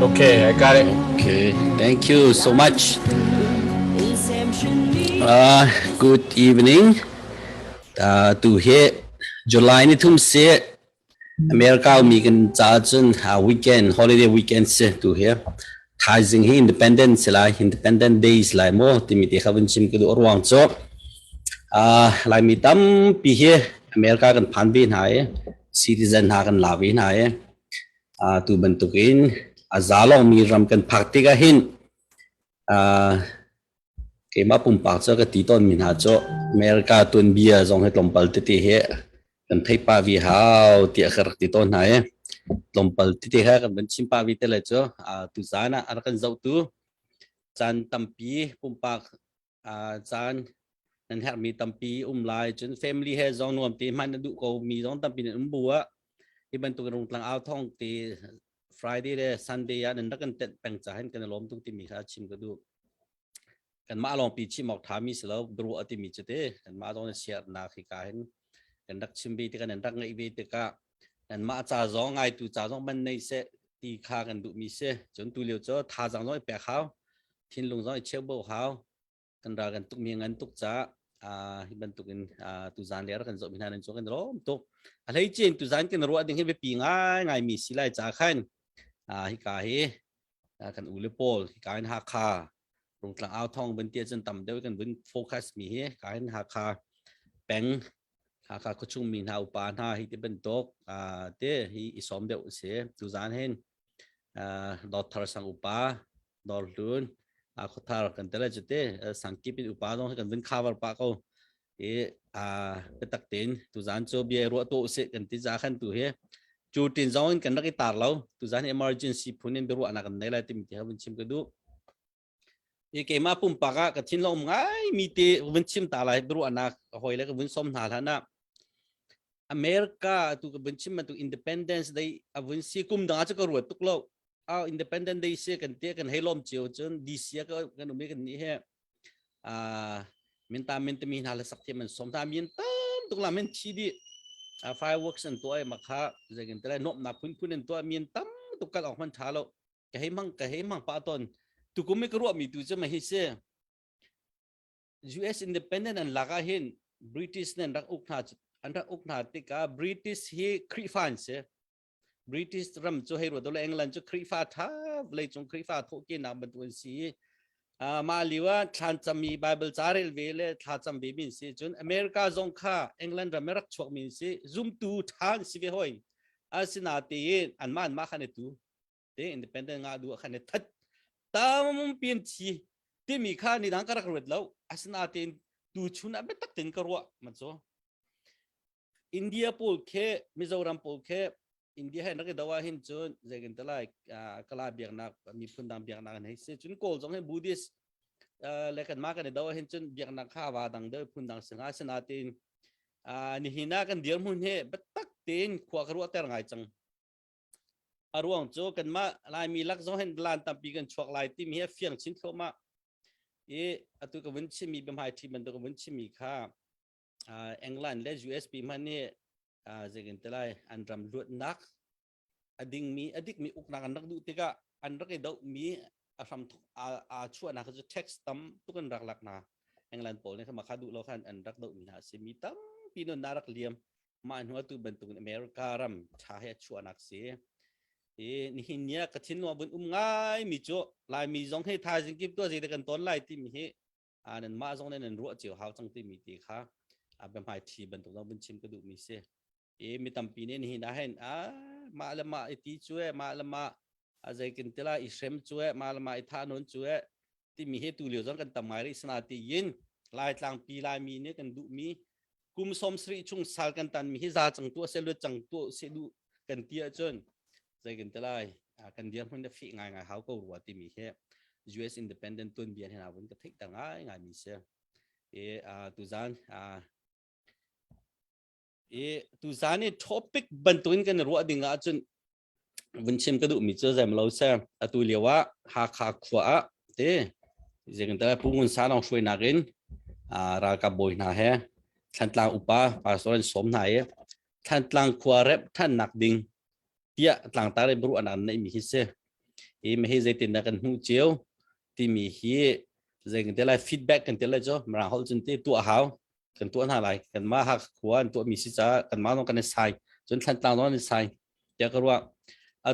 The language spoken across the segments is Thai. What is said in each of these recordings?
Okay, I got it. Okay, thank you so much. Good evening. To hear July ni thum se America mi kan cha chun weekend holiday weekends to hear Thai hi independence la independent days la mo ti mi te khavin chim ke do orwang cho lai mi tam pi he America kan phan bin hai citizen ha kan la bin hai tu bentukin azalong mi ram kan phakti ka hin cái mà bùng bạc cho cái tí tôn mình hạt cho America tuần bia dòng hết lồng bal tê hệ cần thấy ba vì hao tiệt khờ tí tôn này lồng bal tê hệ cần bên chim ba vì tê lại cho tu giá na ăn cần dậu tu chan tâm pi bùng bạc chan nên hạt mi tâm pi lại chân family hệ dòng nuông tí mà nó đủ cầu mi dòng tâm pi nên bùa thì bên tụi rong tlang ao thong tí Friday đây Sunday nên nó cần tết bèn trả hết cần lom tung tí mi khá chim cái đủกันมาลองปีชิมออกทามิสแล้วบรูอติมิจเตกันมาตอนเชียร์นาคิกาเห็นกันดักชิมบีติกันดักไงบีติกากันมาจ่าจองไงตูจ่าจองมันในเสตีคากันดูมิเสจนตูเลี้ยวเจอท่าจางจองแปะเขาทิ้งลงจองเชี่ยวโบเขากันรากันตุกมีเงินตุกจ่าที่บรรทุกกันตูจานเลี้ยกันจบมีนานันจงกันร้อมตุกอะไรจริงตูจานกันรัวดึงให้ไปปีง่ายไงมีสิไลจ่าขันฮิกาเฮกันอุลโปลฮิกาเห็นฮักคาลงกลางเอาทองบนเตียจนต่ำเดียวกันบนโฟกัสมีการหาคาแปงหาคาคุชุงมีนาอุปาหาฮิตเป็นโต๊ะเตะฮิอิสอมเดียวเสียดูจานเห็นดอททาร์สังอุปาดอลลูนคุทาร์กันแต่ละจุดเตะสังกีเป็นอุปาต้องให้กันบนคาร์ปาเขาเป็นตักเต็นดูจานโจเบียรัวโตเสียกันที่จาขันตัวเฮจูตินจองกันนักตาร์เราดูจาน emergency พูนินเป็นรัวนักกันในรายที่มีที่เขาเป็นชิมกันดูเกมาปุ่มปากกับทิ้งลมง่ายมีตีวันชิมตาลายบรูอนาคอยแล้วก็วันสมหาฐานะอเมริกาตุกวันชิมมาตุอินดิเพนเดนซ์ได้วันซีกุมดังอาจจะกรวดตุกโลกอินดิเพนเดนซ์ได้เสียกันเตี้ยกันให้ลมเจียวจนดีเสียก็กันอุเมกันนี่ฮะมินตามินตมีนาลสักที่มันสมตามินตามตุกลามินชีดีfireworks อันตัวไอ้มาค่ะจะกันแต่ละนบนับพุ่นอันตัวมินตามตุกกันออกมันช้าแล้วก็ให้มั่งป้าตนตุกุไม่กลัวมีตุจะไม่เสีย U.S. independent อันลักเห็น British นั่นรักอุกนาอันรักอุกนาติกา British เฮครีฟันเสีย British รำจะให้รู้ตัวเองลันจะครีฟ้าท้าเลยจงครีฟ้าทุกกินน้ำบรรทุนสีมาลีว่าท่านจะมี Bible จารีเวลท่านจะมีมินสีจนอเมริกาจงค่าอังกฤษรำไม่รักชวกมินสี zoom ตูท่านสิเวหอยสินาตีอันมาขันตูเต independent งาดูขันทัดตามเปลี่ยนชีที่มีค่าในทางการกระทำแล้วอาศัยเป็นดูชุนอันเป็นตักเต็นกระวะมันโซอินเดียพูดแค่มิโซรัมพูดแค่อินเดียให้นักดาวเห็นจนเจกันตลาดกลาเบียงนักมีพื้นดำเบียงนักให้เสียจนโกลจงให้บูดิสเล็กกันมากกันดาวเห็นจนเบียงนักข้าวดังเดิมพื้นดังเสียงอาศัยเป็นนี่หินากันเดียร์มุนเฮเป็นตักเต็นขวากระวะแต่ไงจังอารวงโจกันมาลายมีลักษณะเห็นลานตามปีกันชวกลายที่มีเฟียงชิ้นเข้ามาตัวกับวันชิมีเป็นหายที่มันตัวกับวันชิมีค่าอังกฤษและ U.S. ปีมันเนี่ยจะกันแต่ไรอันรำลวดนักอดิกมีอุกนักอันนักดูติกะอันรักไอ้ดอกมีอารมณ์ชั่วนักจะ text ตั้มตุกันรักหลักนะอังกฤษโปรเนี่ยเขามาคาดูเราคันอันรักดอกมีนะเสมีตั้มปีนนนารักเลียมมาหัวตัวบรรทุกอเมริการำชาเหตุชั่วนักเสียนี่เนี่ยกระทิ้งว่าบนง่ายมีโจลายมีจงให้ทายจริงกิบตัวสิแต่กันต้นลายที่มีนั่นมาจงนั่นรัวเจียวหาวจังที่มีตีค่ะเป็นหายทีบรรทุกเราบนชิมกระดูกมีเสียมีตั้มปีนี้นี่ได้เห็นมาละมาไอตีช่วยมาละมาใจกันแต่ละอิเชมช่วยมาละมาไอท่านนช่วยที่มีเหตุเหลียวจงกันตั้มหมายริสนาตียินลายต่างปีลายมีเนี่ยกันดูมีกุมสมสรีชุงสารกันตันมีให้ซาจังตัวเสลือจังตัวเสดูกันเตี้ยจนใจกันแต่ละกันเดียร์มันจะฟิง่ายๆเขาก็รู้ว่าที่มีแค่ U.S. independent ต้นเบียร์ให้เราเป็นกระทิกต่างง่ายมีเสียตุจานตุจานนี่ topic บรรทุนกันรู้ว่าดิ่งจนวันชิมก็ดูมีเจอใจมันเราเสียตัวเรียกว่าหาขาขวาเต้ใจกันแต่ละผู้คนสาวน้องช่วยนักเรียนรากบอยน่าเฮท่านตลางอุปาภาษาสมนายท่านตลางขวาเร็บท่านนักดิ่งเตี้ยต่างตาเลยบรูอันนั้นในมีฮิเซ ไม่ให้ใจตินนักันหูเจียวที่มีฮีใจกันแต่ละฟีดแบ็กกันแต่ละจ้ะมาเขาจนที่ตัวเขากันตัวอะไรกันมาหักหัวตัวมีสิจ้ากันมาต้องกันในไซจนทันตาต้องในไซเดี๋ยวก็ว่า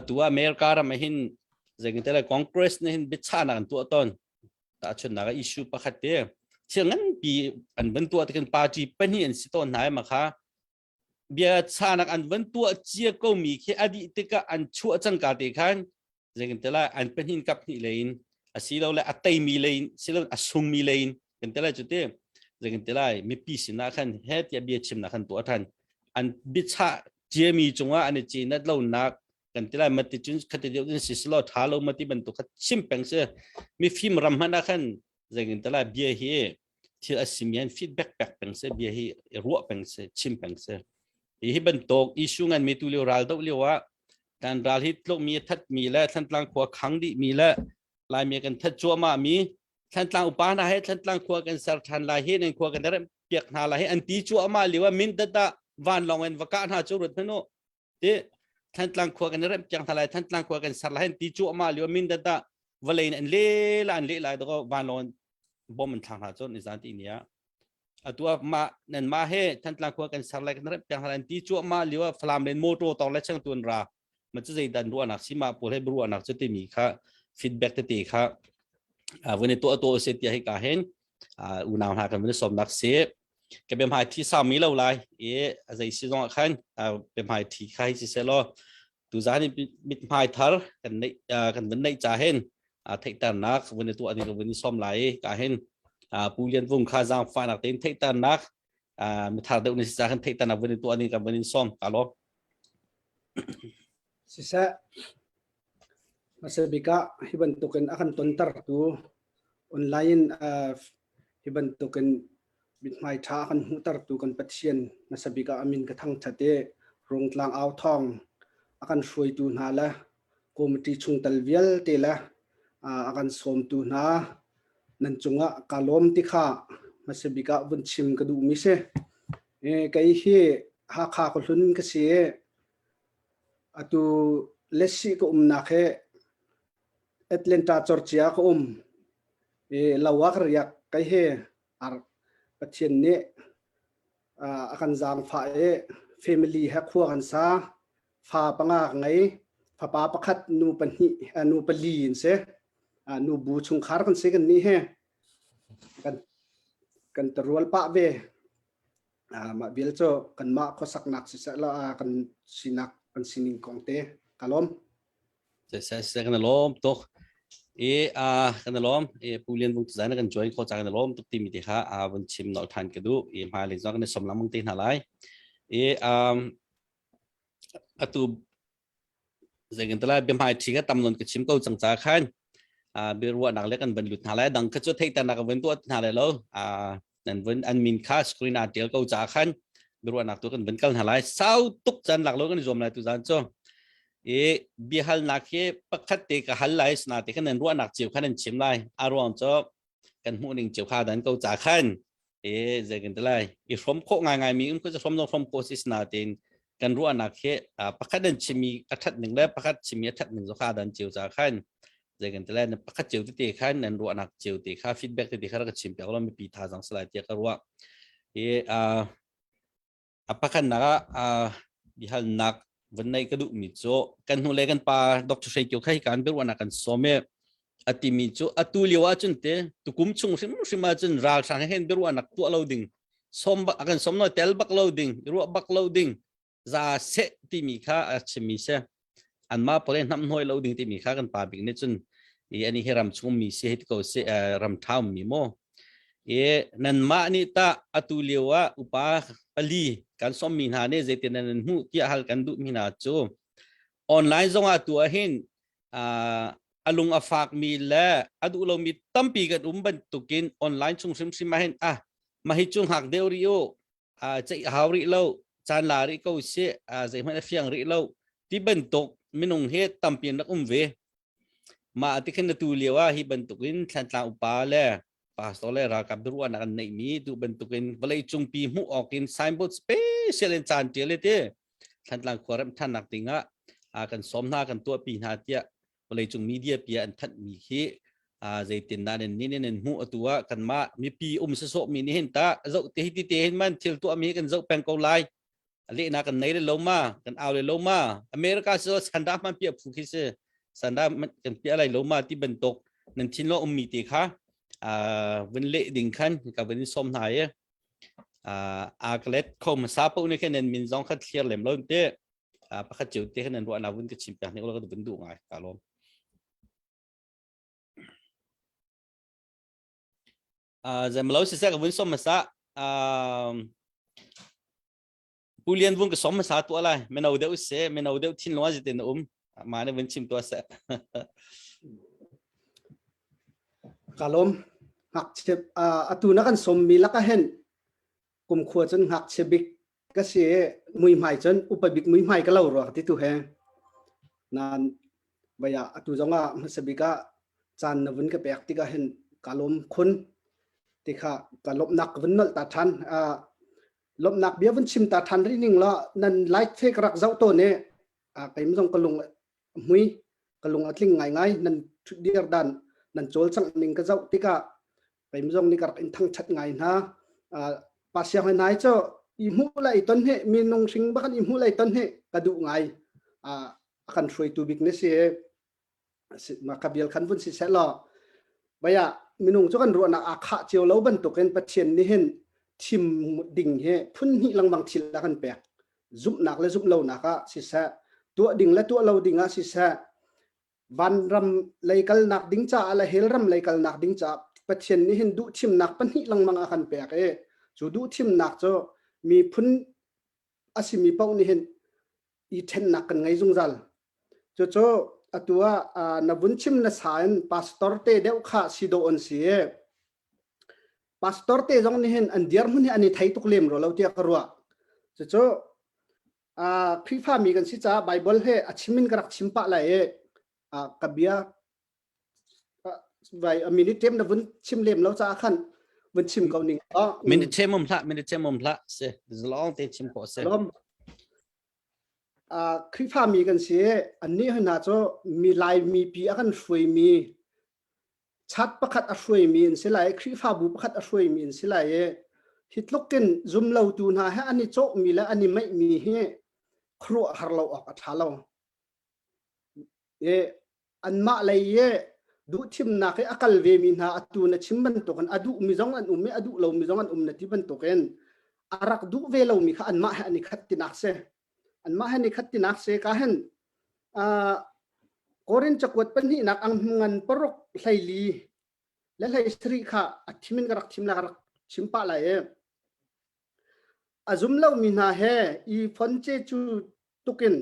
ตัวอเมริกาเราไม่เห็นใจกันแต่ละคอนเกรสเนี่ยเห็นบิดชานักันตัวต้นแต่ชนนักอิชูประคัดเดียเชื่องั้นปีอันเป็นตัวที่กันปาจีเป็นเห็นสิต้นไหนมาค่ะเบียชานักอันเป็นตัวเจียก็มีแค่อดีตก็อันชั่วจังกาติขันใจกันแต่ละอันเป็นหินกับนี่เลยสิเราเลยอัตไตมีเลยสิเราอสุงมีเลยกันแต่ละจุดเดียใจกันแต่ละมีปีสินะขันเฮ็ดยาเบียชิมนะขันตัวท่านอันบิดชาเจียมีจงว่าอันนี้จีนัดเราหนักกันแต่ละมาติจุนขัดเดียวกันสิสโลท้าเรามาติบรรทุกชิมแปงเสือมีฟิล์มรำมันนะขันใจกันแต่ละเบียเฮที่อาศิมีอันฟีดแบ็กแปงเสือเบียเฮรัวแปงเสือชิมแปงเสืออีบรรทุกอิชูงันมีตุเลียวรัลตัวเลียวว่าการรัลฮิตโลกมีทัดมีแล้วท่านตั้งขวาขังดิมีแล้วลายมีกันทัดจัวมามีท่านตั้งอุปานะให้ท่านตั้งขวากันสารทันลายให้ในขวากันได้เปียกนาลายให้อันตีจัวมาหรือว่ามินตัดวันลองเงินวักหาจุดนั้นโนเดท่านตั้งขวากันได้เปียกนาลายท่านตั้งขวากันสารลายตีจัวมาหรือว่ามินตัดวันเลยอันเล่ละอันเล่ลายตัววันลองบอมมันทางหาจุดในสถานที่นี้ตัวมานั่นมาให้ท่านตั้งขวากันสารลายกันได้เปียกนาลายตีจัวมาหรือว่าฟลามเลนโมโตตองและช่างตัวรามันจะได้ดันรัวนักสิมาปวดให้รัวนักจะได้มีค่าฟีดแบ็กตีค่ะวันนี้ตัวเสียให้การเห็นอุณหภูมิกันวันนี้สมนักเสียก็เป็นหายที่สามีเราเลยอะไรสิ่งขันเป็นหายที่ใครสิเสร็จตัวจานี่มิดหายทาร์กันในกันวันนี้จะเห็นเทคตานักวันนี้ตัวอันนี้วันนี้สมไหลการเห็นผู้เรียนวงข้าจางฝ่ายนักเต้นเทคตานักมิทาร์เดี๋ยวนี้จะเห็นเทคตานักวันนี้ตัวอันนี้กับวันนี้สมกันหรอSisa masabika hibantukin akan tontar tu online hibantukin bitmai tha akan hutar tu kan patien masabika amin kathang chate rongtlang aw thong akan shui tu hnala komiti chungtalvial tela akan som tu na nanchunga kalom tikha masabika bunchim kadu mise kai hi ha kha ko hlun ka se atu lessi ko nakhe Atlanta Georgia ko lawak riak kai he ar pathian ne akan jang pha family ha khwa kan sa pha panga ngai pha pa pakhat nu pani nu palin se nu bu chung khar kan se kan ni he kan tarwal pa be ma bil cho kan ma ko sak nak si sa la kan sinak kan sining kongte kalomจะกันล้อมตกกันล้อมผู้เรียนวงการกันจอยเข้าใจกันล้อมตุกตีมิติค่ะวันชิมนอทานกันดูมาเลยจ้ากันสมรมึงตีนหาไรตัวจะกันตลาดเป็นหายทิ้งก็ตำนนกับชิมก็จังจ้าขันเบรัวนักเล็กกันบรรลุหาไรดังก็จะเทคแต่นักวันตัวหาไรแล้วนั่นวันอันมินค่าสกรีนอาร์เดียลก็จ้าขันเบรัวนักตัวกันเป็นกันหาไรเศร้าตุกจันหลักแล้วกันจมเลยตัวจันจ้าบิฮัลนักเก็บปักขัดเตะกับฮัลไลส์นาเตะขันนั้นรัวนักเจียวขันนั้นชิมไล่อารมณ์จบกันหูหนึ่งเจียวข้าดันก็จ่าขันจะกันได้ฟอมโคง่ายๆมีก็จะฟอมต้องฟอมโคสิสนาเตนกันรัวนักเก็บปักขัดนั้นชิมีอัฐหนึ่งแล้วปักขัดชิมีอัฐหนึ่งข้าดันเจียวจ่าขันจะกันได้นั้นปักขัดเจียวที่เตะขันนั้นรัวนักเจียวเตะข้าฟีดแบ็กที่เตะข้าก็ชิมเปียกแล้วมีปีท่าจังสลายเตะก็รัวปักขัดนักบิฮัลนักวันนี้ก็ดูมิโซกันหัวเล็กกันป่าดร.เชคเกี่ยวกับการเป็นวันนักกันสมัยอติมิโซอตุลีวาจุนเตตุกุมชงสิมาจุนรักสังเห็นเป็นวันนักตัวเราดิ่งสมบักกันสมน้อยเตลบักเราดิ่งรัวบักเราดิ่งจะเสติมีค่าอาจจะมีเสอันมาพอเล่นน้ำน้อยเราดิ่งที่มีค่ากันป่าบิ่งนี่จุนอันนี้ให้รำชงมีเสที่เขาเสรำเท้ามีโมนั่นมานี่ตาอตุลีวาอุปาปลีการสมมีนาเนี่ยเจตินันหูที่ฮัลกันดูมีนาโจออนไลน์จงอาตัวเห็นอลุงอฟากมีแล้วอดูเรามีตั้มปีกันบรรทุกินออนไลน์ชงซิมมาเห็นมาให้จงหักเดียวริโอจะหาริเราจานลาริก็เสียจะไม่ได้เฟียงริเราที่บรรทุกไม่นงเหตุตั้มปีนักเวมาที่ขันตัวเลียวว่าให้บรรทุกินทันตาอุปาแล้วPastor rakab dua anak ini tu bentukin balai jumpi mu okin signboard spesial yang cantik le te. Tentang korem tanak tinga akan somna akan tua pihak dia เลยจงมีเดียเปียอันทัดมีขี้ใจตินนั้นนี่เนี่ยหัวตัวกันมามีปีสะสมมีนี่เห็นตาเจ้าที่เห็นมันเที่ยวตัวมีกันเจ้าแปลงเกาไลเละนักกันไหนเลยลงมากันเอาเลยลงมาอเมริกาเจ้าสันดามันเปียผูกขี้เสือสันดามันกันเปียอะไรลงมาที่บรรทุกนั่นชิ้นโลมีตีค่ะวันเละดิ่งขันกับวันส้มหายกเล็ดคมซาปูนี่แค่นั้นมินซองคัดเชียร์เหล่มล้นเตะประคัดจิ๋วเตะแค่นั้นว่านาวุ้นก็ชิมไปนี่เราก็จะเป็นดูไงกาลมจะมาเล่าสิ่งที่กับวุ้นส้มมาซะผู้เรียนวุ้นก็ส้มมาซะตัวอะไรไม่เอาเดี๋ยวเสียไม่เอาเดี๋ยวทิ้งลงมาจะเต็นมาในวุ้นชิมตัวเสียกาลมหักเชบตูนักกันสมมีลักเห็นกุมขวดจนหักเชบิกก็เสียมุยใหม่จนอุปบิกมุยใหม่ก็เล่าหรอกที่ตัวแหงนั่นบอยาตูจังว่ามันเสบิกะจานนวุนก็แปลกที่ก็เห็นกาลมคนที่ข้ากาลบนักวุนนั่นตาทันลบนักเบี้ยวุนชิมตาทันรีนิ่งละนั่นไลท์เทกรักเจ้าตัวเนี่ยไปมันต้องกลุงมุยกลุงอัดลิงง่ายนั่นเดียร์ดันนั่นโจลสังมิงก็เจ้าที่ก็ไปมันต้องนี่ก็อินทั้งชัดง่ายนะปัสยาให้นายเจ้าอิมูไลต้นเหมีนงสิงบักันอิมูไลต้นเหกระดูง่ายคันช่วยตัวบิ๊กเนี่ยเสียมาขบเบียลคันฟุ้นสิเสร็จแล้วบอยามีนงเจ้ากันรัวนักอาฆาเจียวแล้วบรรทุกกันประเทศนี้เห็นทิมดิ่งเหพุ่นหิลังบางทิลละกันแปกซุบหนักและซุบเหลาหนักอะสิเสตัวดิ่งและตัวเหลาดิ่งอะสิเสวันรำเลยกัลนักดิ่งจ้าอะไรเฮลรำเลยกัลนักดิ่งจ้าประเทศนี้เห็นดูทิมหนักปันหิลังบางอากันแปกจูดูทิมหนักเจ้ามีพุ่นอาศิมีเป้านี่เห็นอีเทนหนักกันไงจุงจัลเจ้าตัวนับวุ้นชิมนัสานพาสตอร์เตเดวข้าสิโดอนเสียพาสตอร์เตจงนี่เห็นอันเดียร์มันอันนี้ไทยตุกเล่มเราเทียกรัวเจ้าคริฟ้ามีกันสิจ้าไบเบิลเฮอชิมินกรักชิมปะเลยกับเบียไว้มินิเทมนับวุ้นชิมเล่มเราจะขันวุ้นชิมเกาหลีมินิเทมมินิเทมละเสียจะลองเตะชิมพอเสียคริฟ้ามีกันเสียอันนี้ให้น่าจะมีลายมีปีอันช่วยมีชัดประคัดอช่วยมีนสิไลคริฟ้าบุประคัดอช่วยมีนสิไลฮิตลุกกันซุ่มเราดูนะฮะอันนี้โจมีแล้วอันนี้ไม่มีเฮครัวหาเราออกอัฐาเราอันมาเลยดูทิมนักอักลเวมินหาอตูนชิมบันตุกันอดูมิจงอันไม่อดูเรามิจงอันนัที่บันตุกันอารักดูเวเรามีข้าอันมาให้อันนี้ขัดตินักเสอันมาให้นี่ขัดตินักเสกาเห็นกอรินจักรวดเป็นที่นักอังงันปรกไลลีและไลสตรีข้าอัฐิมินกรักทิมนักรักชิมปะเลยอาจุมเรามีนาเฮอีฟอนเจจูตุกิน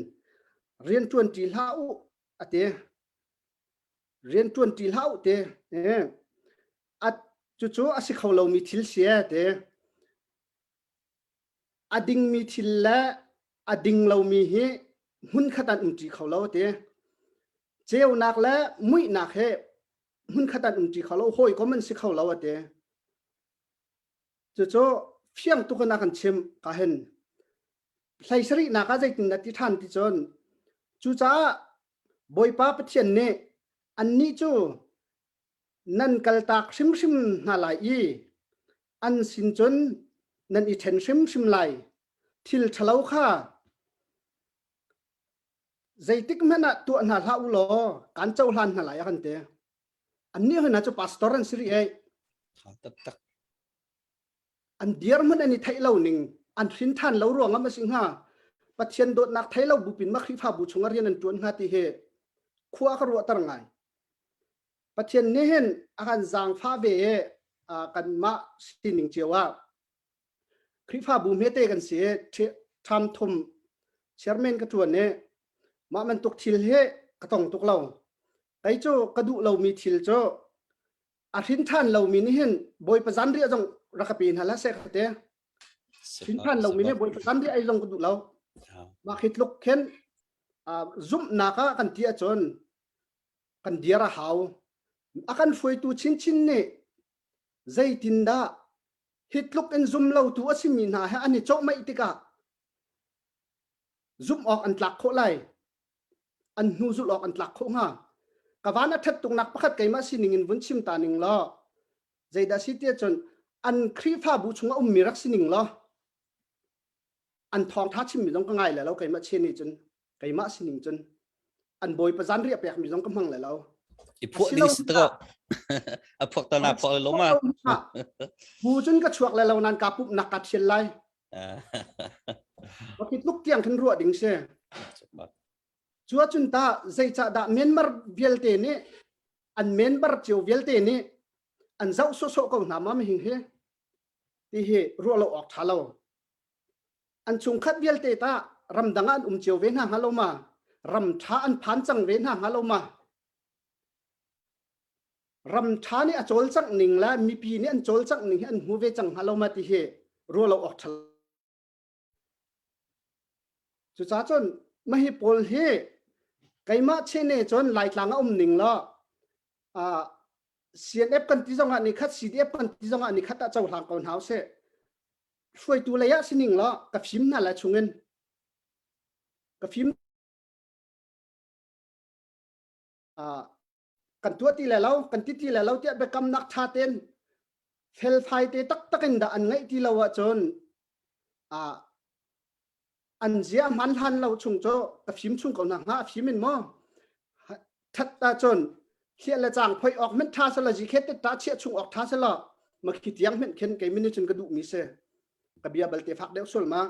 เรียนจวนจีลาวอเตเรียนจวนจีลาวเตอัดจู่ๆอาศัยเขาเรามีทิลเสียเตอดิ่งมีทิลละอดิ่งเรามีเฮหุ่นขตันจีเขาเราเตเจ้านักและมุยนักเฮหุ่นขตันจีเขาเราห้อยก็มันสิเขาเราเตจู่ๆเพียงตุกนักกันเชมก็เห็นใส่สรีนักใจตินัดที่ท่านที่จนจู่จ้าบอยป้าปะเทียนเนี่ยอันนี้จู่นั่นกัลตากชิมนาลายอันสินจนนั่นอีเทนชิมลายทิลทะเลาข้าใจติกมันตัวนาลาอุโลการเจ้าลันนาลายกันเตอันนี้เหรอนะจู่พาสตอรันสิริอันเดียร์มันอันนี้ไทยเราหนึ่งอันสินท่านเรารวงอ่ะมาสิงหาปะเทียนโดดนักไทยเราบุปินมาคริฟ้าบุชงเรียนนันจวนหาติเฮขัวขรัวตรังไงประเทศนี้เห็นอาการจางฟ้าเบกันมาสิหนึ่งเจียวว่าคริฟ้าบุเมเตกันเสียทำทมเชอร์เมนกระทวนเนี่ยมามันตกทิลเฮกระตองตกเราไอ้โจกระดูเรามีทิลโจอาทินท่านเรามีนี่เห็นบอยประจันเรียจงรักปีนฮัลละเสกเตะทินท่านเรามีเนี่ยบอยประจันเรียไอ้จงกระดูเรามาคิดลุกเห็นซุ่มนักกันเทียจนกันเดียร์หาวakan foi tu chin ne zaitinda hitluk en zoom lo tu asimi na ha ani chok mai tika zoom ok an tlak kho lai an nu zu ok an tlak kho nga kawan athat tung nak pakhat kaima siningin bunchim taning lo zaida sitia chon an khrifa bu chunga mirak sining lo an thong tha chim mi dong ka ngai la lo kaima cheni chun kaima sining chun an boy pazan ri apek mi dong ka mang la lo ipu ni sto apok ta na pol lo ma bu chun ka chuak la lo nan ka pup nak ka thiel lai wakit luk tiang than ruwa ding se chua chun ta zai cha da Myanmar velte ne an Myanmar chiu velte ne an zau so ko na ma hing he ti he ru lo ok thalo an chung khat velte ta ram dangan chiu ve na halo ma ram tha an phan chang ve na halo ma ram tha ni a chol chang ning la mi pi ni an chol chang ning an hu ve chang halo ma ti he ru lo ok thal chu cha chon ma hi pol he kaima chene chon lai tlang ning lo CNF kan ti jong ani khat CDF kan ti jong ani khat ta chaw thang kon hau se shoi tu leya sining lo ka phim na la chungen ka phim kan tu ti le lo kan ti le lo ti be kam nak tha ten fel phai te tak takin da an ngai ti lo wa chon an zia man han lo chung cho ka phim chung ko na nga phim in mo that ta chon khi là chàng phơi ọc men tha sa la ji khet ta chia chung ọc tha sa la ma khi tiang men khen ke min chun ka du mi se ka bia balte phak deu sol ma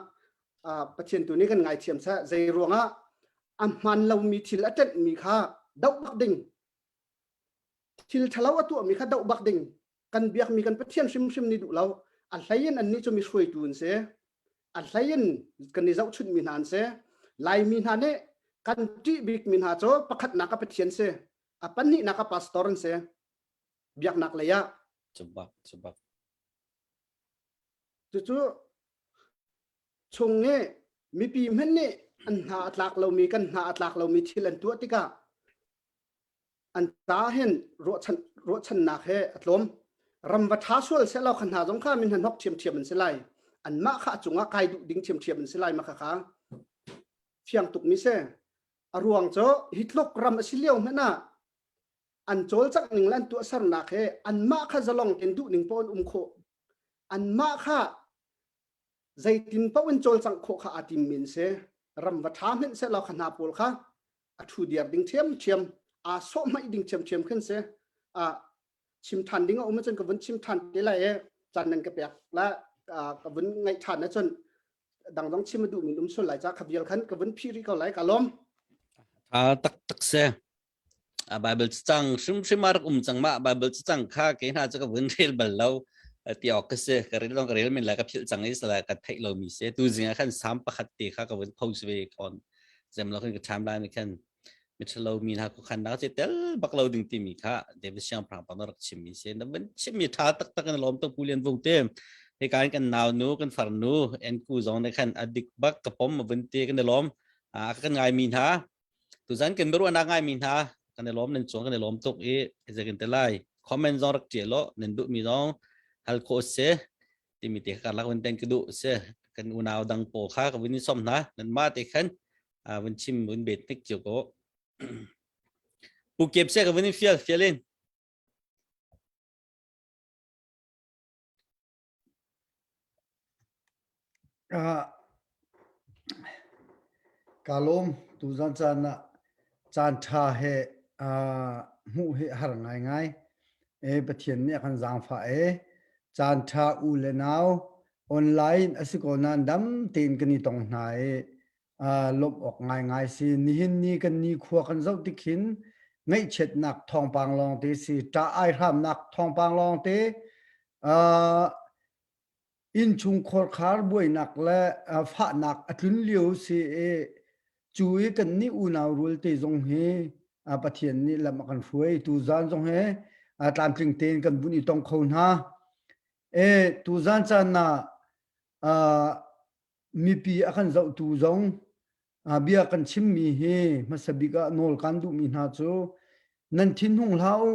pathian tu ni kan ngai thiam sa zai ronga man lo mi thil atet mi kha dau bak ding thil thalaw atu mi kha dau bak ding kan biak mi kan pathian sim ni du lo al hlayen an ni chu mi shui tun se al hlayen kan ni zau chut mi nan se lai mi na ne kan ti bik min ha cho pakhat na ka pathian se apan ni naka pastoran se biak nak leya coba chu chunge mi pi men ne an ha atlak lo mi kan ha atlak lo mi thilan tu tika an ta hen ro chan nak he atlom ram wa tha sual se lo khan ha jong kha min han hok thiam an se lai an ma kha chunga kai du ding thiam an se lai ma kha fiang tuk mi se aruang cho hitlok ram asiliau mena an chol chak ning lan tu sar na khe an ma kha zalong ten du ning pon kho an ma kha zaitin pawin chol chang kho kha atim min se ram wa tha men se lo khana pol kha a thu diar ding thiam a so mai ding thiam khen se chim than ding o ma chen ka wan chim than te la e chan nan ka pek la ka wan ngai than na chen dang dong chim du min sol lai cha khabial khan ka wan phiri ka lai ka lom tak se Bible chang shim mar chang ma Bible chang kha ke na cha ka wen rel bal lo ti ok ka se ka rel long ka rel min la ka phil chang is la ka thai lo mi se tu zinga khan sam pakhat ti kha ka wen post ve kon zem lo khan ka timeline khan mi chlo mi na ko khan na che tel bak lo ding ti mi kha de bi siang prang pa nor chim mi se na ben chim mi tha tak kan lom to pulian vong te he kan naw nu kan far nu en ku zong ne khan adik bak ka pom ma wen te kan lom kan ngai mi ha tu zan kan beru na ngai mi ha kan lom nen chong kan lom tok e ezekin te lai comment zong rak che lo nen du mi zong hal ko se ti mi te ka lak wen ten ku du se kan unaw dang po kha ka win som na nen ma te khan wen chim wen bet tik chiu ko pu kep se ka win fialin kalom tu zan chan tha he mu he har ngai e pathian ne kan jang pha e chan tha u le naw online asiko nan dam tin kani tong nai lop ok ngai si ni hin ni kan ni khwa kan zau tikhin ngai chet nak thong pang long te si ta ai ram nak thong pang long te in chung khor khar boi nak la pha nak atlun liu si e chui kan ni unaw rul te zong he pathian ni lam kan fuai tu zan zong he tlam tling ten kan buni tong khon ha e tu zan chan na mi pi akan zau tu zong bia kan chim mi he masabika nol kan du mi na chu nan thin hung lau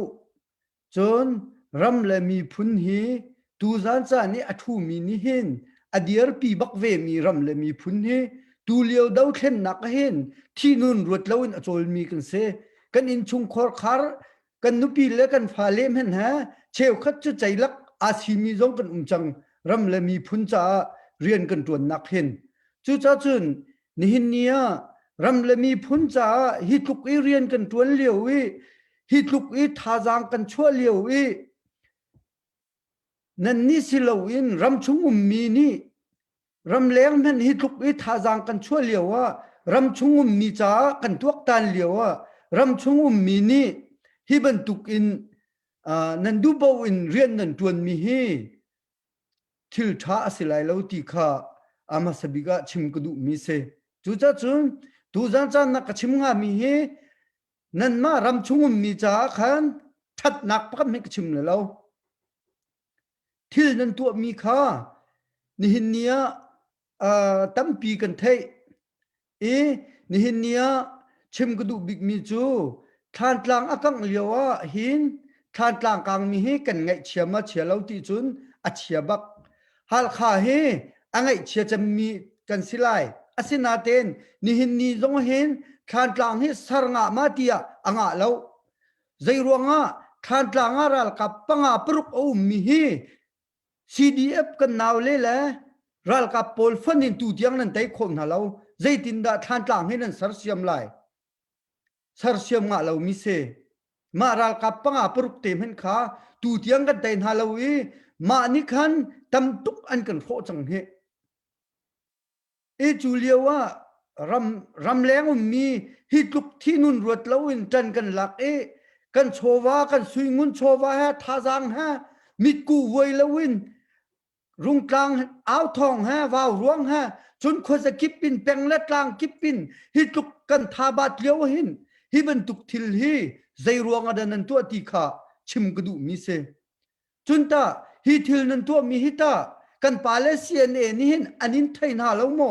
chon ram le mi phun hi tu zan cha ni athu mi ni hen adiar pi bak ve mi ram le mi phun he tu liao dau khen nak hen thi nun ruat lawin achol mi kan se กันอินชุงคอร์คาร์กันนุปีเลกันฟาเลมเห็นฮะเชลคัดจะใจลักอาชีมีจงกันจังรำเลมีพุนจ่าเรียนกันตัวนักเห็นจูจ้าจุนนี่หินเนียรำเลมีพุนจ่าฮิตุกอีเรียนกันตัวเลี้ยววิฮิตุกอีท่าจางกันชั่วเลี้ยววินั่นนี่สิเลวินรำชุงมีนี่รำเลี้ยงมันฮิตุกอีท่าจางกันชั่วเลี้ยวว่ารำชุงมีจ่ากันตัวตันเลี้ยวว่ารำชุงมีนี่ฮิบันตุกอินนันดูบ่าวอินเรียนนันตัวมีฮีทิลท่าสิไลเลวตีข้าอามาสบิกะชิมกดูมีเซจูจ้าจุนดูจันจันนักชิมงามีฮีนั่นมารำชุงมีจ่าขันทัดนักพักไม่กชิมเลยเราทิลนันตัวมีข้านี่หินเนียตั้มปีกันเทนี่หินเนียชิมกดูบิกมีจูทานกลางอากังเลียวหินทานกลางกลางมีให้กันไงเชียมาเชียเราที่จุนอัเชียบักฮัลข้าเฮอังไงเชียจะมีกันสิไลอาศินาเตนนี่หินนี่จงเห็นทานกลางให้สรงะมาเตียอ่างเราใจรวงทานกลางรัลกับปังปรุกเอามีให้ CDF กันนาวเลยแหละรัลกับโพลฟันนินตูเดียงนั้นไต่คนหาเราใจตินดาทานกลางให้นั้นสารเสียมไลสารเสียมงะเรามิเซมารัลกับปังปรุกเต็มเห็นขาตูเดียงกันไต่หาเรามานิคันตำตุกอันกันโคจังเฮจูเลียวว่ารำแรงมีฮิตุกที่นุนรวดแล้วอินจันกันหลักกันโชวากันสุยงุนโชวาฮะท่าจางฮะมิดกูเวยแล้ววินรุงกลางอ้าวทองฮะวาวร่วงฮะจนคนจะกิบปินแปงและกลางกิบปินฮิตุกกันทาบาดเลี้ยวหินฮิบันตุกทิลฮีใจรวงอดันนันตัวตีขาชิมกระดูมิเซจุนตาฮิทิลนันตัวมีฮิตากันปาเลเซียเนนี่หินอันนินไทยนาแล้วโม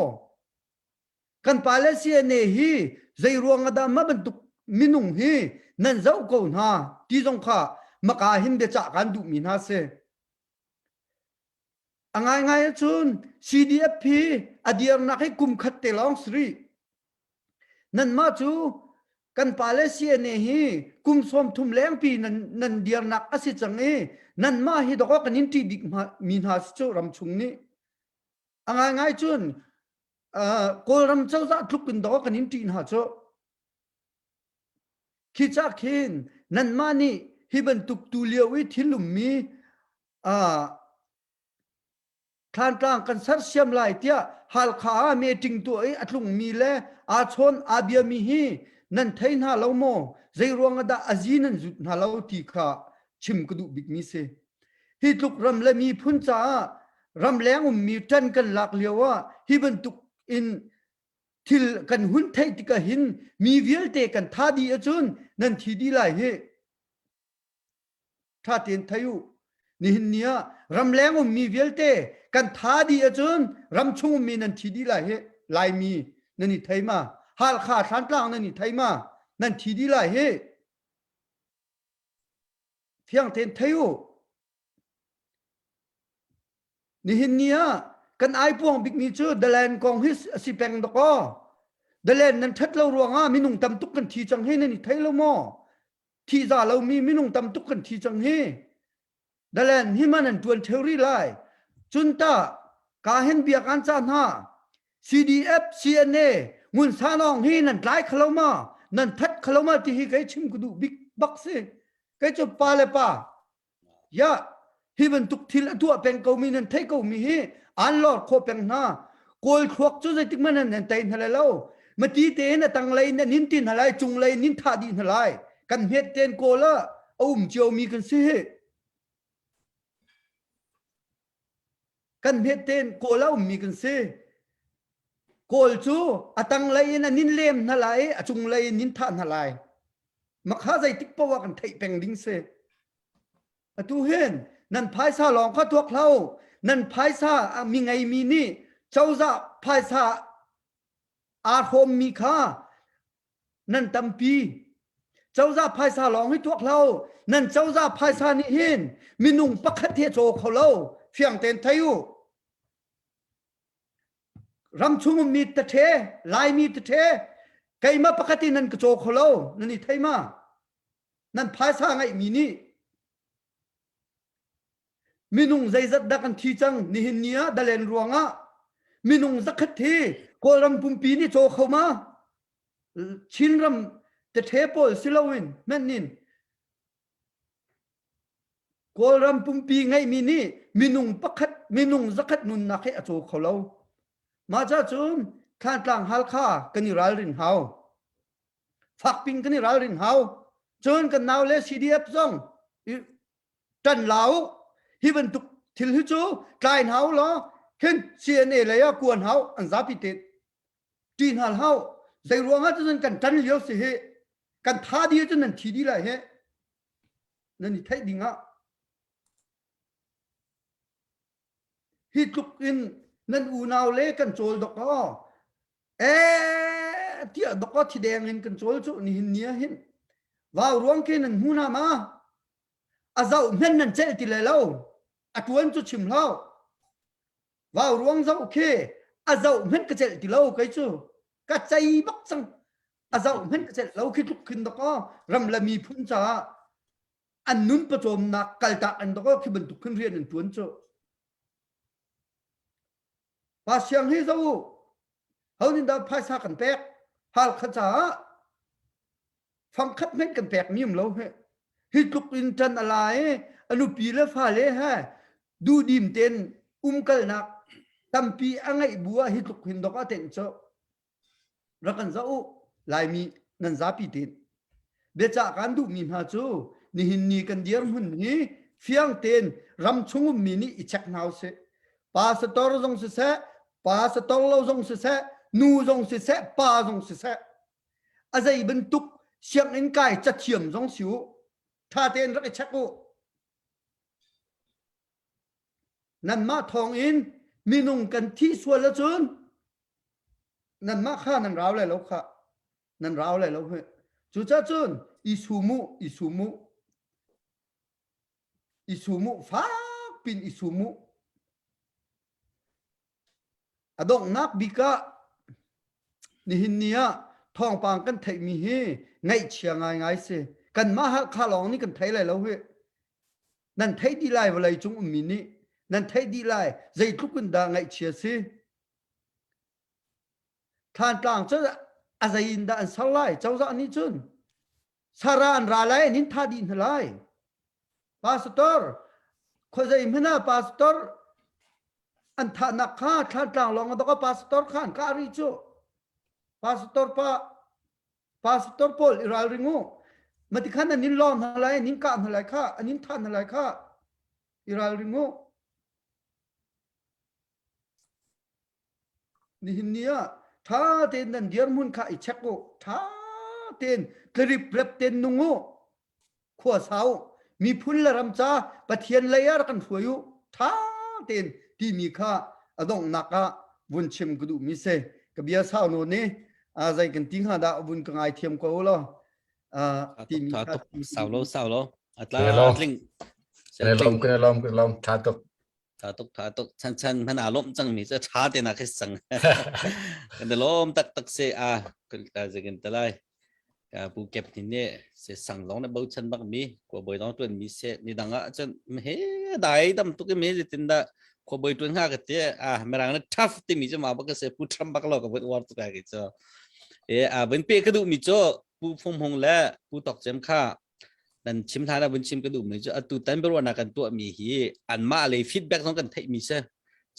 กันปาเลเซียเนฮีใจรวงอดามาบรรทุกมินุงฮีนั่นเจ้ากูนาที่จงข้ามากาหินเดจากกันดูมินาเซง่ายๆจุน CDF อดียร์นักให้กุมขัดเตลองสรีนั่นมาจูกันปาเลเซียเนฮีกุมสมทุมแรงปีนั่นเดียร์นักอาศิจังนั่นมาฮิดอกกันนินตีดิกมินาสจูรำชุงนี้ง่ายๆจุนโกลรำเจ้าจะทุกคนดอกกันนินตีนาจูคิดจากเห็นนั่นมานี่ฮิบันตุกตูเลียววิทิลุมมีทานกลางกันสัรเสียมลายเตียฮัลข้าเมติงตัวอัตลุงมีเลอาชนอาเบียมีฮีนั่นไทยนาเราโมใจรวงดาอาจีนันจุดนาเราตีขาชิมกระดูบิกมีเซฮิตุกรำและมีพุนจ่ารำแรงมีจันกันหลักเลียวว่าฮิบันตุกอินทิลกันหุ่นไทยติกะหินมีเวียลเตกันท่าดีอจุนนั่นทีดีไลเฮท่าเตียนไทยุนี่หินเนียรำแรงมีเวียลเตกันท่าดีอจุนรำชุงมีนั่นทีดีไลเฮลายมีนั่นนี่ไทยมาฮัลขาทานกลางนั่นนี่ไทยมานั่นทีดีไลเฮเพียงเตียนไทยุนี่หินเนียกันไอพวงบิ๊กมีชื่อเดลนกองฮิสสิแปงตะกอเดลนนั้นทัดเรารวงมินุงตำตุกกันทีจังเฮนั่นนี่ไทยเราโมที่จ่าเรามีมินุงตำตุกกันทีจังเฮเดลนฮิมันนั่นตัวเทอรี่ไลจุนตากาเห็นเบียกันจานฮา CDF CNA งุนซานองเฮนั่นไล่ขลามานั่นทัดขลามาที่ฮิไกชิมกุดูบิ๊กบักเซไกจบปาเลปายะฮิบันตุกทิลตัวเป็นเกามีนั่นไทยเกามีเฮอันลอดโคเป็นหน้าโกลควักจุดใจติมันนั่นแต่อินทะเลเล่ามาตีเตนตั้งเลยนั่นนินตินอะไรจุงเลยนินท่าดินอะไรกันเฮ็ดเตนโกละเจียวมีกันสิกันเฮ็ดเตนโกละมีกันสิโกลจูตั้งเลยนั่นนินเล่มนั่นไรจุงเลยนินท่านั่นไรมาข้าใจติปว่ากันไทยเป็นดิ้งเซตูเห็นนั่นภายซาหลองข้าตัวเขานั่นภายซามีไงมีนี่เจ้าจะภายซาอาคมมีค่านั่นตำปีเจ้าจะภายซาหลองให้ตัวเขานั่นเจ้าจะภายซานี่เห็นมีนุ่งปักขัดเทโจเขาเล่าเฟียงเต็นไทยุรำชุมมีตะเทลายมีตะเท kay ma pakati nan ka cho kholo nani thai ma nan phai sa ngai mi ni minung zai zat da kan thi chang ni hin nia dalen ruanga minung zakhat thi koram pumpi ni cho khoma chinram te thepol silowin manin koram pumpi ngai mi ni minung pakhat minung zakhat nun na khe cho kholo ma cha chun khan tlang hal kha kani ral rin hau phak ping kani ral rin hau chun kan naw le cdf zong tan lao hi ban tuk thil hi chu klein hau lo khen cna le ya kuan hau an za pi te tin hal hau zai ruanga chun kan tan liao se he kan tha di chun nan thi di la he nan ni thai dinga hi tuk in nan u naw le kan chol dok ko tia dok ko thi deng in kan chol chu ni hin nia hin vào ruang ke nan hu na ma azau men nan chel ti le lo atuan chu chim lo vào ruang zau ke azau men ka chel ti lo kai chu ka chai bak chang azau men ka chel lo khi tuk khin dok ko ram la mi phun cha an nun pa chom na kal ta an dok ko khi ban tuk khin rian an tuan chu pa siang hi zau hau ni da phai sa kan pek hal kha cha phang khat men kan pek mim lo he hi tuk in tan alai anu pi le pha le ha du dim ten kal nak tampi angai bua hi tuk hin dok aten cho rakan zau lai mi nan za pi tin be cha kan du mi ha chu ni hin ni kan diar hun ni fiang ten ram chungum mi ni i chak naw se pastor jong se pastor lo jong se nu jong se pa jong se azai ben tuk siang in kai cha chiam jong siu tha ten rak chak u nan ma thong in minung kan thi sual la chun nan ma kha nan raw le lo kha nan raw le lo he chu cha chun isumu fa pin isumu adong nak bika ni hin nia thong pang kan thai mi hi ngai chia ngai se kan ma ha kha long ni kan thai lai lo he nan thai di lai wa lai chung mi ni nan thai di lai zai thuk kun da ngai chia se than tlang cha azain da an salai chau za ni chun saran ra lai nin tha din lai pastor khoi mena pastor an tha na kha than tlang long da ka pastor khan ka ri chu pastor pol iral ringu mati khan nin lom halai nin ka halai kha anin than halai kha iral ringu ni hinia tha ten nan diar mun kha I chakko tha ten klip rep ten nungu khwa sau mi phun la ram cha pathian layar kan thuayu tha ten ti mi kha adong naka bun chim gudu mi se kabia sau no ne a zai kan ting ha da bun ka ngai thiam ko lo ti mi kha sao lo atla atling cái lom thà tục chan man alom chang mi cha tha te na khe sang kan de lom tak se kan ta je kan talai ka pu kep tin ne se sang long na bau chan bak mi ko boi dong tun mi se ni danga chan he dai dam tu ke me tin da ko boi tun ha ka te merang na tough ti mi cha ma ba ka se pu tram bak lo ka boi war tu ka ke cho ben pe ka du mi cho pu phong hong la pu tok jem kha dan chim tha da bun chim ka du mi cho atu tan ber wa na kan tu mi hi an ma le feedback song kan thai mi se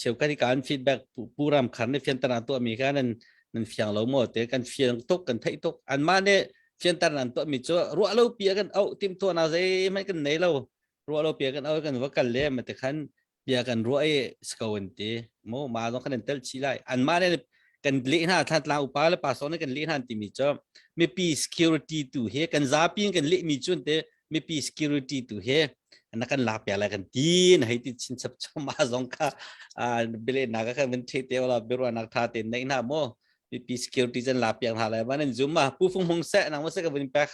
cheu ka ti kan feedback pu ram khan ne fian tana tu mi ka nan fiang lo mo te kan fiang tok kan thai tok an ma ne fian tana tu mi cho ru lo pia kan au tim to na zai mai kan nei lo ru lo pia kan au kan wa kan le ma te khan pia kan ru ai skawen te mo ma dong kan tel chi lai an ma ne kan le na tha tla upa le pa so ne kan le han ti mi cho me pi security tu he kan za pi kan le mi chun te me pi security tu he na kan la pya la kan tin hai ti chin sap cho ma zong kha bele na ka kan the te wala berwa na tha te nei na mo me pi security jan la pya ha la ba nen zoom ma pu phung hong se na mo se ka bin pak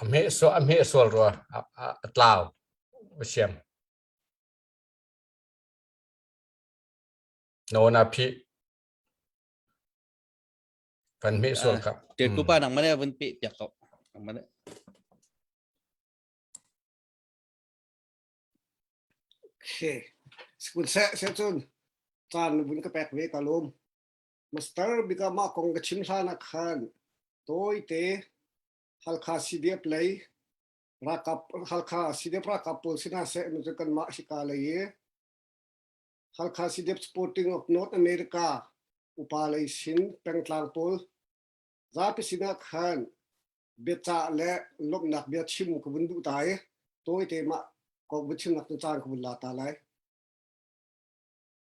am he so ro atlao siam no na phi fan me so kap Tiệt cú ba nang mana vẫn bị tiệt cậu nang mana Okay. School se chun chan bun ka pek ve ka lom. Master bika ma kong ka chim sana khan. Toy te halkha sidep play. Rakap halkha sidep rakap pol sina se nu kan ma shikala ye. Halkha sidep Sporting of North America. Upalay sin pengtlang pol. Zapi sina khan. Becha le lok nak biat chim ko bundu tai. Toy te ma kong buchim nak chan ko bun la ta lai.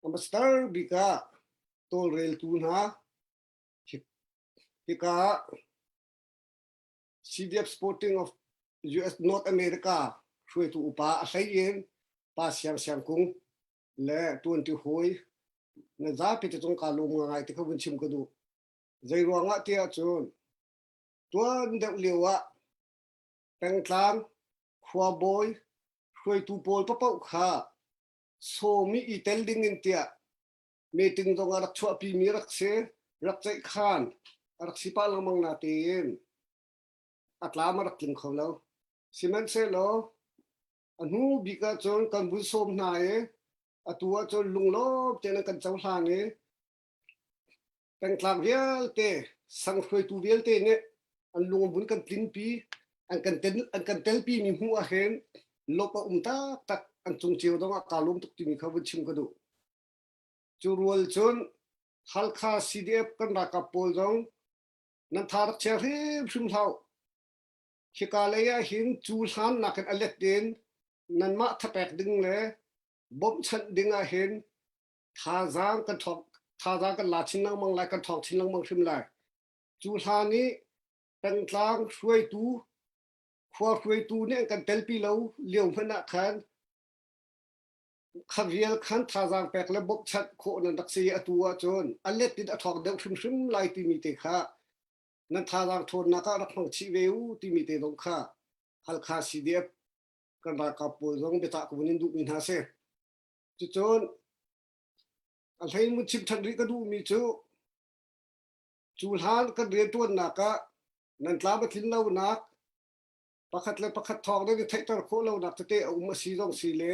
Master bika tol rail tu na bika CDF Sporting of US North America ช่วยtu upa asai yen pa siang kung le 20 hoi na za pite tong ka lu ngai te khawun chim ko du zai ruanga tia chun tuan de lewa peng tlang khwa boy ช่วยtu pol pa pau kha so mi i tel ding in tia meeting dong arak chua pi mi rak se rak chai khan arak sipa lamang natin atla marak king kholo simen se lo anu bika chon kan bu som na e atua chon lunglo tena kan chaw hlang e tang tlang vial te sang khoi tu vial te ne an lung bun kan tin pi an kan tel pi mi hu a hen lopa umta tak an chung chiu dong a kalum tuk ti mi khawun chim ko du churual chun halkha CDF kan rakapol jong nan thar cheri phim thau khikalaya hin chulhan nakan alektin nan ma thapek ding le bom chan ding a hin thazang kan thok thazang kan la chin nang mang lai kan thok chin nang mang phim lai chulhani tangtlang shwai tu khwa shwai tu ne kan telpi lo liu phana khan khavial khan thazang pek le bok chat kho nan daksi atua chon alet tin athok deu shim lai ti mi te kha nan thazang thon na ka rakhang chi veu ti mi te dong kha halkha CDF kan ra ka pol jong beta ko nin du min ha se chu chon al thai mu chip than ri ka du mi chu chulhan kan re tuan na ka nan tla ba thin lo nak pakhat le pakhat thok de thai tar kho lo nak te ma si jong si le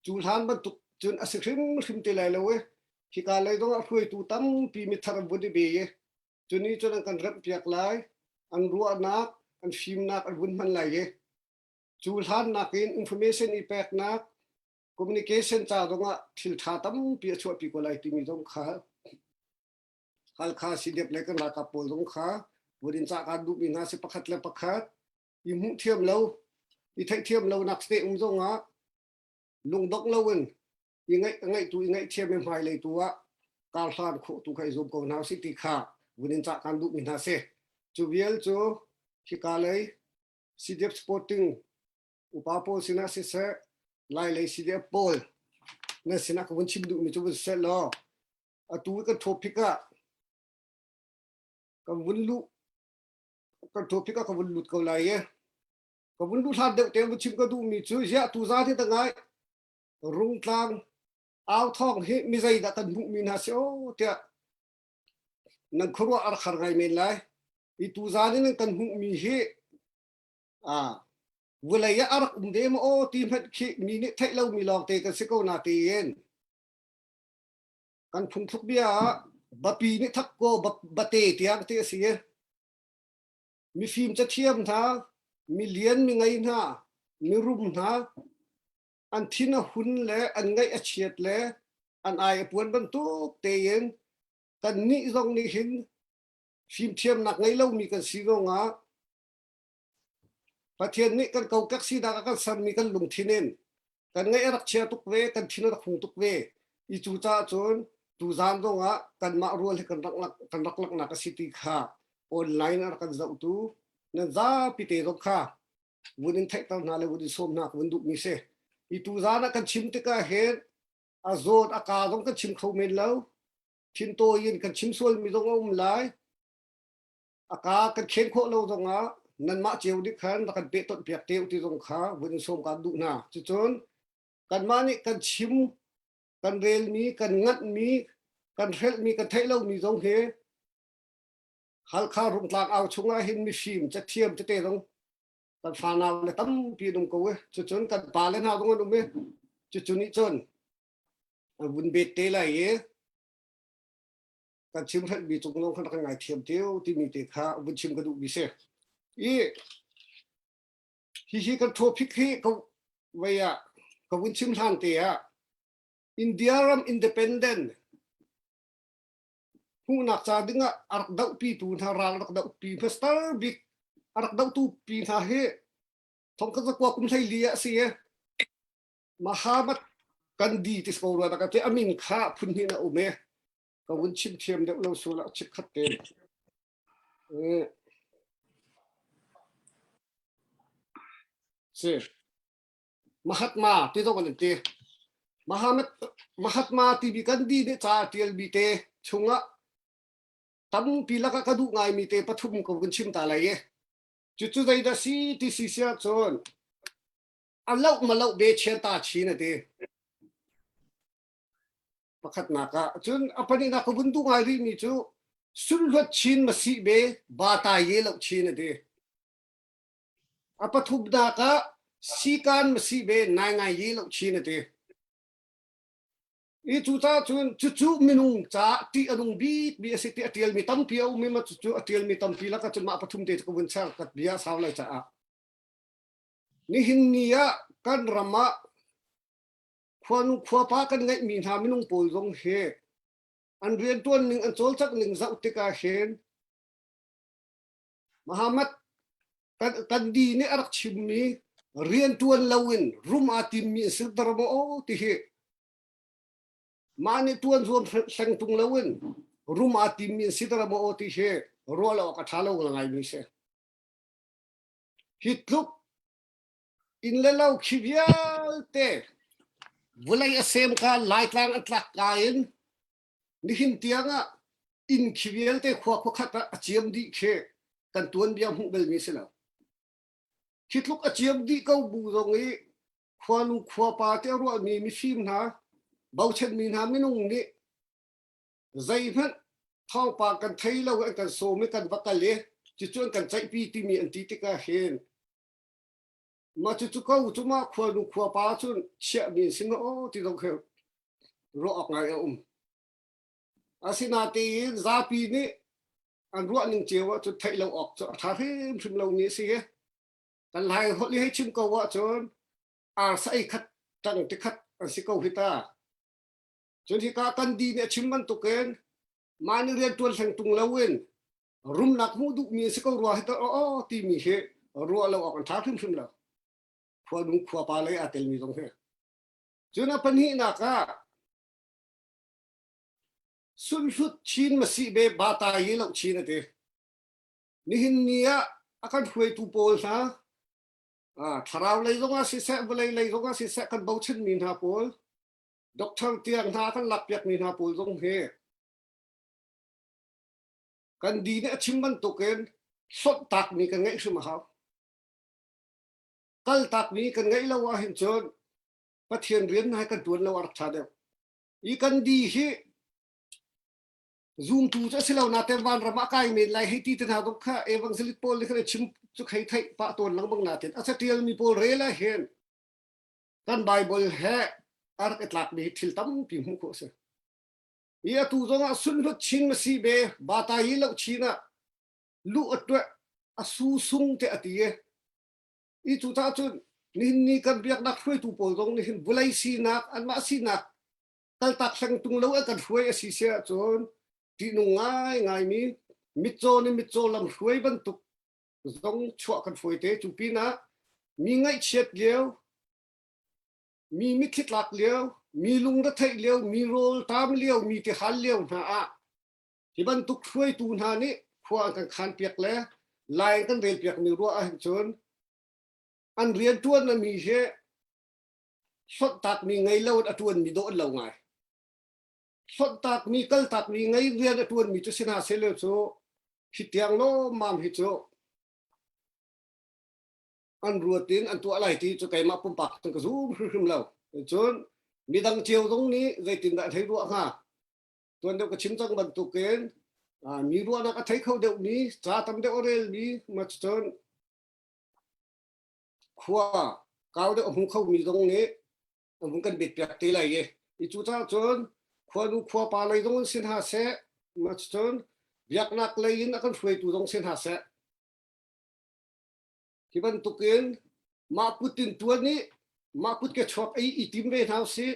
chulhan ban tuk chun asikrim te lai lo we ki ka lai dong a hrui tu tam pi mi thar bu de be ye chuni chon kan rap piak lai an ruwa nak an fim nak an bun man lai ye chulhan nakin information i pek nak communication cha donga thil tha tam pi chu pi ko lai ti mi dong kha halkha sidep le kan ka pol dong kha burin cha ka du mi na se pakhat le pakhat i mu thiam lo i thai thiam lo nak ste dong a lung dok lo wen i ngai tu i ngai thiam me mai le tu a kal hlan kho tu kai zum ko na si ti kha burin cha kan du mi na se chu vial chu hikalai CDF Sporting upapol sina se se lai le CDF pol na sina ko chim du mi chu se lo atu ka topika ka vunlu ka topika ka vunlut ko lai ye ka vunlu tha de te chim ka du mi chu ya tu za ti ta ngai rung tlang aw thong he mi zai da kan bu mi na se o te nan khro ar khar ngai me lai i tu za ni kan hu mi he a vulaya arak umde mo o tim het khi mi ni thai lo mi lok te ka se ko na te yen kan phung thuk bia bapi ni thak ko bate tiang te si mi phim cha thiam tha mi lian mi ngai na mi rum na an thina hun le an ngai a chiat le an ai puan ban tu te yen kan ni zong ni hin phim thiam nak ngai lo mi kan si go nga pathian ni kan kau kak si da kan san mi kan lung thinen kan ngai rak chia tuk ve kan thina rak khung tuk ve i chu cha chon tu zan do nga kan ma rual kan rak lak na ka city kha online ar kan zau tu na za pi te ro kha wunin thai ta na le wunin som na kun du mi se i tu za na kan chim te ka he a zot a ka dong kan chim khau men lo thin to yin kan chim sol mi dong lai a ka kan khen kho lo dong a นั่นมาเจียวดิคันตะกันเปต้นเปียกเตียวที่ตรงขาวันสมการดูนาจนกันมานี่กันชิมกันเรลมีกันงัดมีกันเทลมีกันเทลเรามีตรงเฮฮัลคารุ่งกลางเอาชงอาเห็นมีฟิล์มจะเทียมจะเตะตรงกันฟานาวเลยตั้มปีตรงกูเว้จนกันปาเล่นเอาตรงนั้นตรงนี้จนนี่จนบุญเบตเตะเลยกันชิมเทลมีตรงลงขนาดไงเทียมเตียวที่มีเตะขาบุญชิมกระดูกมีเสียฮีกันโทรพิกฮีก็ไว้อะก็บุญชิมทันเตะอินเดียรัมอินดิเพนเดนต์ผู้นักจากดึงอะอารักดาวปีตูนฮารารักดาวปีเพสตาร์บิกอารักดาวตูปีนาเฮทงกันสักว่าคุณใช้เลียเสียมหามัดกันดีที่สกอร์นะครับที่อามินข้าพุ่นหินะอุเมก็วุ้นชิมเทียมเด็กเราสุระชิดขัดเต็มเสียมหัตมาที่ต้องกันเตะมหัตมาที่บิกันดีเนี่ยจ่าเตียลบีเตชงอะตั้มปีละก็ดูง่ายมีเตปฐุมก็วุ้นชิมตาเลยจุดๆใดดัชที่สิเสียจนอันเล่ามาเล่าเบเชนตาชีนะเตประคัดนักจนอภัยนักบุญดูง่ายรีมีจูสุลวัดชีนมาสิเบบาตายเยลชีนะเตอภัทุบนักสีการมาสิเบนายง่ายเยลชีนะเตอีจุดจนจุดมินุงจ้าที่อนุบีสิที่อติลมีตั้มเปียวมีมาจุดอติลมีตั้มปีแล้วก็จนมาอภัทุมเตก็บุญเชิงกัดเบียสาวเลยจ้านี่หินเนียกันรำมาควรขวาปากันไงมีทามินุงปูลงเฮอันเรียนตัวหนึ่งอันโจลสักหนึ่งสักติกาเห็นมหามัดกันดีนี่อารักชิมมีเรียนตัวลาวินรุมอาติมีสุดดราโมโอที่เฮมาในตัวส่วนสังตุงลาวินรุมอาติมีสุดดราโมโอที่เฮรัวเราก็ท้าเราไงมีเสฮิตลุกอินเลาคิวยัลเตวันไรเซมกันไล่กลางอัตลักกันนี่หินเตียงอ่ะอินคิวยัลเตขวบขัดอาเจียมดีเคกันตัวนี้ยังหุ่นเบลมีเสแล้วคิดลุกอาเจียมดีก็บูตรงนี้ควานุขวบปาเตรัวมีฟิล์มนะเบาเช่นมีนะไม่นุ่งนี่ใจมันท้องปากกันไทยเรากันโซไม่กันวักกันเลยจะชวนกันใจปีที่มีอันติติกาเห็นมาจุดเขาจุมาควานุขวบปาจุนเชื่อมีสิ่งโอ้ที่เราเคยรอออกไงอาศินาตีซาปีนี้อันรัวหนึ่งเจียวว่าจุดไทยเราออกจะท้าให้ชิมเรานี้สิกันไล่เขาเรียกให้ชิมก็ว่าจนอาศัยขัดจังที่ขัดอันสิเขาพิตาจนที่กากันดีเนี่ยชิมมันตุกเองมาในเรียนตัวสังตุงเราเว้นรุมหนักมูดุมีสิเขารัวให้ตัวอ๋อที่มีเหรัวเราออกกันท้าชิมเราควานุขวบปาเลยอาเตลมีตรงนี้จนปัญหาหนักสุดสุดชีนมาสิเบบาตายเล่าชีนเตนี่หินเนียอาการห่วยตูโพลนะทาราวเลยตรงนั้นสิเสะเลยตรงนั้นสิเสะกันเบาชินมีนาโพลด็อกเตอร์เตียงนากันหลับยักมีนาโพลตรงเฮกันดีเนี่ยชิมมันตุกเองสดตักมีกันไงใช่ไหมครับกัลตักมีกันไงเราว่าเห็นจนประเทศเรียนให้กันตัวเราอัดชาเดียวอีกันดีเฮzoom tuจะสิเรานาเตวันรำมาไกมีไลให้ตีตนาตกข้าเอวังสิลิโพลเลยก็ชิมสุขให้ไทยปะตัวหลังบังนาเตอาศัยเทียลมีโพลเรล่าเห็นกันไบเบิลแห่อาร์เกตลักมีทิลตั้มพิมพ์โคเสยาตูจงอาสุนรถชินมาสีเบบาตายเล่าชินะลูกตัวอาสูซุงเตอตีเออีตูตาจุนนี่กันเบียกนักช่วยตูโพลตรงนี้บุไลซีนักอันมาซีนักตัลตักสังตุงเล่ากันช่วยสิเสียจนที่นุ่งง่ายมีมิโซนี่มิโซลำช่วยบรรทุกต้องชั่วกันช่วยเตะจุปีนะมีไงเฉียดเลี้ยวมีมิคิดหลักเลี้ยวมีลุงรัฐไทยเลี้ยวมีโรลตามเลี้ยวมีที่หันเลี้ยวนะที่บรรทุกช่วยตูนหานี่พวกกันขันเปียกแล้วลายกันเรียนเปียกมีรัวอาหิจนอันเรียนตัวนั้นมีเช่สดตักมีไงเล่าอัตวนมีโดนเล่าไงสดตักมีกัลตักมีไงเรียนตัวมีจุดสินาเซเลโซคิดยังโลมามฮิโซ อันรัวตินอันตัวอะไรที่จะไกมาปุ่มปักตั้งกระซูมขึ้นเราจนมีดังเจียวตรงนี้ใจตินได้ให้รัวค่ะตัวเดียวก็ชิมจังบรรทุกเกณฑ์มีรัวนักไทยเขาเดี๋ยวนี้จ่าทำเดี๋ยวเรลนี้มาจนขวาเกาเดี๋ยวหุ่นเขามีตรงนี้หุ่นกันบิดเปียกตีอะไรเงี้ยอีจุดจ้าจนขวาดูขวาปลาอะไรตรงสินหาเสะมาจนเบียกนักเลยนักกันช่วยตัวตรงสินหาเสะที่บรรทุกเกณฑ์มาพูดถึงตัวนี้มาพูดแค่ชอบไอ้ทีมเวทเฮาสิ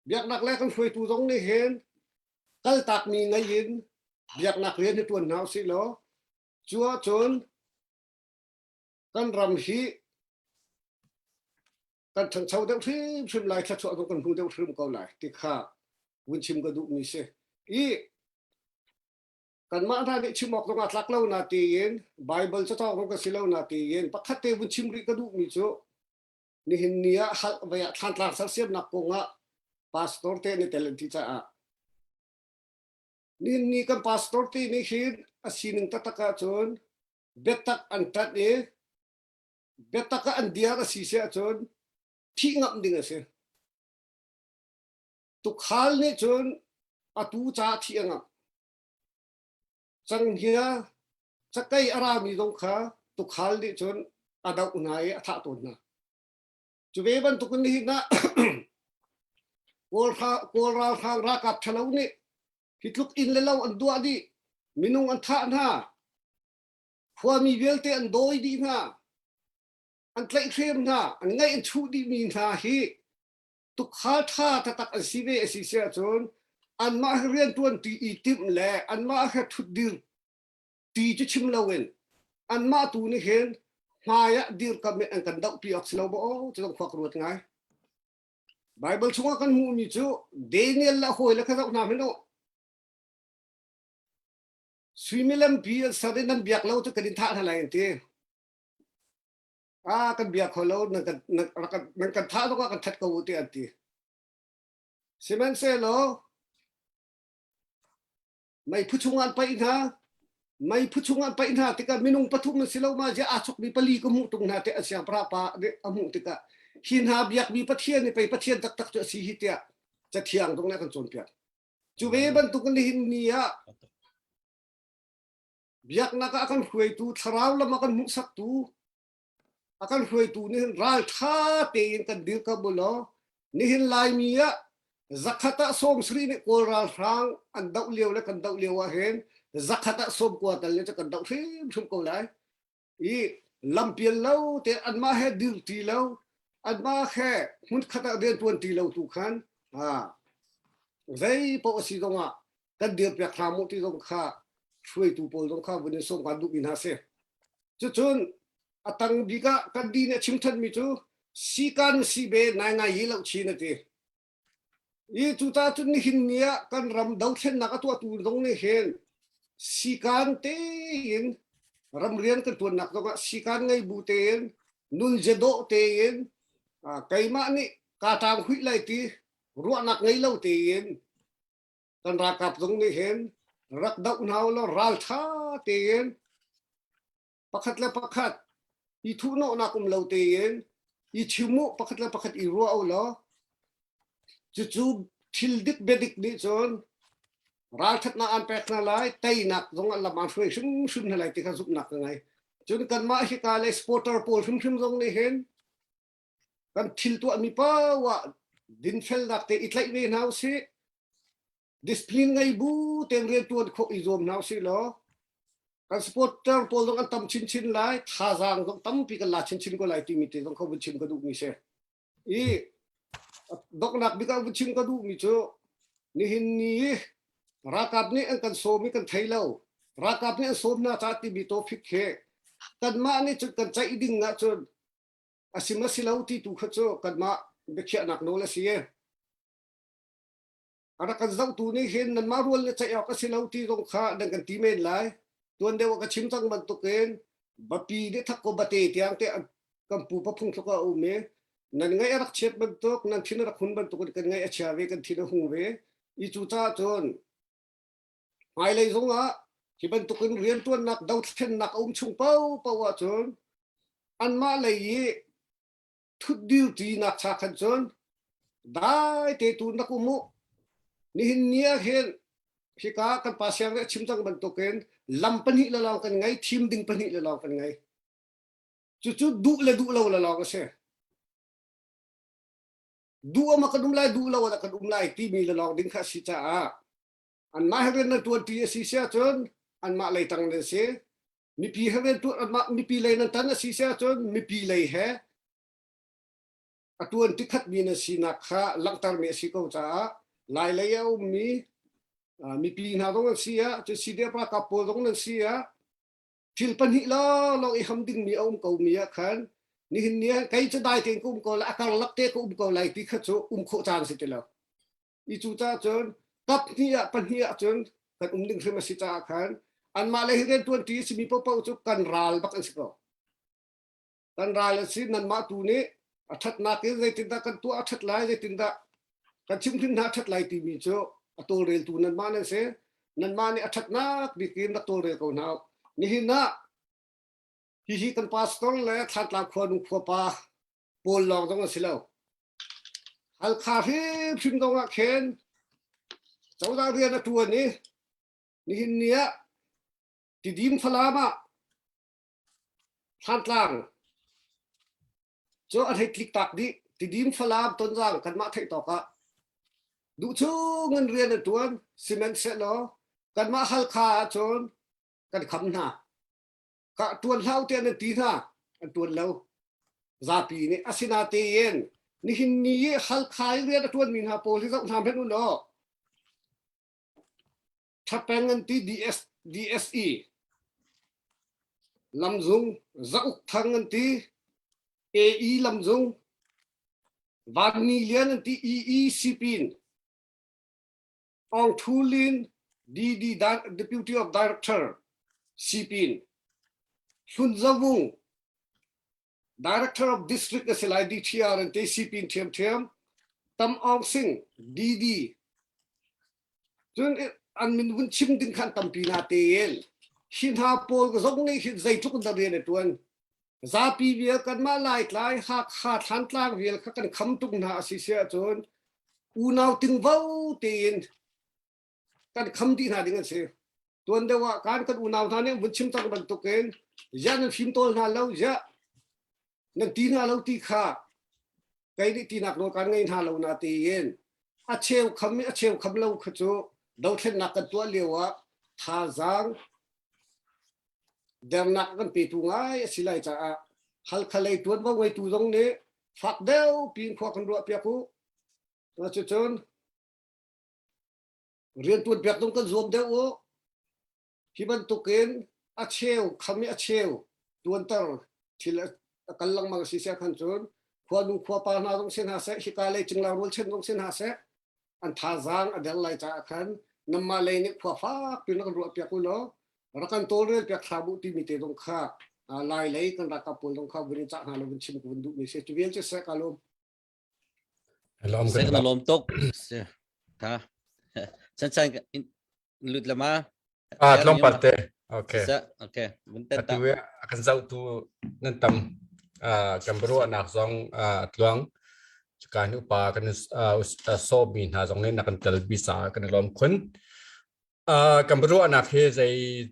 เบียกนักแรกกันช่วยตัวตรงนี้เห็นกัลตักมีไงยินเบียกนักเรียนในตัวเฮาสิเหรอจัวจนกันรำฮีกันทั้งชาวเดาทิมชิมลายชัดชวดกันพูดเดาทิมเกาหลีที่ข้าวินชิมกระดูกมีเสอีกันมาท่านี้ชิมออกตรงอัตลักเล่านาทีเย็นไบเบิลจะต้องมันก็สิเล่านาทีเย็นปักขัดเตวินชิมริกระดูกมีจ้นี่เห็นเนียฮัลไปทันทางสักเสียบนักกงะพาสปอร์ตเนี่ยเตลันที่จะนี่กันพาสปอร์ตนี่เห็นอาศินิงตัดกาจนเบตักอันตัดเนี่ยเบตักอันเดียร์สิเสียจนที่งับดิ่งเสียตุกขานเนี่ยจนอตูจ่าที่งับจังเฮียสักไก่อารามีตรงขาตุกขานเนี่ยจนอาดาอุนัยอัฐตุนนะจุเวบันตุกนี่นะโกลราทางรักกับเฉลานี่ฮิตลุกอินเลาอันดัวดีมินุงอันท่านะพวมีเวลเตอันโดยดีนะอันไกลเคลมนะอันไงอันชูดีมีนะฮีตุกขาท่าตักอันซีเวสิเสียจนอันมาเรียนตัวตีอีติมแหละอันมาแค่ทุดดิรตีจะชิมเลวินอันมาตูนี่เห็นมายะดิรกับเมอันกันดักปีอักษรบ่จะต้องควักรวดไงไบเบิลช่วงกันมูมีจูเดนิเอลละโหยละข้าต้องนำให้โนสวิมิลัมปีสารินันเบียกเราจะกระดิ่งท่าอะไรอย่างที่กันเบียกเขาเรานักกันท่าต้องกันทัดกับวุฒิอันที่ซีเมนเซโลไม่พูดชงานไปนะไม่พูดชงานไปนะที่กันมินุงปฐุมสิเรามาจะอาชกมีปลีก็มุตรงนาเตอเสียปราปาเดอมุติกะหินหาเบียกมีปะเทียนไปปะเทียนตักจะสีหิตยจะเทียงตรงนั้นกันจนเปียกจูเวบันตุกันหินเนียเบียกนักอาการหวยตูทราวละมากันมุสักตูอาการหวยตูนี่รัลท่าเตียนกันดิลกับบุลนี่เห็นลายมีอะzakhata som sri ne koral rang an dau leo le kan dau leo wa hen zakhata som ko tal le kan dau thim thum ko lai i lampian lo te an ma he dil ti lo an ma he hun khata den tuan ti lo tu khan vei po si donga kan dir pya khamu ti dong kha shui tu pol dong kha bun som kan du bin ha se chu chun atang biga kan di ne chimthan mi chu si kan si be na nga yi lo chi na tiอีจุดที่นี่หินเนียกันรำดาวเช่นนักตัวตูตรงนี้เห็นสิการเตียนรำเรียนกันตัวนักตัวสิการไงบูเตียนนุนเจโดเตียนไก่มานี่กาทางหุยไลตีรัวนักไงเล่าเตียนกันรักกับตรงนี้เห็นรักดาวนาแล้วรัลท่าเตียนประคัดและประคัดอีทุโนนักเล่าเตียนอีชิมุประคัดและประคัดอีรัวเอาแล้วจู่ๆทิลดิกเบดิกนี่จนรัลทัดนักอันเป็กนั่นเลยไตนักตรงอันละมาช่วยชุ่มนั่นเลยที่เขาสุกนักยังไงจนกันมาฮิกาเลสปอร์เตอร์โพลชุ่มตรงนี้เห็นกันทิลตัวมีป้าวะดินเฟลนักเตอิตไลเวนเอาสิดิสพลินไงบูเต็มเรียนตัวเขาอีโซมเอาสิล้อกันสปอร์เตอร์โพลตรงอันตั้มชินเลยท่าจางตรงตั้มปีกันละชินก็เลยที่มีแต่ตรงเขาเป็นชินก็ดูมีเสียอีดอกนักบิกาวิชิมก็ดูมิโชนี่หินนี่รักกับนี่อันกันโซมิกันไทยเล่ารักกับนี่โซมนาชาติบิโตฟิกเฮกันมานี่จุดกันใจดิ่งนะจนอาศิมาสิลาวที่ถูกเขาโจกันมาเบกเชียนักโนเลเซียอะไรกันเจ้าตัวนี้เห็นนั่นมารัวเลยใจเอาก็สิลาวที่ตรงข้าดังกันตีเมนไลตัวเดียวก็ชิมตั้งมันตุกเองบัปีนี่ทักก็บัตเตียงเตะกัมพูปะพุ่งทุกเอาเมนั่นไงรักเช็ดบันตุกนั่นที่นรักหุ่นบันตุกกันไงเชียเวกันที่นหูเวอีจุดจ้าจนไอ้เลยสงอ่ะที่บันตุกเรียนตัวนักดาวเช่นนักอุ้มชุ่งเป้าว่าจน อันมาเลยทุดดิวตีนักชาขันจนได้เตตูนักอุมุนี่เนียเห็นพิกากันภาษาเนี่ยชิมจังบันตุกันลำปันหิละลองกันไงทีมดิ่งปันหิละลองกันไงจู่ๆดูละลองกันเสียดูมากันumlayดูละว่ากันumlayทีมีละลองดิ่งข้าสิจ้าอันมาเห็นนั่นตัวที่สิเสียจนอันมาเลยตั้งนั่นเสียมีปีเห็นตัวอันมามีปีเลยนั่นตั้งสิเสียจนมีปีเลยแฮตัวที่ขัดมีนสินักข้าหลังตารเมสิเขาจ้าลายเลยเอามีปีนาตรงนั้นเสียจะสิเดียปลากระโปรงตรงนั้นเสียทิลปันหิละลองไอ้คำดิ่งมีเอาเขามีอะคันนี่เห็นเนี่ยใครจะได้เก่งก็เขาละอาการลักเตะก็เขาไล่ที่ขัดโจโคจานสิเดียวอีจูจ้าจนกับเนี่ยปันหิจนกันดิ่งขึ้นมาสิจ้าคันอันมาเลยเห็นตัวที่สิมีเป้าจุกันรัลบักอันสิเขากันรัลสินันมาตัวนี้อัฐนักเลยติดตากันตัวอัฐลายเลยติดตากันชิมขึ้นหน้าอัฐลายที่มีโจตัวเรลตัวนั้นมาเนี่ยเสนั้นมาเนี่ยอัฐนักบิกินตัวเรลเขาหนาวนี่หินะที่กันพาสต้นเลยทัดลาคนขวบปาปูลองตรงนั้นสิแล้วฮัลคาฟีพิมตรงนั้นเข็นเจ้าดาวเรียนตัวนี้นี่หินเนี่ยที่ดิมฟลามาทัดลางโจอันให้คลิกตักดิที่ดิมฟลามต้นร่างกันมาไทยต่อกะดูชูเงินเรียนตัวซีเมนต์เสร็จแล้วกันมาฮัลคาจนกันคำหน้ากะตัวเล่าเตียนตีหน้าอันตัวเล่าซาปีนี่อาศินาเตียนนี่หินนี้ฮัลคาเรียนตัวมีนาโปลิต้องทำให้ดูเนาะถ้าเป็นเงินที่ DSE ลำซุงจะอุกทางเงินที่ AE ลำซุงวันนี้เรียนเงินที่ EECPinองทูลินDD Deputy of Director CPin สุนทรวงศ์ Director of District เสลาย DTR อันที่ CPin เทียมตำอองสิง DD จนอันมันวุ่นชิมดึงขันตำปีนาเตียนหินหาโปลก็ส่งในหินใจทุกคนเรียนในตัวซาปีเวียกันมาหลายหากขาดทันตลางเวียกันคำตุกนาสิเสียจนอูนาวถึงว้าเตียนกันคำที่นาดิ่งเสียตัวเดียวการกันอูนาวท่านเนี่ยวุ่นชิมตั้งบันตุกเองยันฟิมโตนาเล่าจะนั่นตีนาเล่าตีขาไกด์ตีนักโลกันไงนาเล่านาเตียนอาเชลคำเล่าขจูดาวเช่นนักกันตัวเลี้ยวท่าจางเดิมนักกันปีตุงไงสิไลจ้าฮัลคาเลยตัวว่าไว้ตัวตรงนี้ฝักเดียวปีนขวากันรัวเปียกูนะจุดจนเรียนตัวเปียกตรงกันรวมเดียวที่บรรทุกเองอาเชลคำนี้อาเชลตัวนั้นที่ละกันลังมาสิเสียขันจนขวานุ่งขวาปานาตรงเส้นหาเสฮิกาเลยจึงเรารู้เช่นตรงเส้นหาเสอันท่าจางอเดลไลจ้าขันน้ำมาเลยนี่ขวาฟ้าปีนกันรัวเปียกูเนาะรักกันโตเรื่องเปียกขาบุติมิเตตรงข้าลายเลยกันรักกับปูตรงข้าบริจาคหาลมชิมกุนดุมิเสตุเวียนจะเสกอารมณ์ ล้อมกัน Saya kena lomtok. Ha. San lut lama. ลงปัดเตโอเค Sa okay. Bentar ตั tak. วอาการเจ้าตัวนั่นตำกัมบรัวนักสองตลวงการอุปากันโซบินหาสองนี้นักกันเตลบิสากันล้อมคนกัมบรัวนักเฮใจ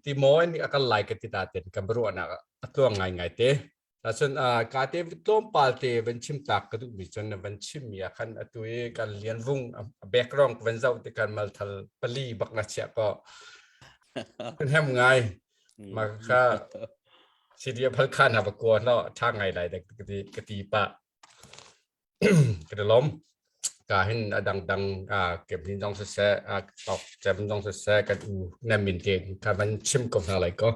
ที่มอยนี่อาการไล่กันติดตาเต็นกัมบรัวนักตลวงไงเตะแต่ส่วนการเตะล้มปาเตะเป็นชิมตักกระดูกมิจฉาเป็นชิมมีอาการตัวการเรียนรุ่งแบกกรองเป็นเจ้าที่การมาทัลปลีบักนัชเชก็เป็นแฮมไงมาค่ะสิเดียพัลคานาบกัวแล้วทางไงไรแต่กตีปะกระล้มการเห็นดังเก็บนินจองเสตอกจะเป็นจองเสกันอูแนมินเกนการมันชิมกับอะไรก็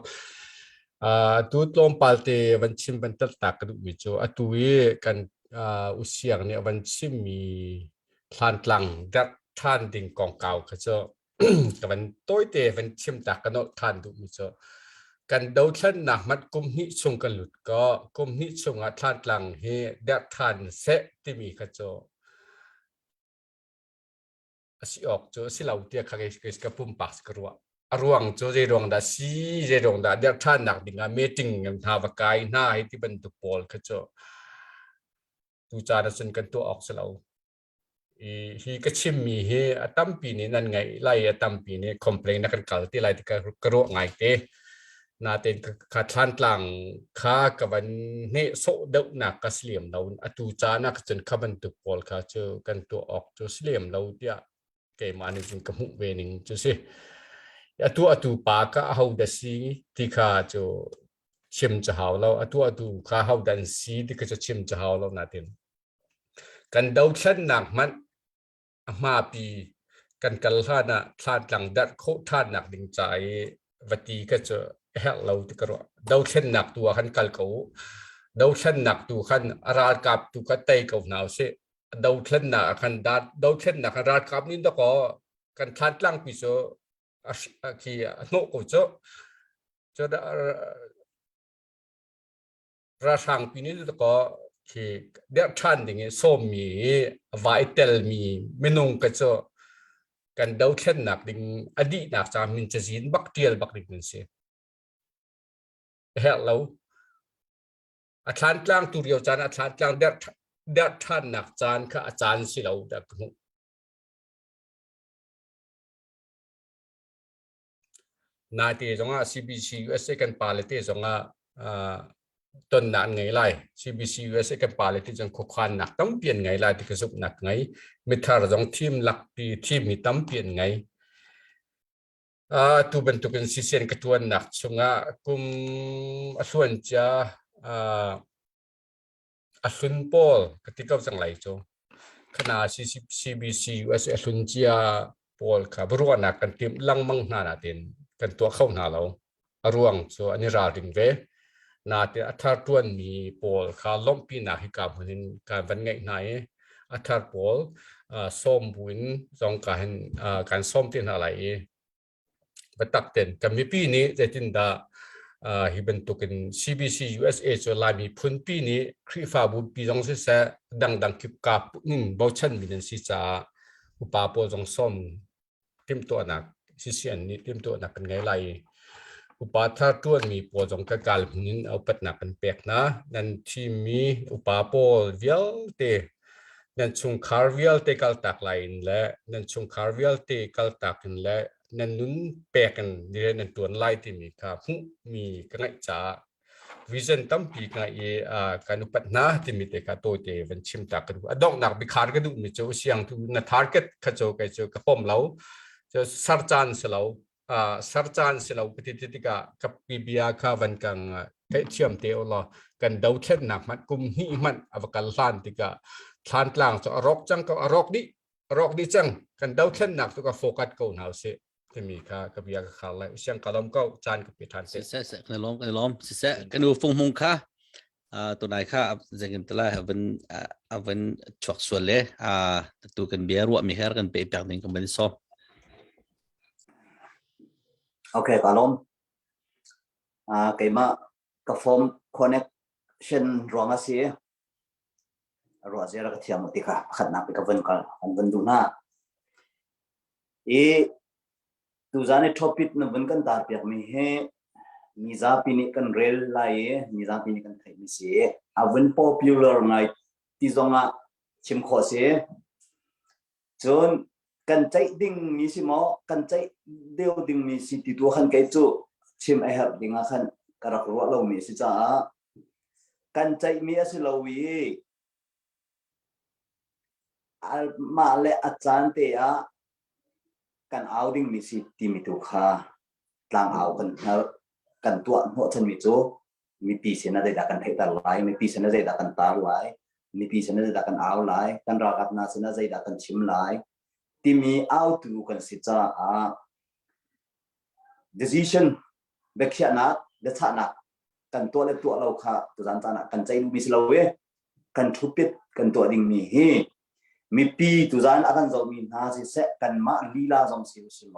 ตัวลมปาลเตมันชิมเป็นตัดตากระดูกวิจูตัวกันอุเสียงเนี่ยมันชิมมีพลานหลังดักท่านดิ่งกองเก่าเขาจะแต่มันตัวเตมันชิมตากกันโนท่านดูวิจูกันดาวท่านนักมัดกุมหิชงกันหลุดก็กุมหิชงท่านหลังเฮดักท่านเสที่มีเขาจะสิออกจะสิเราเตียกเขาเกสกับปุ่มปักสกรัว ร่วงจูเจรวงดาซีเจรวงดาเดียท่านหนักดิ่งเมติงยังทาวกายหน้าให้ที่บรรทุกบอลก็จะตูจาร์สันกันตัวออกเสลาฮีก็ชิมมีเฮอตัมปีนี้นั่นไงไล่อตัมปีนี้คอมเพลนนักการที่ไล่ที่กระโดดไงเตนาเต็นขาดทันหลังข้ากับวันนี้โซเดาหนักกระเสียมเราตูจานักจนขับมันตุกบอลข้าเจอกันตัวออกจะเสียมเราเดียเกมอันนี้จึงกระหุเวนิงจะสิตัวปากก็เอาดัสีที่ข้าจะชิมจะหาเราตัวข้าเอาดันสีที่ก็จะชิมจะหาเรานาเต็นกันเดาเช่นหนักมันมาปีกันกัลท่านะท่านหลังดัดโคท่านหนักดิ่งใจวัตีก็จะเฮลเราที่กระเดาเช่นหนักตัวขันกัลเขาเดาเช่นหนักตัวขันราดกับตัวก็เตยเขาหนาวเสเดาเช่นหนักขันดัดเดาเช่นหนักราดกับนี่ตัวก็กันท่านหลังปีโซที่โนกุโจจะราชางปีนี้ตัวก็ที่เด็กท่านอย่างเงี้ยส้มมีไวท์เตลมีเมนูก็จะกันเดาเช่นหนักดิ่งอดีตหนักจามินจะจีนบักเทียลบักดิ่งนั่นสิเฮลเราอาจารย์กลางตัวเดียวจานอาจารย์กลางเด็กท่านหนักจานค่ะอาจารย์สิเราเด็กหูนาทีจงอ่ะ CBC USA กันปาเลตีจงอ่ะต้นนั้นไงไล่ CBC USA กันปาเลตีจงคุกคันหนักตั้มเปลี่ยนไงไล่ที่กระสุนหนักไงมิทาร์จงทีมหลักปีทีมมีตั้มเปลี่ยนไงตัวเป็นตัวเป็นซีเซียนกระตัวหนักจงอ่ะกุมส่วนจะสุนโพลกติกาจังไรโจขณะ CBC USA สุนเจียโพลค่ะบรัวหนักกันทีมลังมังนาเด่นกันตัวเข้าหน้าเราร่วงส่วนอันนี้ราดิงเวนาเตอัฐารตัวนมีโพลค่ะล้มปีนาฮิกาบุญการวันไงไหนอัฐารโพลส้มบุญจงการส้มที่อะไรบัตักเต็นกันมีปีนี้จะจินดาฮิบันตุกัน CBC USA จะลายมีพุ่นปีนี้ครีฟาบุญปีจงเสะดังคิบกับบ่ชันมีนันสิจ้าอุปาโพจงส้มเต็มตัวหนักซีเซียนนี่เต็มตัวหนักกันไงไรอุปาถ้าตัวมีโพจงกะกาลนี้เอาปัดหนักกันเปียกนะนั่นที่มีอุปาโพเวียลเตนั่นชงคาร์เวียลเตกัลตักไลน์และนั่นชงคาร์เวียลเตกัลตักกันและนั่นนุ่นเปียกันเรียนนั่นตัวไล่ที่มีครับมีกันไงจ้าวิจัยตั้มปีกันการอุปนัยที่มีแต่การตัวเจวันชิมตากันดูดอกหนักบิคาร์กันดูมีเจ้าเสียงทุนทาร์เก็ตขจกไอเจ้ากระป๋อมเราจะสัรจานเสลาสัรจานเสลาปฏิทินกับกับปีเบียข้าวันกังเเชื่อมเตียวเรากันดาวเช่นหนักมันกุมหิมันอวกาศล้านที่กับทานกลางจะอรกจังก็อรกดิจังกันดาวเช่นหนักตัวกับโฟกัสกูหนาวเสที่มีค่ากับยาข่าวอะไรเสียงกระลมก็จานกับปีทานเส เสะกันล้อมเสะกันดูฟงมงค่ะตัวไหนค่ะจะกันตลาดเอาเป็นชวกส่วนเลยตัวกันเบียร์รัวมีแค่กันเปย์แบบนึงกันเป็นซ้อมโอเคกาลมเกม่ากฟอมคอนเนคชั่นรวมสิรัวเสียแล้วก็เทียมติค่ะขัดนักไปกับวันกันวันดูหน้าตัวจานท็อปิกนั้นวันกันตาเปียกมีให้มีซาปินิกันเรลไลมีซาปินิกันไทยมีเสียวัน popular ไงที่จงชิมขอเสียจนกันใจดิ่งมีสิมอกันใจเดียวดิ่งมีสิติตัวขันไกจูชิมไอฮับดิ่งขันกระรัวเรามีสิจ้ากันใจมีสิเราวีมาเลอาจารย์เตียกันเอาดิ่งมีสิติมีตัวข้าตามเอากันตัวหัวฉันมีจูมีปีเสนาใจดักกันเทตาไหลมีปีเสนาใจดักกันตาไหลมีปีเสนาใจดักกันเอาไหลกันรักนาเสนาใจดักกันชิมไหลที่มีเอาตัวกันสิจ้าdecision เบกเชียนักเดชนักกันตัวเล็กตัวเราค่ะตัวจันทร์นักกันใจดูมีสลาวกันทุบปิดกันตัวดิ่งมีปีตัวจันอากันจะมีนาสิเสกันมาลีลาจงสิวสิโล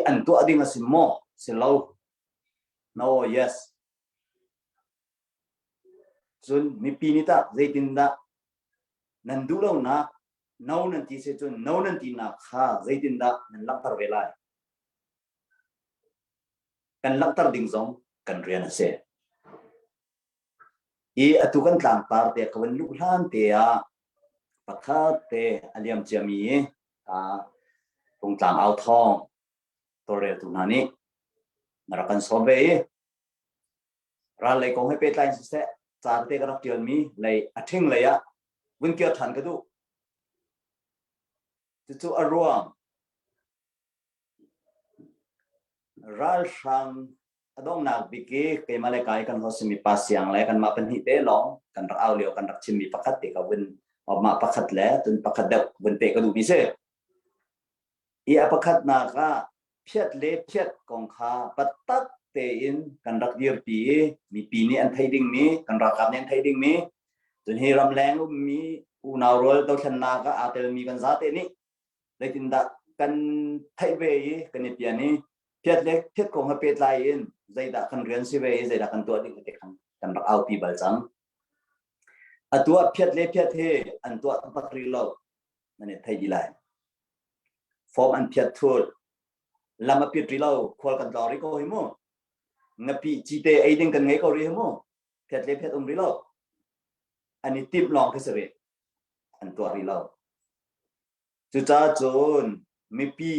อันตัวดิ่งสิโมสิลาว no yes ส่วนมีปีนี้ตาใจตินดานันดูเรานะนาวนันทีเสจนนาวนันทีนักข้าใจตินดานันลังทาร์เวลัย กันลักตัดดิ่งซองกันเรียนเสียตุกันต่างตาเตะกวนลูกหลานเตะปะคัดเตะอเลียมเจียมีตรงต่างเอาทองตัวเรือตุนานี้นรกันสอบเบยร้านเลยคงให้เป็นไลน์เสียจานเตะกันรับเดือนมีเลยอาทิตย์เลยวินเกียร์ทันกันดูจู่ๆอารมณ์ร้านช่างดองนักบิกิเกมาเลยกายกันหัวสมีปัสยังเลยกันมาเป็นหิเตลองกันรักเอาเลียวกันรักชิมมีปักขัดเตะกับวินออกมาปักขัดแล้วจนปักขัดเด็กวินเตะกันดูมิเซ่ปักขัดนักเพียดเล็บเพียดกองขาปัตตักเตอินกันรักเดียร์ปีมีปีนี้อันไทยดิ้งมีกันรักกับเนี่ยไทยดิ้งมีจนเฮรำแรงมีอุณาวรลตัวชนะก็อาจจะมีกันซาเตนี้เลยตินดักกันไทยเวย์กันเนี่ยปีนี้เพียดเล็กเพียดกองให้เป็ดลายอินใจดักกันเรียนสิเวย์ใจดักกันตัวดิ้งเด็กกันรักเอาปีบัลจังตัวเพียดเล็กเพียดเฮอันตัวปักรีโลนั่นเนี่ยไทยดีไลน์ฟอร์มอันเพียดทูลลำมาพิจารณาควอลกันต่อริโก้หิมงับปีจีเตไอเด้งกันไงก็ริหิมเพียดเล็บเพียดริโลอันนี้ติมลองขึ้นสิอันตัวริโลจุจ้าโจนมีปี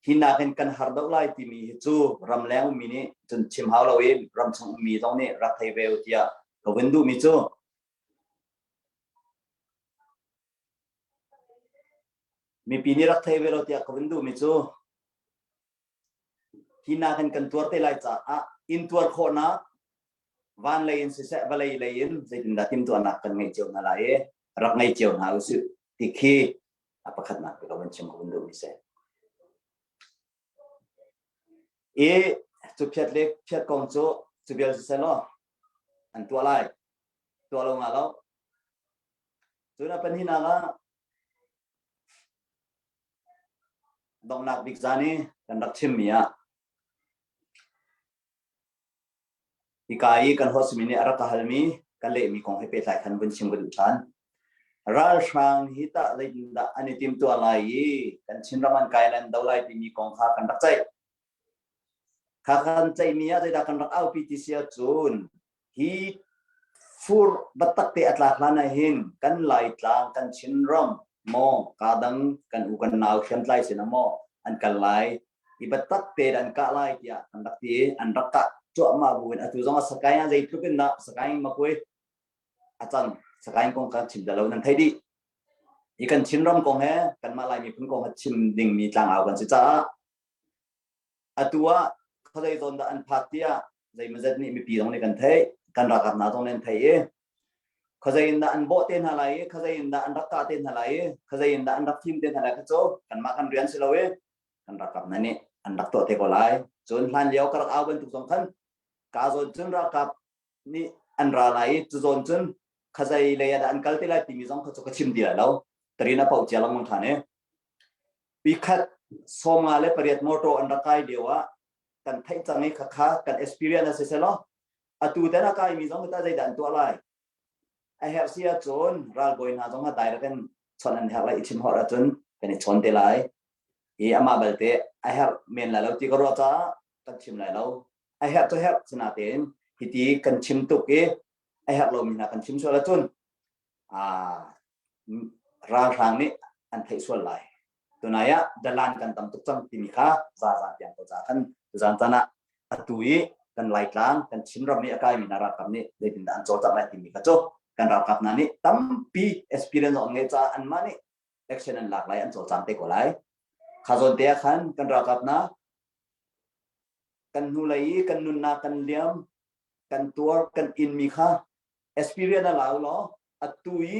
หินากันหาดอกไล่ที่มีจูรำแรงมีนี่จนชิมหาวเราเองรำชงมีตรงนี้รักไทยเวลที่ก็วันดูมีจูมีปีนี้รักไทยเวลที่ก็วันดูมีจูหินากันตัวเตลัยจ้าอินตัวโคนะวันเลยอินเสะวันเลยอินจะถึงดัติมตัวนักกันไงเจียวนาลายรักไงเจียวนาอุสุติคีapa khat nak ko ban chim ko ndu mi se chu phet le phet kong chu chu bial se lo an tua lai tua lo nga lo chu na pen hina ga dong nak big zani kan dak chim mi ya ikai kan hosmini ara ka halmi kan le mi kong he pe lai khan ban chim ko du chanราชังฮิตะเลยดะอันนี้ทีมตัวอะไรกันชินรามันกายนั้นดาวไลที่มีกองข้ากันรักใจข้ากันใจมีอะไรดักกันรักเอาพิธีเสียจูนฮิฟูร์บัตตักเตอัตลาคลานาหินกันไล่ตางกันชินรำมอกาดังกันอุกันนาวเชียนไล่สินะมออันกันไล่อิบัตตักเตอันกะไล่ที่อันรักที่อันรักกะจ่อมาบุญอัตุจงสกายใจทุกินนะสกายมาคุยอาจารย์สกายกองกันชิมแต่เรานั้นไทยดีอีกันชิมรำกองแฮกันมาลายมีพึ่งกองชิมดิ่งมีจางเอากันสิจ้าตัวเขาใจตอนอันพัดที่ใจมันจะนี่มีปีตรงนี้กันไทยกันรักกับนาตรงนั้นไทยเขาใจอันโบเต้นอะไรเขาใจอันรักกาเต้นอะไรเขาใจอันรักทีมเต้นอะไรก็โจกันมากันเรียนสิเรากันรักกับนั่นนี่อันรักตัวเทกไลจนพันเดียวก็รักเอาเป็นทุกสองคันกาจนจนรักกับนี่อันราไลจนข้าใจเลยอันกัลติลายที่มีจงเขาจะชิมดีแล้วตรีน่าเป่าเจริญมังคันเนี่ยปีขัดสมาเลปริยัตโมโตอันรักไอเดียวกันไทยจังไงข้ากัน experience เสร็จแล้วตัวแต่ละกายมีจงก็ได้ดันตัวอะไรไอเฮร์เซียจนรัลโกอินหาจงก็ได้แล้วกันชนอันเฮร์อะไรชิมหอร์จนเป็นชนเตลัยอามาเบลเตไอเฮร์เมนแล้วที่ก็รู้จักกันชิมแล้วไอเฮร์ตัวเฮร์ชนะเต็นฮิตีกันชิมตุกไอเฮร์เรามีนักกันชิมส่วนละจนร่างนี้อันไทยส่วนไหลตัวนายดัลลันกันตั้มตุกจังที่มีค่าซาอย่างตัวจากันะจานนะตุยกันไหลกลางกันชิมรำนี้อากาศมีนารักกับนี้ได้เป็นอันโจทย์อะไรที่มีกระจกกันรักกับนั้นนี่ตั้มปี experience ของเงจ้าอันมานี่ action อันหลากหลายอันโจทย์จำเตกว่าไรข้าจนเตียขันกันรักกับนะกันนุลัยกันนุนนากันเลี้ยมกันตัวกันอินมีค่า experience อันหลากหลายอันตุย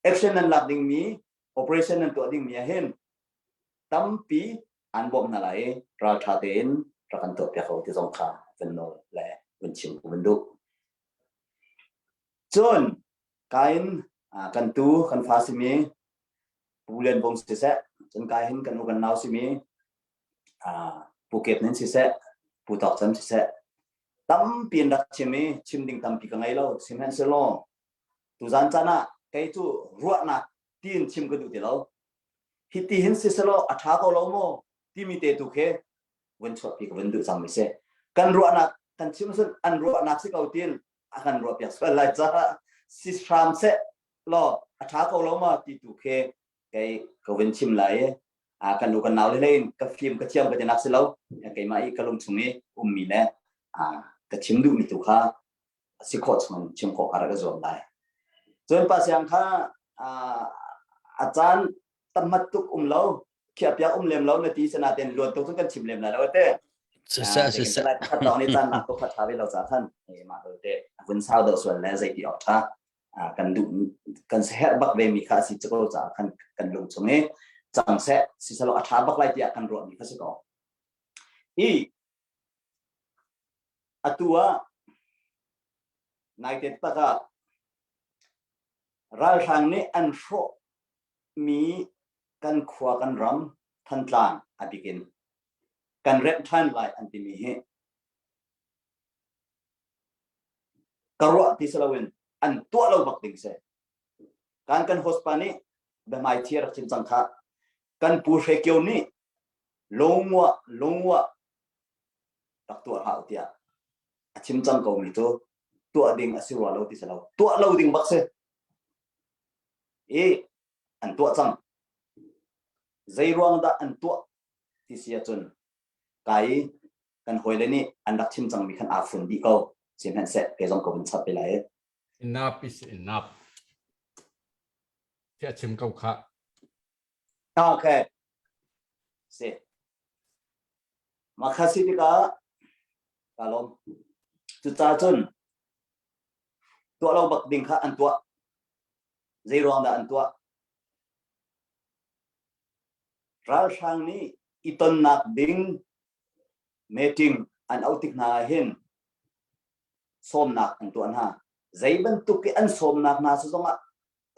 action นั้นหลักดิ่งมี operation นั้นตัวดิ่งมีเห็นตั้มปีอันบ่มนั่นแหละเราชาเตนเรากันตัวเปียเขาที่สงขาเป็นโนและเป็นชิมเป็นดุจนการกันตูกันฟาสิมีผู้เรียนบ่มสิเสะจนการเห็นกันอุกันนาวสิมีผู้เก็บนั้นสิเสะผู้ตอกจำสิเสะตั้มปีนรักชิมีชิมดิ่งตั้มปีกันไงเราสิมันเสลองตุจันจานะไก่จูรัวนักตีนชิมกันดูเดียวฮิตที่เห็นสิสโลอัฐาเขาเราโม่ที่มีเตตุเควันชดปีกวันดูจำไม่เส kan ro anak kan chim sun an ro anak si kau tin akan ro piak so lai cha si shram se lo atha ko lo ma ti tu khe cái cầu vinh chim lại kan lu kan nào lên cái phim cái chiang cái nak si lo cái mai cái lông chung ni mi ne cái chim du mi tu kha si ko chung chim ko ara cái zon lai zon pa siang kha achan tamat tuk lo kia pia lem lo na ti sana ten luan tu kan chim lem la lo te sa khat dong ni chan nak to khat thawe lo cha khan ma lo te vun sao do so la zai ti ot tha kan du kan se her bak ve mi kha si chko cha khan kan lung chung ni chang se si salo atha bak lai ti kan ro mi kha se ko I atua nai te ta ka ral sang ni an sho mi kan khwa kan ram than tlang abikin kan rep than lai an ti mi he karwa ti salawin an to lo bak ding se kan hospani be mai thier chin chang kha kan pu she kyo ni longwa tak to ha tia achim chang ko mi to ding asirwa lo ti salaw to lo ding bak se an to chang zai ruang da an to ti sia chun kai kan hoile ni an dak chim chang mi khan a fun di ko sim han se ke jong ko bin chap pe lai enough is enough thế chim câu khá okay se makhasi ti ka kalom chu cha chun to lo bak ding kha an to zai ruang da an to ral sang ni iton nak ding meeting an outik na hin som nak an tu an ha zai ban tu ke an som nak na su zonga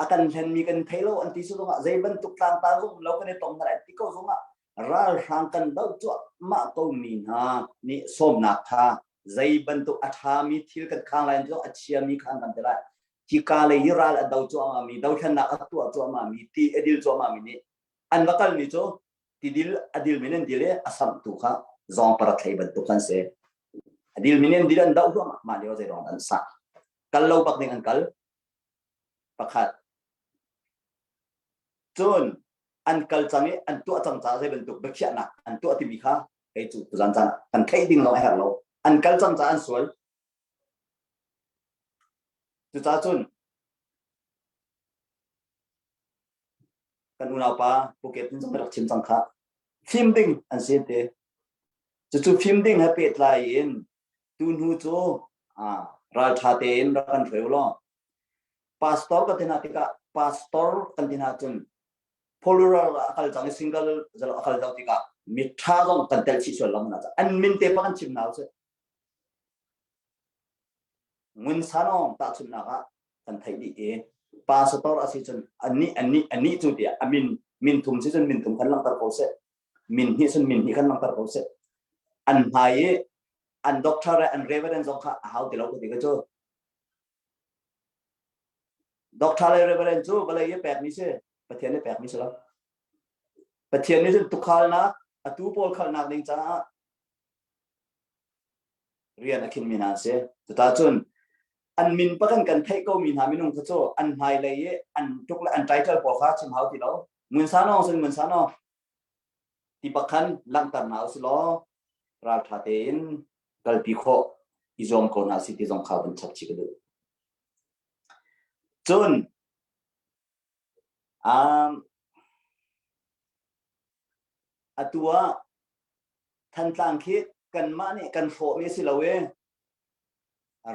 akan hen mi kan thailo an ti su zonga zai ban tu tlang ta zo lo kan tong na ti ko zonga ral sang kan dau chu ma ko mi na ni som nak tha zai ban tu atha mi thil kan khang lai jo achia mi khang kan tela ki ka le yiral dau chu ma mi dau than na atu chu ma mi ti edil chu ma mi ni an wakal ni cho tidil adil minen dile asam tu kha zong para thai ban tu kan se adil minen dilan dau do ma leo zai rong an sa kal lo bak ning an kal pakhat chun an kal changi an tu chang cha zai ban tu bakhia na an tu ati mi kha kai chu tu jan chan kan thai ding lo ha lo an kal chang cha an sual tu cha chun kan unau pa Phuket ni jong rak chim chang kha phim ding an se te chu phim ding ha pet lai in tun hu cho ral tha te in ra kan theu lo pastor ka thena tika pastor kan thena chun plural akal jang single jal akal jang tika mitha jong kan tel chi so lam na an min te pa kan chim nau se mun sanong ta chim na ka kan thai di pastor asi chun ani chu dia amin min thum si chun min thum kan lang tar ko se min hi chun min hi kan lang tar ko se an hai an doctor an reverend jong kha how ti lo ko ti ga cho doctor reverend chu bala ye pek ni se pathian ne pek ni se lo pathian ni chun tu khal na atu pol khal na ding cha rian akin mina se ta chun an min pakan kan thai ko min ha minung kho cho an hai le ye an tuk la an title po kha chim how ti lo mun sa no sun mun sa no ti pakhan lang tar nau si lo ral tha ten kal pi kho izom ko na si ti zong kha ban chap chi ka du chun atua than tlang khit kan ma ni kan pho me si lo we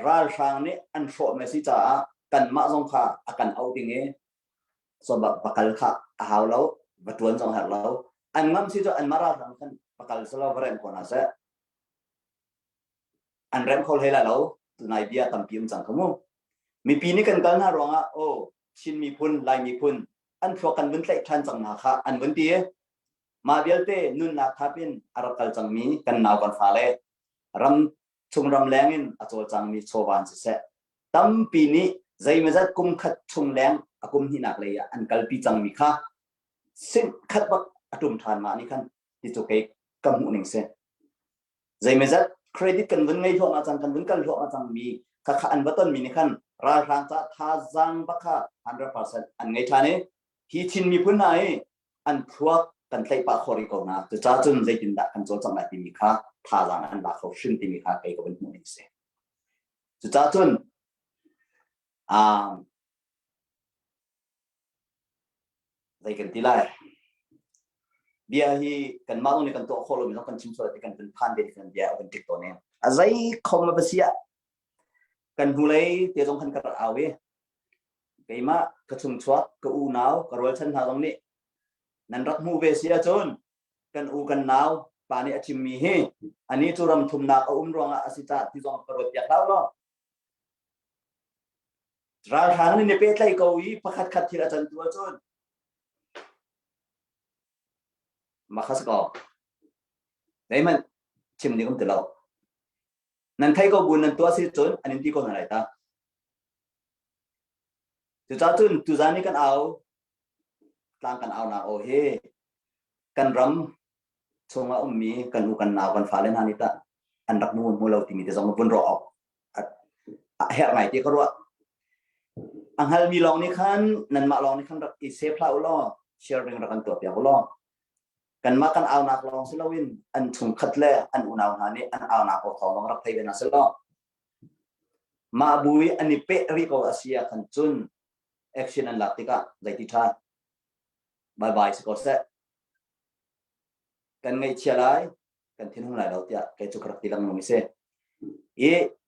ral sang ni an pho me si cha kan ma zong kha akan au ding e so ba bakal kha a haw lo batuan jong har lo an ngam si cho an mara sang kan bakal selo rem ko na se an rem khol hela lo tu nai bia tam pium chang kamu mi pi ni kan kal na ronga o chin mi phun lai mi phun an pho kan bun tlai than chang na kha an bun ti ma bial te nun na thapin arakal chang mi kan naw kan fa le ram chung ram lengin achol chang mi choban se tam pi ni zai me zat kum khat chung leng akum hi nak le ya an kal pi chang mi kha sin khat bak atum than ma ni khan ti chu ke kam hu ning se zai me zat เครดิตกันวันไงทั่วมาจังกันวันกันทั่วมาจังมีข้าอันบัตรมีนี่ขันราชาจะท่าจังบักค่ะ 100% อันไงท่านี้ที่ชินมีพื้นไหนอันพวกกันใส่ปากคอริโกนะจะจ้าจนใจจินดากันโจจังไหนที่มีค่าท่าจังอันบาเขาซึ่งที่มีค่าไปก็เป็นหัวนี่เสียจะจ้าจนใจกันที่ไรเดียฮีกันมาตรงนี้กันตัวโคลมีต้องกันชิมส่วนที่กันเป็นพันเดียกันเดียเป็นติ๊กตัวเนี่ยอะไรคอมมาเสียกันหูเลยเดี๋ยวต้องขันกระเอาเว้ไก่มากระชุ่มชวดกระอูหนาวกระโรยชั้นหาตรงนี้นั่นรักมูเวเสียจนกันอูกันหนาวป่านี้อาชิมมีเฮอันนี้จุรำทุมนักอุ้มรองอาศิตาที่ต้องกระโดดอยากเล่าเนาะราชานี่เป็ดไล่เกาอีพักขัดที่ละจันตัวจนมาขัดก็ได้มันชิมนี่ก็ติดเรานั่นไทยก็บุญนั่นตัวสิจนอันนี้ที่คนอะไรตาจุดจ้าจุนจุดจ้านี่กันเอาต่างกันเอานะโอเฮกันรำชงว่ามีกันอูกันหนาวกันฟ้าเลนานิตาอันรักมูลมูลเราที่มีแต่สองคนรอเฮร์ไงที่เขารู้อังฮัลมีลองนี่ขันนั่นมาลองนี่ขันรักอิเซฟลาอุลอเชื่อเรื่องรักกันตัวเปียกอุลอกันมากันเอานักลองสิลาวินอันชุมขัดเล่อันอุณาวนานี่อันเอานักออกทองลองรับไทยเป็นนัสลอมาบุยอันนี้เปริโกอาเซียขันจุนแอคชั่นอันหลักที่ก็ได้ที่ท่าบายบายสกอตเซกันไงเชียร์ไรกันทิ้งหุ่นไหลเราเตี้ยแกจุกรักที่ลังมิเซ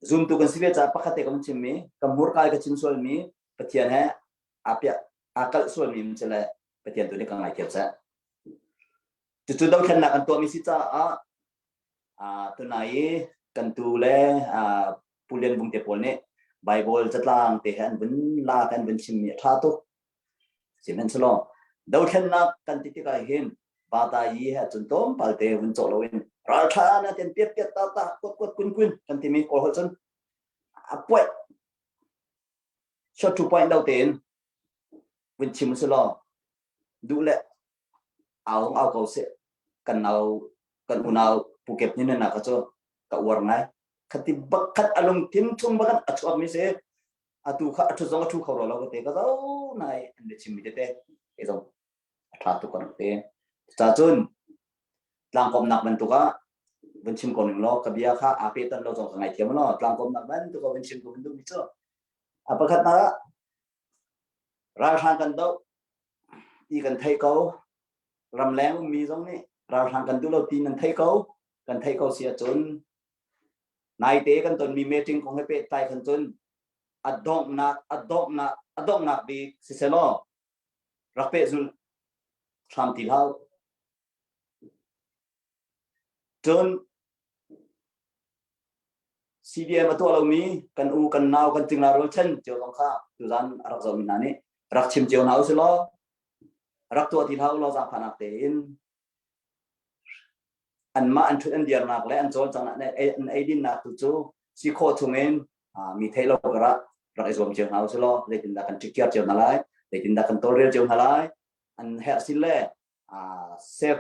zoom tu kan sibe cha pakate kam chimmi kam murkai ka chin sol mi pathian hai apya akal sol mi mchela pathian tu ni kan ai kep sa tu dau khan na kan to mi si cha tu nai kan tu le pulen bung te pol ne bible chatlang te han bun la kan bun chimmi tha tu simen solo dau khan na kan ti ka hin bata yi ha chun tom palte bun cho lowinราชานะเต็มเปียกตากดกุนกันที่มีโอหัวจนป่วยช็อตทูพอยต์ดาวเต็นวินชิมสลอดูแลเอาเขาเสกันเอากันอุณเอาภูเก็ตนี่นะก็จะกับวอร์ไงขัดที่บักขัดอารมณ์ทิ้งทุ่มบักอัดชอบมิเสอัตุข้าอัตุจงอัตุเขาเราก็เตะก็เอาไหนอันเดชิมมิเตะไอ้จงอัตุทุกคนเตะจ้าจนหลังกบหนักมันตัวก็วันชิมก่อนหนึ่งล้อกระเบียข้าอาเปตันเราจงไงเทียมล้อหลังกบหนักมันตัวก็วันชิมก่อนหนึ่งมิเตอร์ประคัตนะราชากันโตอีกันไทยเขารำแรงมีตรงนี้ราชากันดูเราตีนันไทยเขากันไทยเขาเสียจนนายเตะกันจนมีเมทิงของให้เปตายกันจนอดองนักดีสิเซโลรักเปจุลทำตีเท้าจนซีดีเอ็มตัวเรามีกันอูกันนาวกันจึงเราเช่นเจ้าของข้าตุจันรักจอมินานี่รักชิมเจ้าหนาวสิโลรักตัวที่เท้าเราจะผ่านนักเตอินอันมาอันชุดอันเดียร์นักและอันโจนจังนั้นไอ้ดินนักตุจูสิโคทุเมนมีเทโลกระรักไอ้สวมเจ้าหนาวสิโลเลยตินดักกันจิกเกียร์เจ้าหนาวเลยตินดักกันตัวเรียลเจ้าหนาวอันเฮสิเล่เซฟ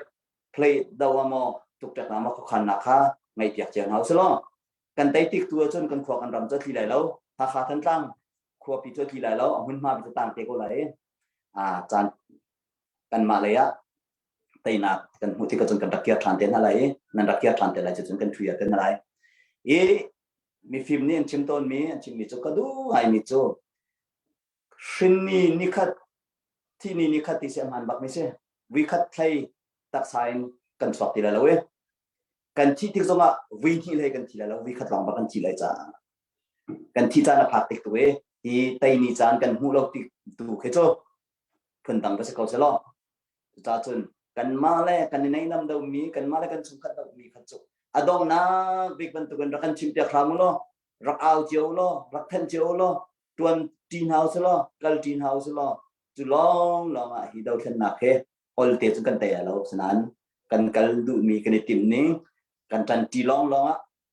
เพลย์ดาวมอตุกจากน้ำมาขันนักข้าไม่เปียกเจ้าหนาวสิโลกันไต่ติ๊กตัวจนกันขวากันรำจะทีไรแล้วถ้าขาทั้งตั้งขวาปีตัวทีไรแล้วเอาหุ่นมาเป็นต่างเตะก็ไหลจานกันมาเลยไต่หนักกันหัวที่ก็จนกันรักเกียร์ทานเต้นอะไรนั่นรักเกียร์ทานเต้นอะไรจนกันทุยเต้นอะไรมีฟิล์มนี่อันชิมต้นมีอันชิมมีจุกระดูไอมีจุชินนี่นิคัดที่นี่นิคัดที่เสียมันบักไม่ใช่วิคัดไทยตักสายกันสอบทีไรแล้วกันที่ที่ตรงวินที่เลยกันทีแล้ววิคัดลองบักกันทีเลยจ้ากันที่จานพักติดตัวที่ไต่นี่จานกันหูเราติดดูแค่โจ้คนต่างก็จะเข้าใจล้อจ้าจนกันมาเลยกันในน้ำดาวมีกันมาเลยกันสุขัดดาวมีขัดจุอดองนะบิ๊กบันตุกันรักกันชิมเตียครามล้อรักเอาเจียวล้อรักทันเจียวล้อตวนทีนเฮาส์ล้อกัลทีนเฮาส์ล้อจุลองล้อมาฮิดาวขันนักเฮอลเตจุกันเตะแล้วฉะนั้นกันกัลดูมีกันในทีมนี้กันจันทีลองล้อ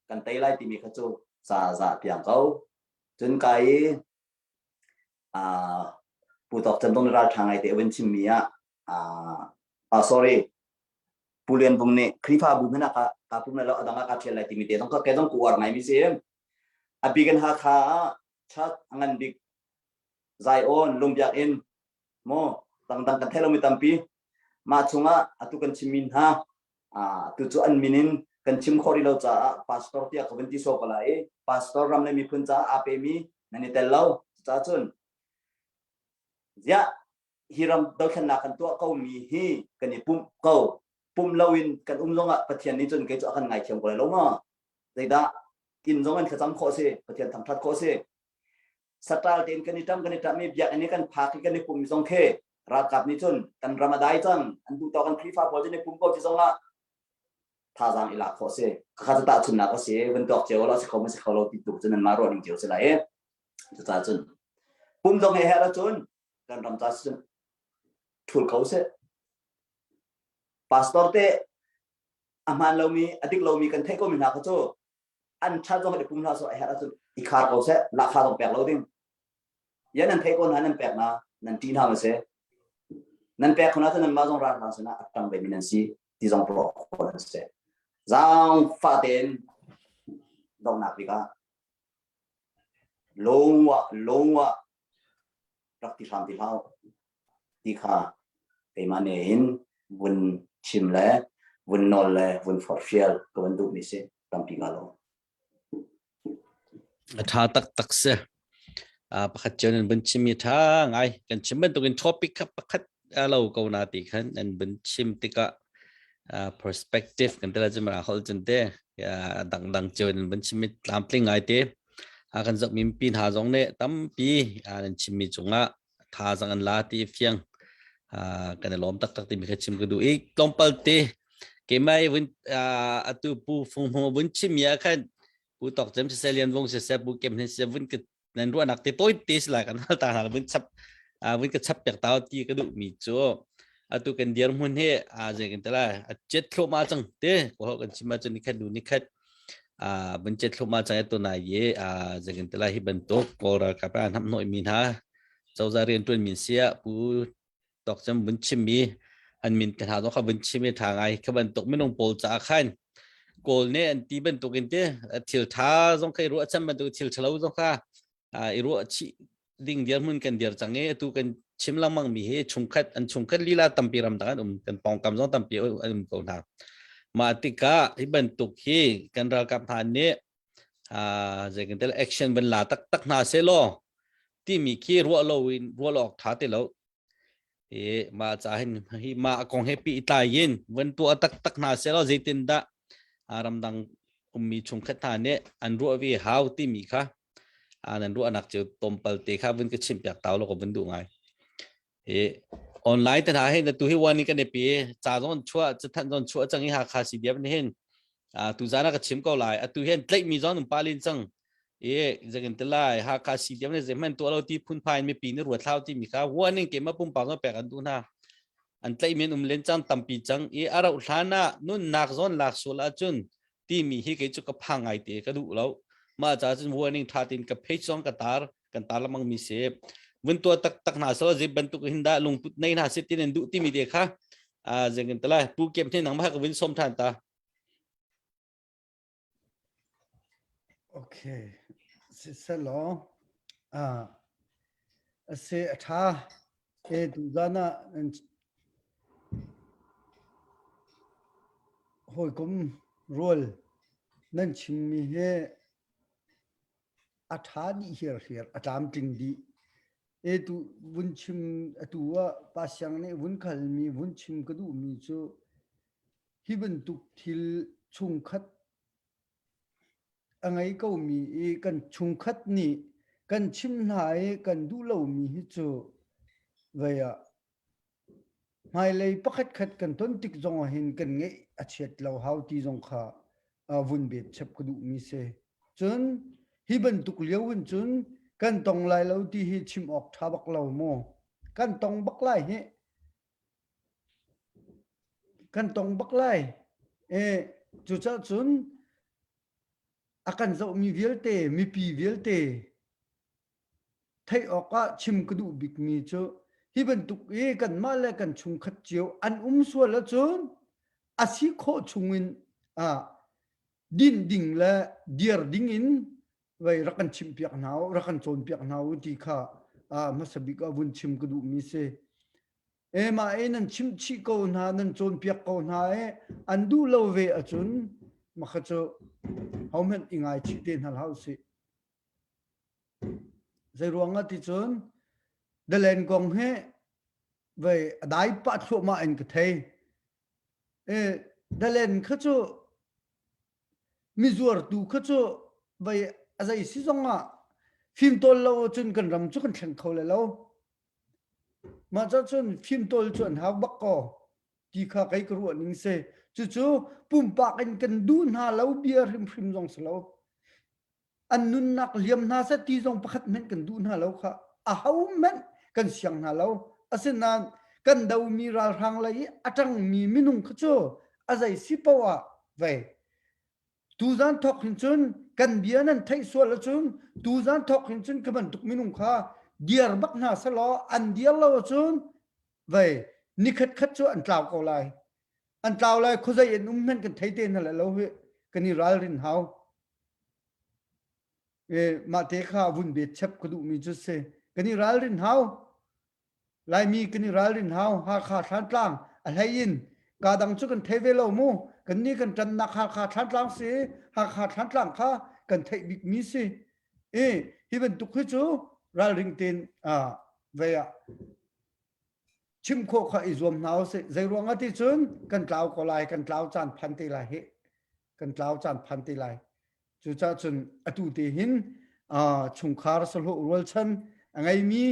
กันเตะไล่ทีมีขัดจุซาเพียงเขาจนไกผู้ตอบจำต้องราชทางไอเตวันชิมมีsorry ผู้เรียนพวกนี้คลิปบุญนัก ha pum na lo adanga ka thial lai ti mi te dong ka ke dong ku war ngai mi se abigan ha kha chat angan dik zai on lumbiak in mo tang kan thelo mi tampi ma chunga atu kan chimin ha tu chu an minin kan chim khori lo cha pastor tia ka benti so pala e pastor ram ne mi phun cha ape mi nani tel lo cha chun ya hiram dal khan na kan to ko mi hi kan ni pum lawin kan zonga pathian ni chun ke chu kan ngai chem ko lo ma dei da kin zong an khacham kho se pathian tham that kho se satal ten kan ni tam mi byak ani kan phak kan ni pum zong khe ra kap ni chun kan ramadai chang an du to kan khri fa bol ni pum ko chi zonga tha jang ila kho se kha ta chun na ko se wen tok cheo lo se khom se kholo ti tu chun ma ro ning cheo se la e cha chun pum zong he ha la chun kan ram cha chun thul khau se pastor te aman lo mi adik lo mi kan thai ko mi na ko chu an cha jong de pum na so ha la chun i khar ko se la kha dong pek lo ding yan an thai ko na nan pek na nan tin ha ma se nan pek khona ta nan ma jong ra ha se na atang be mi nan si ti jong pro ko se giang pha ten dong na pi ka long wa rak ti sam ti hao ti kha pe ma ne in vun chim le vun nol le vun for fiel ko ban du mi se tam pi ga lo tha tak se pakhat chen ban chim mi tha ngai kan chim ban to in topic kha pakhat lo ko na ti khan an ban chim ti ka perspective kan tela jema hol chen te dang chen ban chim mi tlam tling ngai te kan zak mim pin ha jong ne tam pi an chim mi chunga tha jang an la ti fiang kan lom tak ti mi kha chim ku du ik tompal te ke mai vun atu pu phung ho vun chim ya khan pu tok jem se lian wong se pu kem ne se vun ke nan ru anak te toi te la kan ta ha vun ka chap pek taw ti ka du mi cho atu kan diar mun he je kan tala jet thlo ma chang te ko kan chima chani khat du ni khat vun jet thlo ma chang to na ye je kan tala hi ban to ko ra ka pa nam noi min ha chau za rian tun min sia pu tok jem vun chim mi an min kan ha do kha vun chim mi tha ngai kha ban tok minong pol cha khan kol ne an ti ban to kan te thil tha jong khai ru acham ban to thil chalo jong kha i ru chi ding diar mun kan diar change tu kan chim lamang mi he chungkhat lila tampi ram da kan pong kam jong tampi ko na ma tika i ban tuk hi kan ra kap than ne je kan tel action ban la tak na se lo ti mi ki ru lo tha te lo ma cha hin hi ma kong happy ta yin wan tu tak na se lo zitin da ram dang mi chungkhat tha ne an ru vi how ti mi kha nan ru anak che tompal te kha vun ke chim pyak taw lo ko vun du ngai online ta he na tu hi wani kan ne pi cha zon chua cha than zon chua chang hi ha kha si diam ne hen tu zana ka chim ko lai tu hen tlai mi zon palin chang jagan te lai ha kha si diam ne je man to lo ti phun phai mi pi ne ru thlau ti mi kha wani ke ma pum pa no pek an du na an tlai men len chang tampi chang ara uthana nun nak zon lak sul a chun ti mi hi ke chu ka phangai te ka du lo ma cha chun warning thatin ka page song ka tar kan tar lamang mi se vun to tak na so je ban tu hinda lung put nei na sitin en du ti mi de kha jeng tala pu kem the nang ma ka vin som than ta okay se lo se atha tu zana hoi kum rol nan chim mi he atha di here atam ting di tu vun chim atua pa syang ne vun khal mi vun chim ka du mi chu hi ban tuk thil chung khat angai ko mi kan chung khat ni kan chim nai kan du lo mi hi chu vaya mai lei pakhat khat kan ton tik zong hin kan nge achet lo how ti zong kha vun bet chap ka du mi se chun hi ban tuk lewun chun kan tong lai lo ti hi chim ok tha bak lo mo kan tong bak lai he kan tong bak lai chu cha chun akan zo mi velte mi pi velte thai oka chim ka du bik mi chu hi ban tuk kan ma le kan chung khat chiu an so la chun asi kho chungin din ding la dear ding in vai rakan chim piak nau rakan chon piak nau ti kha masabi ka vun chim kudu mi se ema enan chim chi ko na nan chon piak ko na e andu lo ve achun makhacho haumen ingai chi ten hal hausi zai ruanga ti chun dalen gong he vai dai pa chu ma en ka thei dalen khacho mizuar tu khacho vai azai si zonga phim tol lo chun kan ram chu kan thang khol lo ma cha chun phim tol chun ha bak ko ti kha kai kru ning se chu chu pum pa kan dun ha lo biar him phim zong slo an nun nak liam na sa ti zong pakhat men kan dun ha lo kha a hau men kan siang na lo asin na kan dau mi ral rang lai atang mi minung khacho azai si pawa vai tu zan thok hin chun kan bian an thai so la chun tu zan thok hin chun kaban tuk minung kha diar bak na sa lo an dial lo chun vai nikhat khat chu an tlaw ko lai an tlaw lai khuzai en men kan thai te na la lo he kan ni ral rin hau ma te kha vun be chep ko du mi chu se kan ni ral rin hau lai mi kan ni ral rin hau ha kha than tlang a hain ka dang chu kan thai ve lo mu kan ni kan tan na kha kha than tlang se ha kha than tlang kha kan thai big mi se hi ben tu khu chu ral ring ten ve ya chim kho kha izom nau se zai ruang ati chun kan tlaw ko lai kan tlaw chan phan ti lai he kan tlaw chan phan ti lai chu cha chun atu te hin chung khar sol ho rol chan angai mi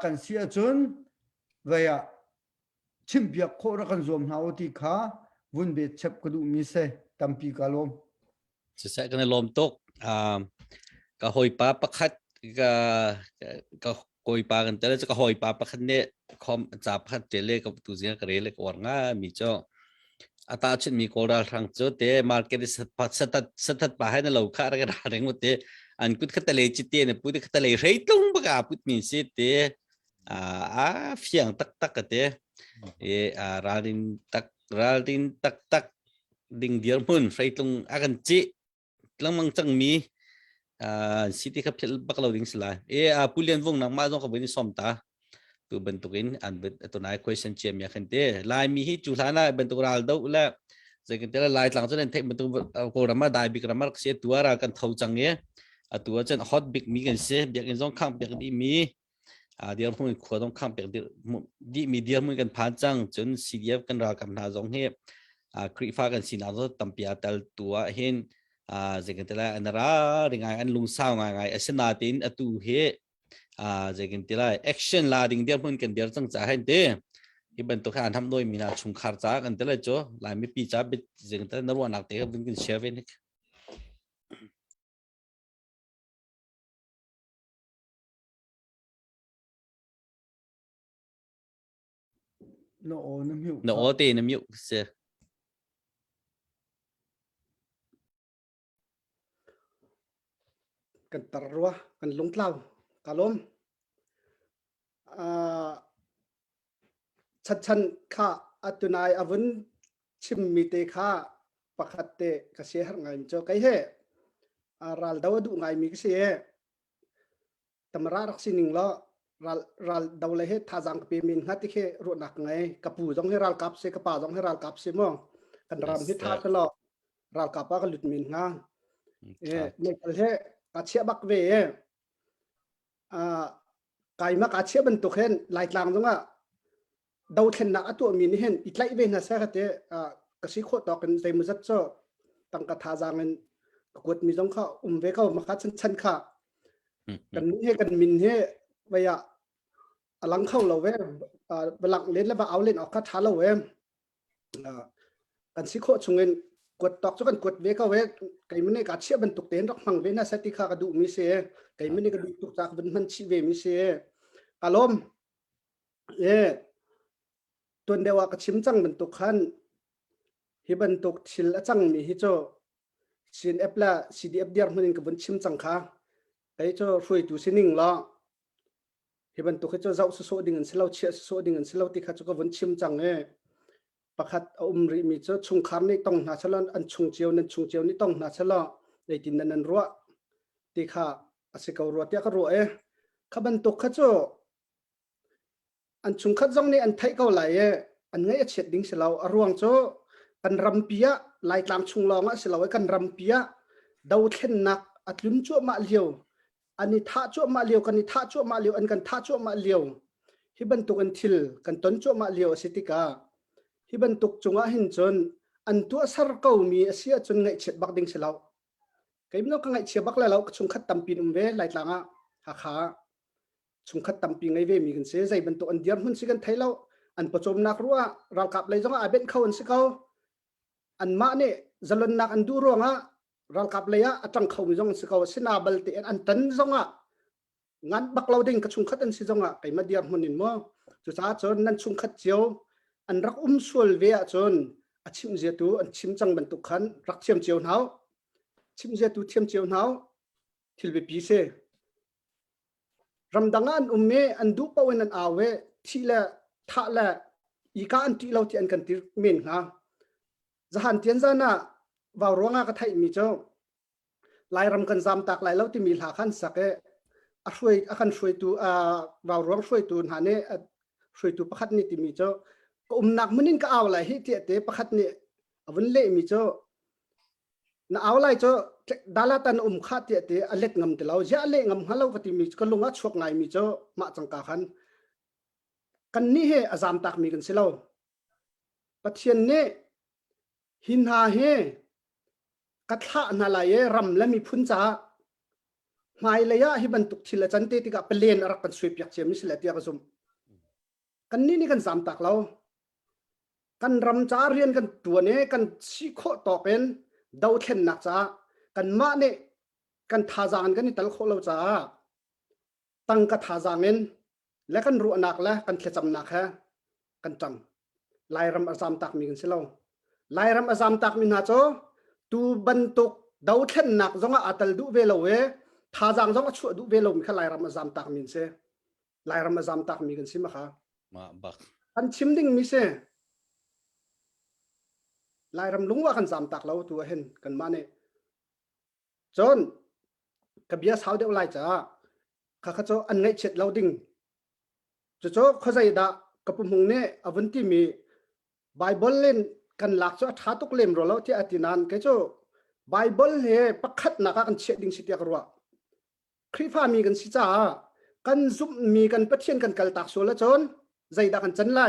kan sia chun ve ya chim biak kho ra kan zom nau ti kha vun be chep ko du mi se tampi kalomจะใช้กันในลมตกก็หอยปลาประคัดก็หอยปลากันแต่แล้วจะก็หอยปลาประคัดเนี่ยคอมจับพัดเจเล่กับตัวเสียกระเรเล็กอ่อนง่ามีเจ้าอาตาชิดมีโกราทางเจ้าเตะมาร์เก็ตสัตว์ป่าให้ในเราค่าอะไรกันอะไรหมดเตะอันกุดขัดทะเลจิตเตะเนี่ยพูดขัดทะเลเฮ้ยตุ้งปะกาพูดมีเสียเตะเฟียงตักกันเตะราดินตักดิ่งเดียร์มุนเฮ้ยตุ้งกันจิลังมังจังมีสิทธิครับบักเราดิ้งสลายผู้เรียนวงนักมาต้องกับวันนี้ซ้อมตาตัวบรรทุกินอันเป็นตัวนาย question เชียมอยากเห็นเต้ลายมีฮิจูลานะบรรทุกราลดูแล้วจะกันเต้ลายหลังจากนั้นเทคบรรทุกโกรามาได้บิกรามาเสียตัวรากันเท่าจังเงี้ยตัวจนฮอตบิ๊กมีกันเสียเบียกันต้องข้ามเบียกันดีมีเดี๋ยวมึงขวดต้องข้ามเบียกันดีมีเดี๋ยวมึงกันผ่านจังจนสีเดียกันรากันหาจงเฮียคริฟ้ากันสีนาตัวตั้มเปียตัลตัวเห็นjadi kita lah antara dengan an lung sao ngai asnatin atu he jadi kita lah action lah ding dia pun kan dia cang cah hente iban tu kan tham doi mina chung khar cha kan tela cho lai mi pi cha be jadi kita naru anak te kan bin share ni no te nam yu se kan tarwa kan lungtlaw kalom chan kha atunai avun chim mi te kha pakhatte ka se har ngai cho kai he ral daw du ngai mi se tamra rak sining lo ral daw le he thajang pe min ngati khe ro nak ngai kapu jong he ral kap se kapa jong he ral kap se mo kan ram hi tha ka lo ral kapa ka lut min nga ne kal he kachia bak ve kai ma kachia ban to khen lai tlang zonga dau then na atu mi ni hen itlai ve na sa khate kasi kho to kan zai mu zat cho tang ka tha jangen kot mi jong kha ve ka ma kha chan kha kan ni he kan min he baya alang khau lo ve balak len la ba au len ok kha tha lo ve kan si kho chungenกดตอกจุกันกดเวก็เวไก่มันนี่กัดเชี่ยบรรทุกเต็นรักฟังเวน่าสติขากระดูมิเสไก่มันนี่กระดูตุกจากมันชีเวมิเสอารมณ์ตัวเดียวกับชิมจังบรรทุกขันฮิบรรทุกชิลจังมีฮิโจชินเอฟละซีดีเอฟเดียร์มันนี่กับบรรชิมจังค่ะไก่โจช่วยตัวสินิ่งละฮิบรรทุกฮิโจเจ้าสุดดิ่งเงินสิเราเชี่ยสุดดิ่งเงินสิเราติดข้าจุกับบรรชิมจัง ประคัดริมีเจ้าชุงคำนี่ต้องนาชะลอนอันชุงเจียวนั้นชุงเจียวนี่ต้องนาชะลอในตินนั้นรัวตีข้าอาศัยเขารัวเตียก็รัวขบันตุกข้าโจอันชุงขัดจงนี่อันไทยเขาไหลอันไงเฉียดดิ้งเสลาอรวงโจกันรำเปียไหลกลางชุงลองอ่ะเสลาไว้กันรำเปียดาวเข็นนักอัดลุ้มชั่วมาเลียวอันนี้ท่าชั่วมาเลียวกันนี้ท่าชั่วมาเลียวอันกันท่าชั่วมาเลียวฮิบันตุกันทิลกันต้นชั่วมาเลียวสิติกาฮิบันตุกจงอาหินจนอันตัวสารเก่ามีเสียจนไงเฉียดบักดิ้งเสลาไก่ไม่ต้องไงเฉียดบักแล้วชุงขัดตั้มปีนเวไหลกลางอ่ะขาชุมขัดตั้มปีไงเวมีกันเสียใจบรรทุกอันเดียร์หุ่นสิกันไทยแล้วอันประจมนักรัวเรากลับเลยจังอาเบนเขาอันสิเขาอันมาเนี่ยจะลนนักอันดูรัวงะเรากลับเลยอะจังเขามีจังสิเขาสินาบัลเตอันตันจังอ่ะงานบักเราดิ่งกับชุมขัดอันสิจังอ่ะไก่มาเดียร์หุ่นนินมั้งจุดจ้าจนนั่นชุมขัดเจียวอันรักส่วนเวียจนอาชิมเจียตูอันชิมจังบรรทุกขันรักเทียมเจียวหนาวชิมเจียตูเทียมเจียวหนาวทิลเบปีเซรำดังอันเมอันดูปะเวนันอาเวทีละท่าละอีกาอันที่เราที่อันกันติเมนฮะจะหันเทียนซานะว่าร้องก็ไทยมีเจ้าลายรำกันจำตักลายเราที่มีหาขันสักช่วยอาคันช่วยตัวว่าร้องช่วยตัวหาเนี่ยช่วยตัวประคัดนี่ที่มีเจ้าก็หนักมันนี่ก็เอาอะไรที่เตะประคัดนี่วันเล่มีเจ้าน่าเอาอะไรเจ้าดาลาตันข้าเตะอเล็กงำแต่เราจะเล็กงำฮัลโหลก็ที่มีก็ลงว่าช่วงไหนมีเจ้ามาจังกาขันกันนี่เฮอาจามตักมีกันสิเราปัจเจียนเนี่ยหินหาเฮกัทะนาลายรำและมีพุนจ้าหมายเลยะฮิบันตุกทิลจันเตติกะเปลี่ยนรักกันสวยเปียกเชมิสเลติยากซุมกันนี่กันจามตักเรากันรำจ้าเรียนกันตัวเนี่ยกันชิโคต่อเป็นดาวเข็นนักจ้ากันมาเนี่ยกันทาจางกันนี่ตลโคเราจ้าตั้งกันทาจางเงินและกันรู้นักและกันเขจำนักฮะกันจังลายรำอาจามตักมีกันสิเราลายรำอาจามตักมีนาโจตูบรรทุกดาวเข็นนักจงอาตัลดูเวลเวทาจางจงช่วยดูเวลมีแค่ลายรำอาจามตักมีเสลายรำอาจามตักมีกันสิมาค่ะมาบักอันชิมดิ้งมีเสลายรำลุงว่ากันจามตักเราตัวเห็นกันมาเนี่ยจนกับยาสาวเดียวไล่จ้าข้าข้าโจอันไงเช็ดเราดิ้งโจข้าใจด่ากับผมงเนี่ยอวันที่มีไบเบิลเล่นกันหลักโจท้าตุกเล่มรอเราที่อธินานแกโจไบเบิลเฮปักขัดนักกันเช็ดดิ้งสิทธิ์กรัวคริฟ้ามีกันสิจ้ากันซุ่มมีกันประเทศกันกัลตักโซละจนใจด่ากันจันไล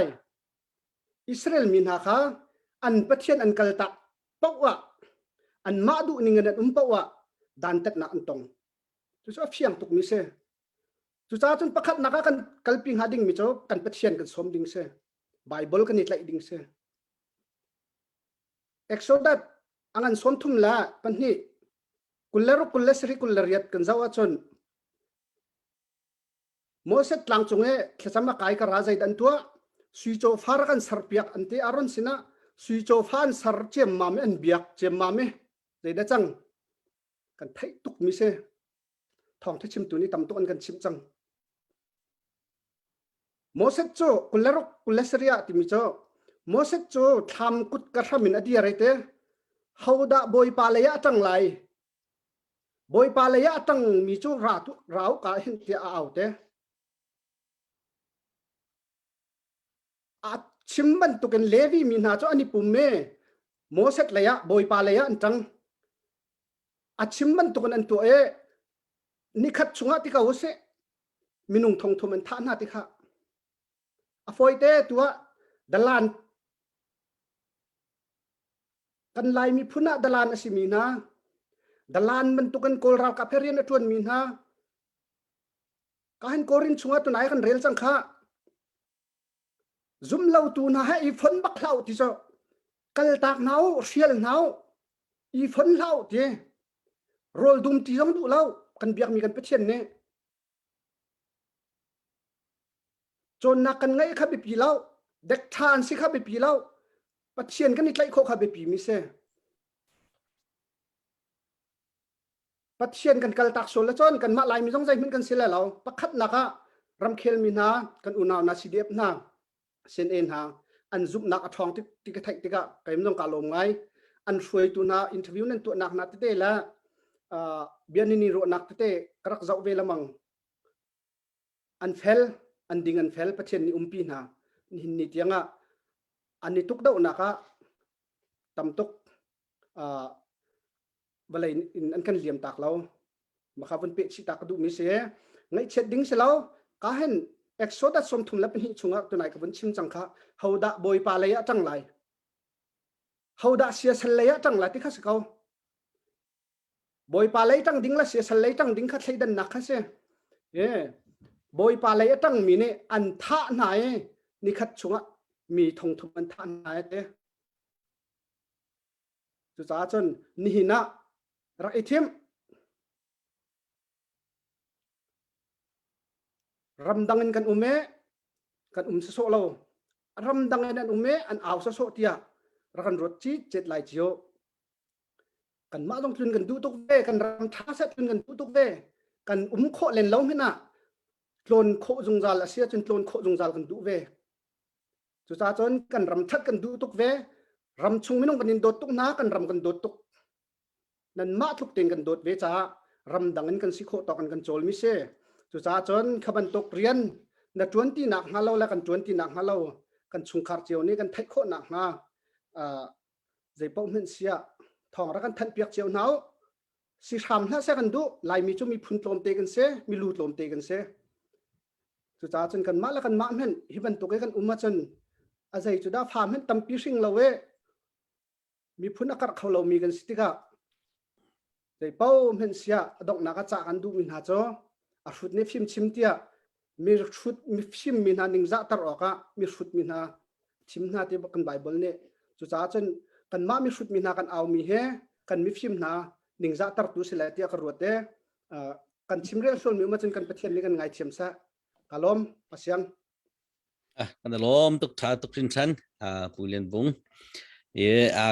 อิสราเอลมีนาคาอันประเทศอันกัลตักปะวะอันมาดูนิ่งกันปะวะดันเต็ดนักอันตรงจุดเพียงตุกมิเซจุดจ้าจนประคัดนักกันกัลปิงหาดิ่งมิโจกันประเทศกันสมดิ่งเซไบเบิลกันนิดละดิ่งเซเอ็กโซดัสอันสนทุมละปันนี้กุลเลรุกุลเลสริกุลเลรียดกันเจ้าจนโมเสสหลังจงเขจำมาไกกับราใจดันตัวสุยโจฟาร์กันสารเปียกอันที่อารอนสินะสุยโจฟานสารเจียมมาเมอันเบียกเจียมมาเมใจได้จังกันไทยตุกมิเซทองที่ชิมตัวนี้ตำตัวกันชิมจังโมเสสโจกุลเลรุกุลเลสริยาที่มิโจโมเสสโจทำกุดกระทำมินอดีอะไรเตะฮาวดาบอยปาเลยะจังไรบอยปาเลยะจังมิโจราวกาเห็นที่เอาเตะอาชิมบันตุกันเลวีมีนาโจอันนี้ปุ่มเมโมเสสเลยะบอยปาเลยะอันจังอาชิมบันตุกันอันตัวนี่ขัดชงอาติกาโอเซมินุงทงทมันท่านาติกาอฟอยเตตัวดลานกันไลมีพุนะดลานอสิมีนาดลานมันตุกันโกลราวกับเพรียนอทวนมีนาการโกรินชงอาตัวไหนกันเรลจังค่ะซุมเล่าตัวน่ะให้อีฝนบักเล่าที่จะกัลตากหนาวเชียลหนาวอีฝนเล่าที่โรลดุมที่ต้องดูเล่ากันเบียกมีกันเป็นเช่นนี้จนนักกันไงข้าไปปีเล่าเด็กทานสิข้าไปปีเล่าปัจเจียนกันนี่ไล่โคข้าไปปีมิเซปัจเจียนกันกัลตักโซละจนกันมาลายมีต้องใจเหมือนกันสิแล้วเราปักขัดนักะรำเคลมีนากันอุณาวนาสิเดียบนาเซนเอ็นหา อันซุบนักทองที่กระแทกที่กะไก่ไม่ต้องการลมไงอันช่วยตัวนาอินเทอร์วิวนั้นตัวนักนัดเตะละเบียนนี่รู้นักเตะกระกเจ้าเวลมังอันเฟลอันดิ่งอันเฟลประเทศนี้ปีน่ะนี่ที่ยังอ่ะอันนี้ตุกเดานักะตำตุกบลายอันกันเหลี่ยมตากเรามาขับวันเป็ดชิตากดูมิเสไงเช็ดดิ้งเสแล้วก็เห็นเอ็กโซดัสสมทุนแล้วเป็นหิชุงอ่ะตัวไหนกับวันชิมจังค่ะเขาด่าบอยปาเลยอะจังไรเขาด่าเสียสเลยอะจังไรที่ข้าศึกเขาบอยปาเลยจังดิ้งละเสียสเลยจังดิ้งข้าใช้ดันนักข้าเสียบอยปาเลยอะจังมีเนี่ยอันท่าไหนนี่ขัดชุงอ่ะมีทงทุมันท่าไหนเต้จุดจ้าจนนี่นะรักไอทิมรำดังกันอุเมกันสโซเรารำดังกันอุเมอันเอาสโซเตียรักันรถจีเจ็ดลายเจียวกันมาต้องทุนกันดูตุกเวกันรำท้าเสทุนกันดูตุกเวกันโคเล่นเล้าไม่น่ะโคลนโคจงจาลเสียจนโคลนโคจงจาลกันดูเวจุดจ้าจนกันรำทัดกันดูตุกเวรำชุงไม่ต้องกันดินโดดตุกน้ากันรำกันโดดตุกนั่นมาทุกเต็งกันโดดเวจ้ารำดังกันสิโคต่อกันโจลมิเซ่จุดจ้าจนขบันตกเรียนนัดจวนที่หนักฮาเราและกันจวนที่หนักฮาเรากันชุงคาร์เจียวนี่กันไทยโคหนักนะใจป้อมเห็นเสียทองรักกันทันเปียกเจียวหนาวสิทำน่าเสียกันดูลายมีจุมีพุ่นลมเตกันเซ่มีลูดลมเตกันเซ่จุดจ้าจนกันมาและกันมาเห็นฮิบันตกกันมาจนอะไรจุดได้ฟาร์มเห็นตั้มปีสิงเราเวมีพุ่นอากาศเขาเรามีกันสิติกะใจเป้าเห็นเสียดอกนักจากกันดูมินหาจ้ออาชุดนี้ฟิมชิมเตียมีชุดมีฟิมมินหาหนึ่งจัตรออกะมีชุดมินหาชิมหาที่บอกกันไบเบิลเนี่ยจุดจ้าจนกันมามีชุดมินหากันเอามีเฮกันมีฟิมหาหนึ่งจัตรดูสิเลตียกรวดเดกันชิมเรื่องส่วนมีมาจนกันประเทศนี้กันไงเทียมซะกาลมปัสยังกันลมตุกท่าตุกชินชันผู้เรียนบุ้ง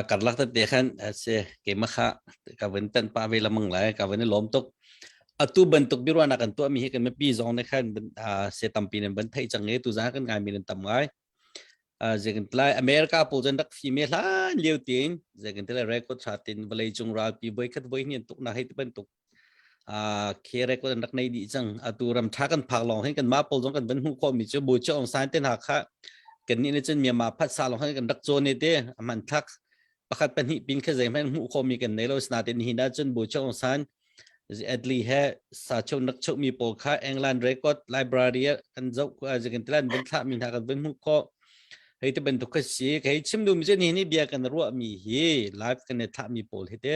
การลักตัดเด็กขันเสเกมข้ากับวันตันป้าเวลามังไหลกับวันนี้ล้มตุกตัวบรรทุกบิรวานักันตัวมีให้กันไม่ปีจงในขั้นเสตัมปีนั้นบรรทัยจังเงตัวจ้ากันงานมีนันต่ำไงจะกันทลายอเมริกาพูดจนนักฟีเมล่าเลี้ยวตีนจะกันทลายเรคคอร์ดชาตินบริจงราปีบอยคัดบอยเนี่ยตุกนักให้ที่บรรทุกเคเรคคอร์ดนักในดีจังตัวรำช้ากันผักลองให้กันมาพูดจงกันบรรทุกความมีเจ้าบุญเจ้าองศาเต้นหักค่ะกันนี่ในจันมีมาพัดสาลองให้กันดักโจนเดมันทักประคัดเป็นหิบินแค่ใจมันหูความมีกันในโลกสนาเต้นหินาจันบุญเจ้าองศาเอ็ดลีเฮสาชนนักชกมีโปรค่าอังกฤษเรคคอร์ดไลบรารีกันเจ้าจะกันทลายบรรทัดมีทางกันบรรทุกข้อให้ที่บรรทุกก็เสียให้ชิมดูมิจันนี่เบียกันรัวมีเฮไลฟ์กันในท่ามีโปรให้เด้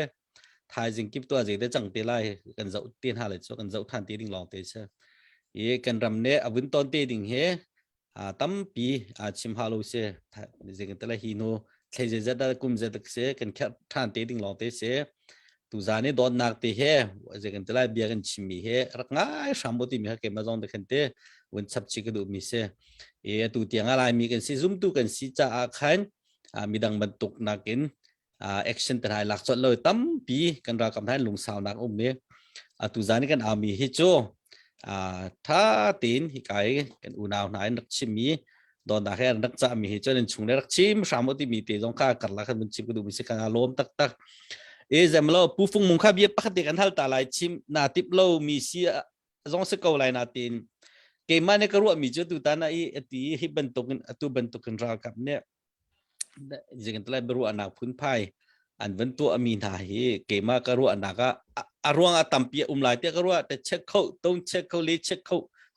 ทายจึงกิบตัวจะได้จังเตลัยกันเจ้าเตียนหาเลยเจ้ากันเจ้าทันตีดิ่งลองเตะเช่กันรำเนี่ยอวินตอนเตดิ่งเฮตั้มปีชิมฮาโลเซ่จะกันแต่ละฮีโน่ใครจะได้กุมจะตักเซ่กันแค่ท่านเตดิ่งลองเตะเซ่ตุจานี่โดนนักเตะเฮจะกันแต่ละเบียกันชิมีเฮรักง่ายสามบุตรมีฮะเก็บมาจองเด็กกันเตะวันชับชิกดูมีเซ่ตุเตียงอะไรมีกันสิซุ่มตุกันสิจ่าขันมีดังบรรทุกนักกินแอคชั่นแต่หายหลักสุดเลยตั้มปีกันเรากำลังลงสาวนักเนี่ยตุจานี่กันมีฮิโจถ้าตีนฮิกายกันอุณาวไหนนักชิมีโดนนักแค่นักจะมีฮิโจนั่นชุงนักชิมสามวันที่มีเตะจงข้ากันละกันมันชิมก็ดูมีสิการล้มตักจะมาเล่าผู้ฟุงมุงข้าเบียปกติกันทัลตาลายชิมนาทิปเล่ามีเสียจงสกาวไลนาตีนเกมมันเนี่ยก็รู้มีจุดตุตานะตีฮิบันตุกันตัวบันตุกันรากับเนี่ยจะกันตลาดบรูอนาพุนไพ่อันวันตัวมีนาเฮเกมมาก็รู้อนาก็อารวงอาตัมเปียลายเตียก็รู้แต่เช็คเขาต้องเช็คเขาลีเช็คเขา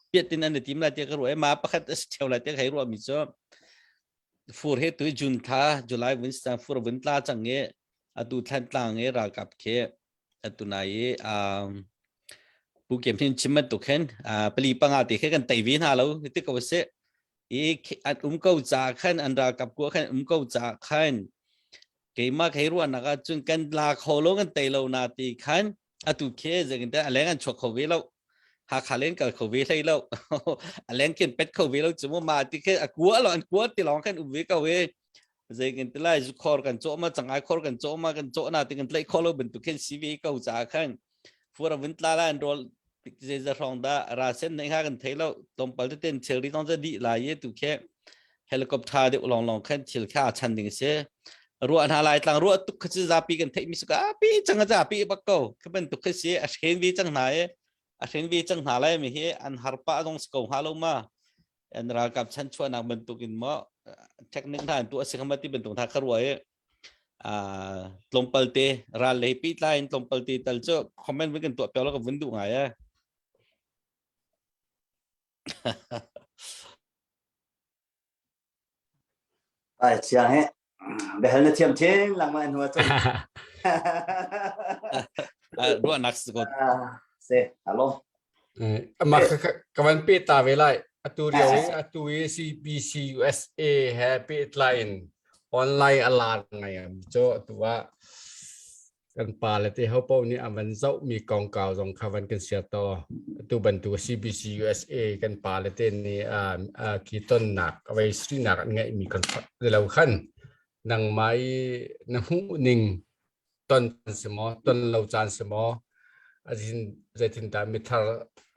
เปียตินันในทีมลายเตียก็รู้มาประคัตเที่ยวลายเตียให้รู้มีจ้าฟูร์เฮตุจุนท่าจุลายวันสามฟูร์วันตาจังเงตูทันต่างเงรากับเคตุนายผู้เก็บที่ชิมมันตุกเห็นปลีปังอาติแค่กันไตวินฮาเราที่เขาเสอันเขาจ่าขันอันรากับกัวขันเขาจ่าขันเกี่ยมาให้รู้นักจุนกันลาเขาลงกันไตเรานาตีขันตุเคจะกันแต่อะไรกันชกเขาเวลาหาขาเล่นกับเขาเวลาเราอะไรกันเป็ดเขาเวลาจมูกมาตีแค่กัวเราอันกัวตีลองขันอุเวเขาเวจะกันแต่ละจุดคอร์กันโจมาจังไงคอร์กันโจมากันโจนาตีกันไล่คอร์เราเป็นตุกเห็นซีวีเขาจ่าขันฟูร์วินตาลาอันโรลจะรองได้ราเซนในข้ากันเทเราตรงไปที่เต็นเชอรี่ต้องจะดีหลายตุกแค่ เฮลิคอปเตอร์เดี๋ยวลองขึ้นชิลค่าชั้นหนึ่งเสียรัวอะไรต่างรัวตุกขจิจะปีกันเทมิสกาปีจังจะปีบักเกาคือเป็นตุกขจิอาเชนวีจังไหนอาเชนวีจังหาอะไรมีเฮอันฮาร์ปะตรงสกาวฮาลงมาอันรากับชั้นชวนนักบรรทุกินมาเทคนิคท่านตัวสิ่งที่บรรทุกท่าครัวลมเปิลเตอราเลยปีไลน์ลมเปิลเตตัลเจ้าคอมเมนต์ไว้กันตัวเปล่าแล้วก็วินดูไงเชียร์ให้เดี๋ยวเราเทียมเช่นหลังมาหัวจน รัวนักสกุลเซฮัลโหลมาkawan pi ta velai atu CBC USA happy line online alarm ngai cho tua kan pa le te ho pau ni aman zau mi kong kaw jong khawan kan sia to tu ban tu CBC USA kan pa le te ni ki ton nak awai sri nak ngai mi kan de lau khan nang mai na hu ning ton smo ton lau chan smo azin zaitin ta mi thar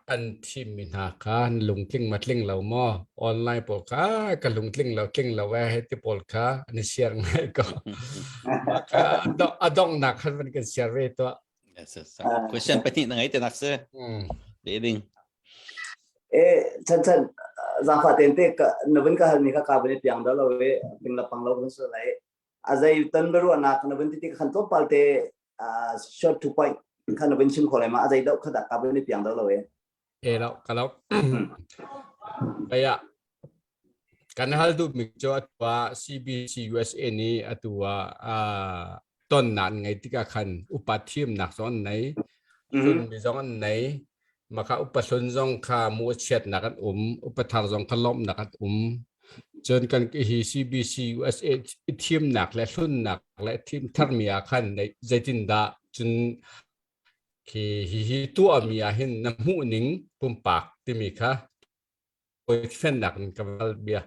อันที่มีนาคาลุงทิ้งมาทิ้งเราหม้อออนไลน์ปอลค่ะกับลุงทิ้งเราทิ้งเราแวะให้ที่ปอลค่ะอันนี้เชียร์ไงก็ดองหนักขันมันกันเชียร์เวตัว question ไปที่ไหนแต่นักเสือเดี๋ยวดิ้งฉันจางฟ้าเต็นเตกนวันก็หันมีข้าวเป็นเปียงดอลเราเว้เป็นละปังเราเป็นส่วนไหนอาศัยตันบรัวนักนวันที่ขันตัวปัลเตshort to point ขันวันชิมขออะไรมาอาศัยดอกขดักกับเป็นเปียงดอลเราเว้แล้วก็แล้วไปกันฮัลดูมิจอตัว CBC USA นี้ตัวต้นนั้นไงที่ก็คันอุปถัมภ์หนักซ้อนไหนส่วนมีซ้อนไหนมาค่ะอุปสรรคซ้อนข้ามัวเช็ดหนักกันอุปทานซ้อนขล้มหนักกันจนกันที่ CBC USA ทีมหนักและส่วนหนักและทีมทัร์มีอาคันในใจจินดาจนที่ตัวมีอาเห็นน้ำหูนิ่งปุ่มปากที่มีค่ะโอ้ยเฟ้นหนักกับเบีย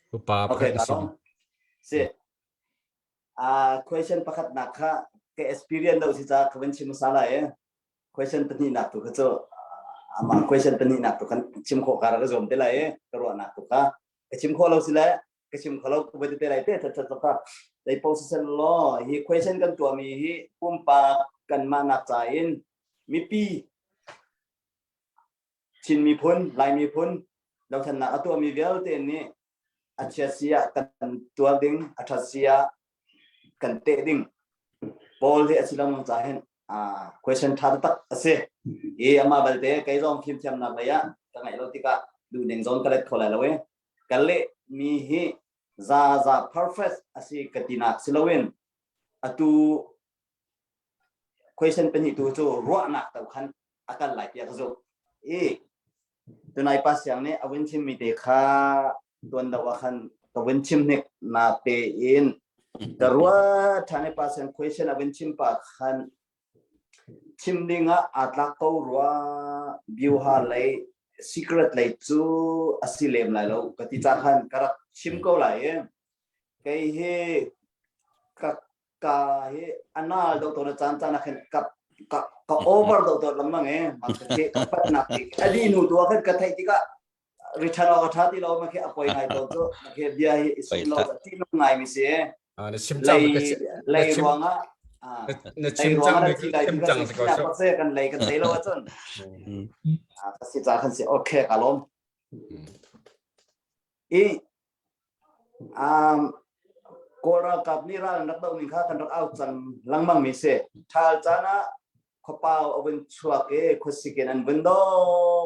ปุ่มปากโอเคครับเสร็จquestion ประคัดหนักค่ะแก experience เราสิจ้าเขาเป็นชิมซาลาquestion เป็นหนักตัวก็จะมา question เป็นหนักตัวกันชิมโคการก็จมเตลัยกระโดดหนักตัวค่ะชิมโคเราสิละก็ชิมโคเราก็ไปเตลัยเตะชัดๆค่ะใน position law ฮี question กันตัวมีฮีปุ่มปากกันมาหนักใจมีปีชินมีพ้นลายมีพ้นเราถนัดตัวมีเวลเตนนี้อัจฉริยะกันตัวดิ้งอัจฉริยะกันเตดิ้งบอลที่อัจฉริยะมันจะเห็นquestion ท้าตักเสียอามาบัลเตะใครร้องคิมเทียมนักเลยตั้งไงเราติกะดูหนึ่งโซนกันเล็ดคนละเลยกันเละมีฮีซา perfect สิกตินักสิลเวนตัว question เป็นที่ตัวโจรัวนักแต่ขันอาการไหลเปียกโจตัวนายปัสอย่างนี้อวินชิมมีเด็กข้าตัวนั้นว่าขันตัววินชิมเนี่ยนาเปอินแต่รัวท่านในปัสอย่าง question อวินชิมปากขันชิมดิ้งอัตลักษณ์เขารัวบิวฮาเลย secret เลยจูอสิเลมเลยแล้วกติจากขันกระชิมเขาเลยไอ้เฮกะเฮอันน่าดอกตัวนั้นจานนักเห็นกับ over ดอกตัวลำมั่งมันก็เทกับปัจนักที่อดีตหนูตัวกันกระไทยที่ก็ริชาร์ดเราท้าที่เราไม่เคยอภัยให้ตัวตัวไม่เคยเบียร์ให้สุดเราที่น้องไงมิเสียเลยรวงชิมจังเลยชิมจังสิก็ชอบเสียกันเลยกันเสียแล้วจนสิจ่ากันเสียโอเคกันล้มก็เรากับนี่เรานักดนตรีข้ากันเราเอาจังลังมังมิเสถ้าจานะข้าเปล่าเอาเป็นชัวร์คนสิเกนันเป็นโด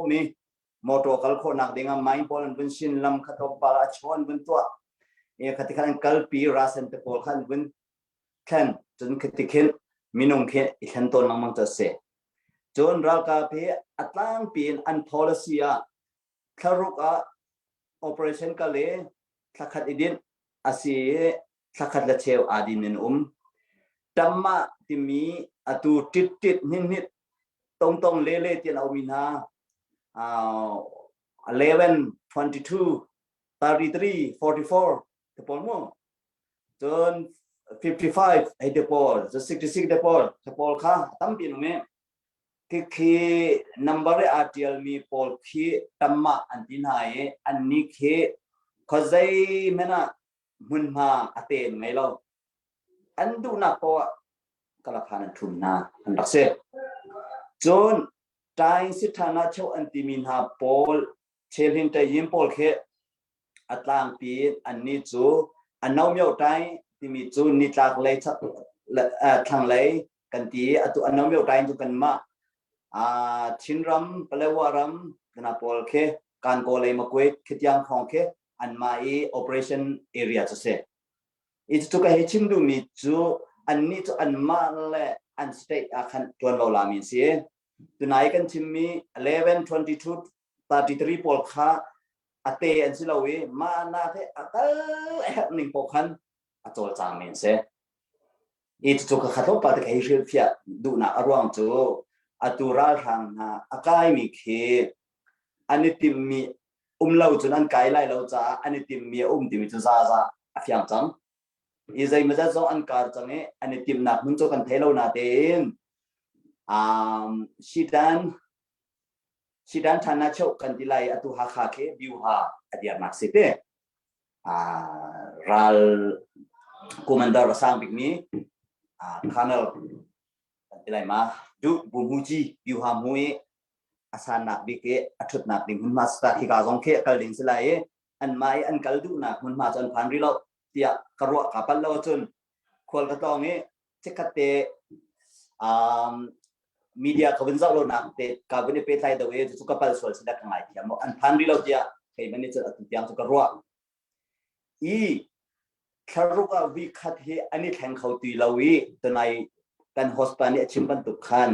มีมอเตอร์คัลโคนักดิ่งอ่ะไม่พอนันเป็นชินลำข้าตัวปลาชวนเป็นตัวขัดที่ขันกัลปีราสันตะโกขันเป็นแค่จนขัดที่ขันมินุงขันขันตัวลังมังจะเสจนเรากับเพื่ออัตลังปีนอัน policy ข้ารุกoperation กันเลยขัดขัดอีดินอาศัยสักขัดละเชลอาดินดัมมาที่มีตัวติดนิดตรงเล่ที่เรามีนะ11 22 33 44ที่พอมั้งจน55ไอ้เดปอลจน66เดปอลค่ะตั้งปีนึงเนี่ยคือ number อาร์ทีเอลมีพอลคือดัมมาอันที่ไหนอันนี้คือ อใจแม่น่ะมุนมาอเตนไงเราอันดูนักปะกระพานันทุนนาอันรักเสจนใจสิทธานาเช่าอันติมินหาปอลเชลินแต่ยิมปอลเคอัตลางปีอันนี้จูอันน้องเมียวใจที่มีจูนิจากเลยทางเลยกันตีอัตุอันน้องเมียวใจจูกันมาชินรัมเปลวารัมกันปอลเคการโกเลยมาคุยคิดยังของเคอันมาoperation area จะเสอีจุกเฮชิมดูมีจูอันนี้จูอันมาและอันสเตย์อาคันจวนเราลามินเสียตัวนายกันชิมมี11 22 33ปอลค่าอเตอันสิเราเวมานาเทอัตหนึ่งปอคันอัตโตจามินเสียอีจุกขัดทบปฏิกิริยาเฟียดูน่าอารวงจูอัตุราทางนาอากายมีเคอันนี้ติมีเราจนอันไกลไล่เราจะอันนี้ติมีติมีจุซาซาอฟิยังจังอีใจมันจะส่งอันการจังเออันนี้ติมนักมันจะกันเทเราหน้าเต็มชิดันท่านน่าเช่ากันที่ไล่อัตุฮักฮักเคบิวฮาอดีตนักสิเตรัลคอมมานเดอร์สังบิกมีคานอลกันที่ไล่มาดูบุมูจีบิวฮามุยasal nak bike atut nak ding hun mas ta ki ka jong ke kal ding silai an mai an kal du nak hun ma chan phan ri lo tia karwa kapal lo chun khol ka tong e chekate media ka bin zaw lo nak te ka bin pe thai da we chu kapal sol sida ka ngai thiam an phan ri lo tia kai mani chu atu tiang chu karwa i kharuka vi khat he ani thang khau ti lo wi tanai kan hospital ni chimpan tu khan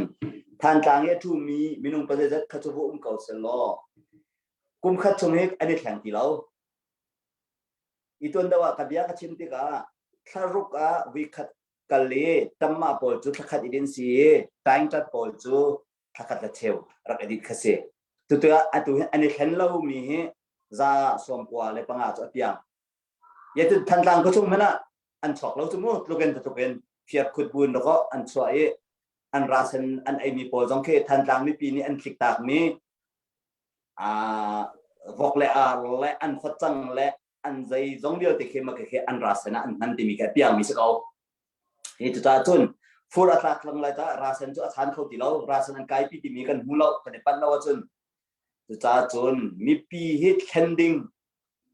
ท่านต่างเนี่ยทูมีนุ่งประเทศขัดชูเก่าเสลอกุมขัดชงเฮกอันนี้แข่งที่เราอีตัวนั้นว่ากับยาขัดชิมติกาถ้ารุกวิขัดกัลเลตั้มมาปอลจูขัดอีเดนซีตั้งจัดปอลจูขัดละเทวรักอดีตขเสตัวอันนี้แข่งเรามีเฮซาสวมกว่าเลยปังอาจจะเปียงยัดท่านต่างก็ชงมันนะอันช็อกเราสมมติลูกเอ็นตัวเป็นเพียบขุดบุญแล้วก็อันสวยอันราสันอันไอมีโปรจงเคทันตามมีปีนี้อันคลิกตากมีบอกและและอันฟัดจังและอันใจจงเดียวแต่เคมาเคอันราสันอันนั้นที่มีแค่เปียงมีสักเอาเหตุจ่าจุนฟูรัตลักลังเลยจ้าราสันจุอาจารย์เขาตีเราราสันอันไกลปีที่มีกันหูเรากันในปั้นเราจุนจ่าจุนมีปีฮิตแคนดิ้ง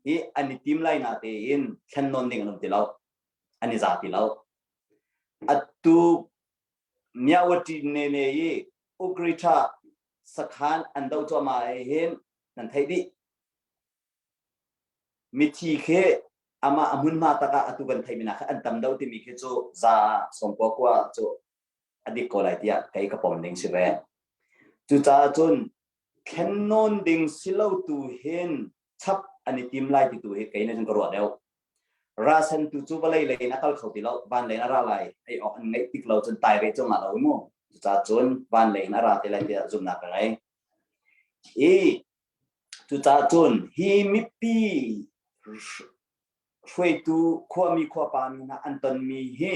ฮีอันนี้ทีมไลน์นาเตอินแคนนอนดิ้งอันนั้นตีเราอันนี้จ่าตีเราอัดตูเมียวตีเนเนยอุกฤษสักขันอันดาวตัวมาเห็นนั่นไทยดิมิทีเคอามาอมุนมาตะกะอตุกันไทยมินะอันตำดาวที่มีเคโจซาสมปอกว่าโจอดีตก็ไล่ที่ไกลกับปอมดิงสิเรจุจ้าจุนแคนนอนดิงสิเลาตูเห็นชับอันนี้ทีมไล่ที่ตูเห็นไกลนั่นก็รอดแล้วราสันตุจูบะเลยนักข่าวที่เราบ้านเลยนาราไลไอออกอันไงติกเราจนตายไปจนมาเราโม่จะจนบ้านเลยนาราที่ไรที่จุ่มหนักไงจุจ้าจนฮีมิปีช่วยตูขั้วมีขั้วปามีนะอันตันมีฮี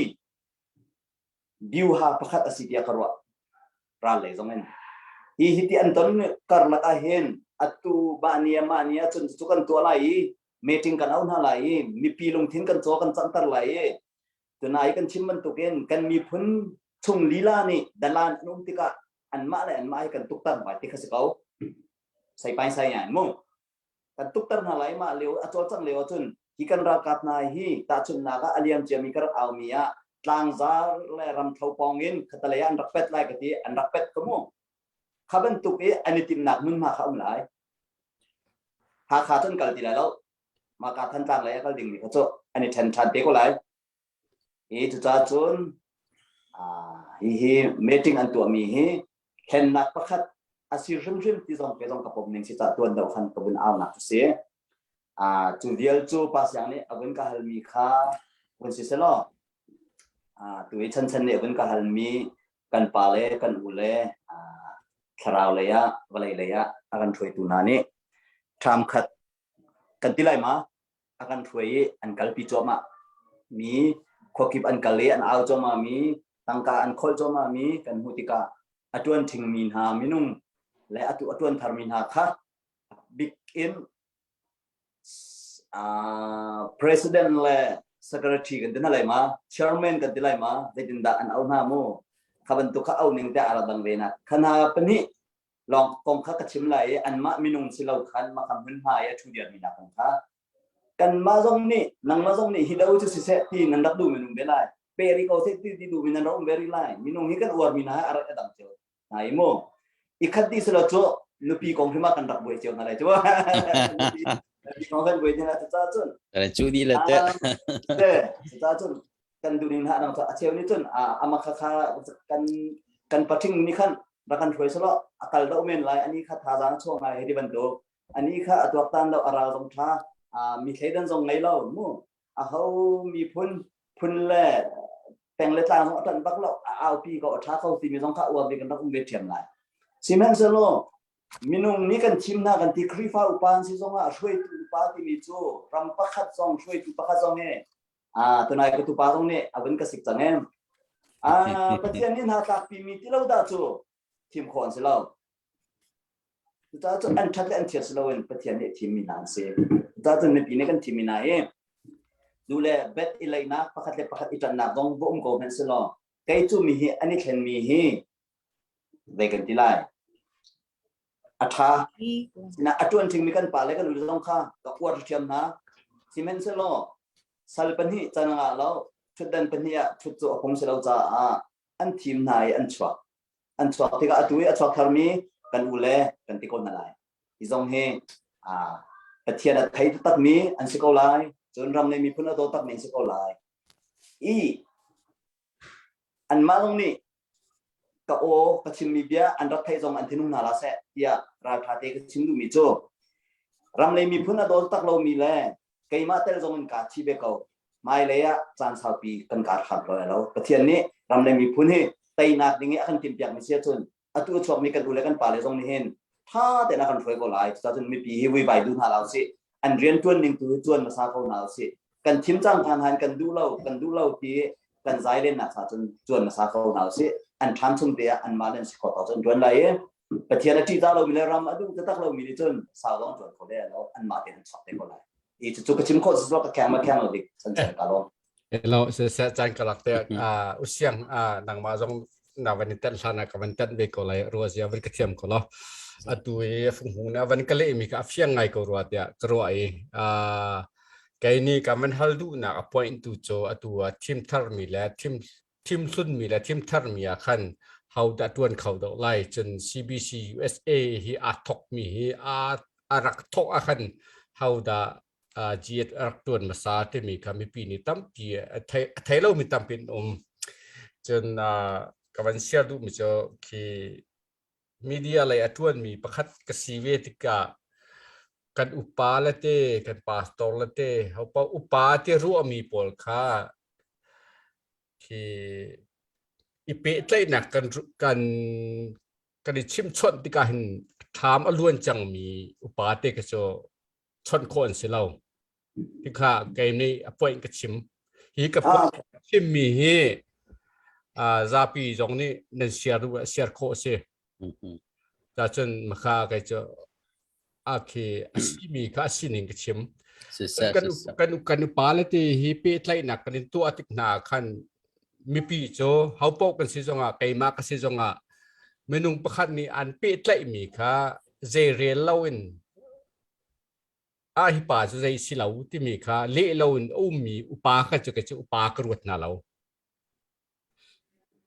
บิวฮาประคัตอสิทยากรวะราเลยตรงนั้นฮีฮิติอันตันกรลักเห็นอัตุบานียมานียจนจุกันตัวไรmeeting kan au na lai mi pi long thin kan cho kan chantar lai to nai kan chimman to ken kan mi phun chung lila ni dalan nung tika an ma le an mai kan tuktar ba ti khasikau sai pai sai yan mo kan tuktar na lai ma leo achol chang leo chun hi kan ra kat nai hi ta chun na ga aliam chemi kar au mia tlang zar le ram thau pongin khatalaya an rakpet lai ka ti an rakpet ko mo khaban tuk e anitim nak mun ma khaum lai ha kha chun kal ti lai loมาการท่านต่างเลยก็ดิ่งนี่เขาจะอันนี้ทันเด็กก็เลยจุดจ้าจุนฮีเมติ้งอันตัวมีฮีเห็นนักประคัดอาศิริมที่ส่งไปส่งกับผมหนึ่งสิจ้าตัวเดียวกันกับบุญเอาหนักเสียจุดเดียวจูปัสอย่างนี้อบุญกับฮัลมีค่าบุญสิเสลอตัวชั้นเนี่ยอบุญกับฮัลมีกันปาเลกันอุเลคราวเลยะวลัยเลยะอาการช่วยตัวนั้นนี่ทำขัดกันที่ไรมาakan tuai an kalpi coma mi khokip an kale an au coma mi tangka an khol coma mi kan hutika atuan thing min ha minung le atuan thar min ha kha big in president le secretary kan tin halai ma chairman kan tilai ma letin da an au na mo khaban tu kha au ning te ara dang vena khana pani long kong kha ka chim lai an ma minung silau khan ma kham hun ha ya thu dia mi na kong kha kan ma zong ni nang ma zong ni hi dau chu si se ti nan dak du minung be lai peri ko se ti du min nan ro very lai minung hi kan war mi na ara ka dang cheu nai mo ikhat ti selo cho nupi kong phima kan dak boi cheu na lai chu kong kan boi na cha chun Rồi chú đi là tệ. cha chun kan du ning ha nang cha cheu ni chun ama kha kha kan pathing ni khan ra kan thoi selo akal da umen lai ani kha tha jang chong ai di ban do ani kha atuak tan do ara jong tha mi thleidan jong ngai lo mu a ho mi phun le peng le tang tan bak lo au pi ko tha khau ti mi jong kha wa bi kan dak ve thiam lai simen selo minung ni kan chimna kan ti khrifa upan si zonga shwei tu pa ti mi chu ram pakhat song shwei tu pakhat song he tunai ko tu pa song ne aban ka sik chang em patian ni na ta pi mi ti lo da chu tim khon se lo ta chu an that le an thiat se lo en patian ni tim mi nan se ta chu ni pi ne kan tim mi na e du le bet ilai na pakhat le pakhat itan na dong bo ko men se lo kai chu mi hi ani thlen mi hi ve kan ti lai atha na atun thing mi kan pa le kan lu jong kha ka kwar thiam na simen se lo sal pan hi chananga lo chudan pan hi chut chu khom se lo cha an thim nai an chwa ti ga atui a chwa tharmi kan ule kan ti kon na lai i jong he pathian a thai tak mi an se ko lai chon ram nei mi phun a do tak nei se ko lai i an ma long ni ka o ka chim mi bia an rak thai jong an thinung na la se ya ra tha te ka chim du mi cho ram nei mi phun a do tak lo mi le kai ma tel jong an ka chi be ko mai le ya chan sau pi kan ka khat lo pathian ni ram nei mi phun he tai nak ding a kan tim piak mi se chun atu chok mi kan ule kan pa le jong ni hen tha te na kan thoi ko lai cha chun mi pi hi wi bai du na lao si an rian tuan ning tu chuan ma sa ko na si kan thim chang kan han kan du lo pi kan zai len na cha chun chuan ma sa ko na si an tham chum te an ma len si ko ta chun tuan lai pathian a ti da lo mi le ram adu ta tak lo mi ni chun sa long chuan ko le lo an ma te chok te ko lai i chu ka chim ko chu ka kyang ma kyang lo dik san chen ka loเราจะจันกลักเตะอุเสียงนางมาจงนาวันนี้เต้นลานะกับวันเต้นเบกอะไรรัวเสียวันกระเทียมก็แล้วตัวฝุ่งหูนะวันก็เลยมีกับเสียงไงก็รัวเตะกรัวไอ้นี่กับมันฮัลดูนะกับ point ตัวโจตัวทีมทาร์มีและทีมสุดมีและทีมทาร์มีขันเขาดัดวนเขาดอกไล่จน CBC USA ฮีอาทอกมีฮีอารักทอกขันเขาดัดจีเอรักตัวมาซาเตมีคำมีปีนี้ตั้มปีไทยเรามีตั้มเป็นจนกับวันเสียดูมิจฉาคือมีเดียอะไรตัวมีประคัดกษีเวติกากันอุปาละเตกันปาสตอละเตเขาปาอุปาเตรู้มีปอลค่าคืออีเปตเลยนักกันชิมชนที่การถามอล้วนจังมีอุปาเตก็จะชนคนสิเราที่ข้าเกมนี้ป่วยกับชิมฮีกับชิมมีฮีซาปีตรงนี้นั่นเชียร์โคเซ่แต่จนมาข้าก็จะคือสิมีข้าสิหนึ่งกับชิมกันปาเลตีฮีเปตไลนักกันตัวติกหนาขันมีปีโจเขาปกกันสิจงเกมากสิจงเมนูประคันนี้อันเปตไลมีข้าเจเรลลาวินฮิปาจะได้สิเราที่มีค่ะเลี้ยเรามีอุปาก็จะก็จะอุปากรวดน่ะเรา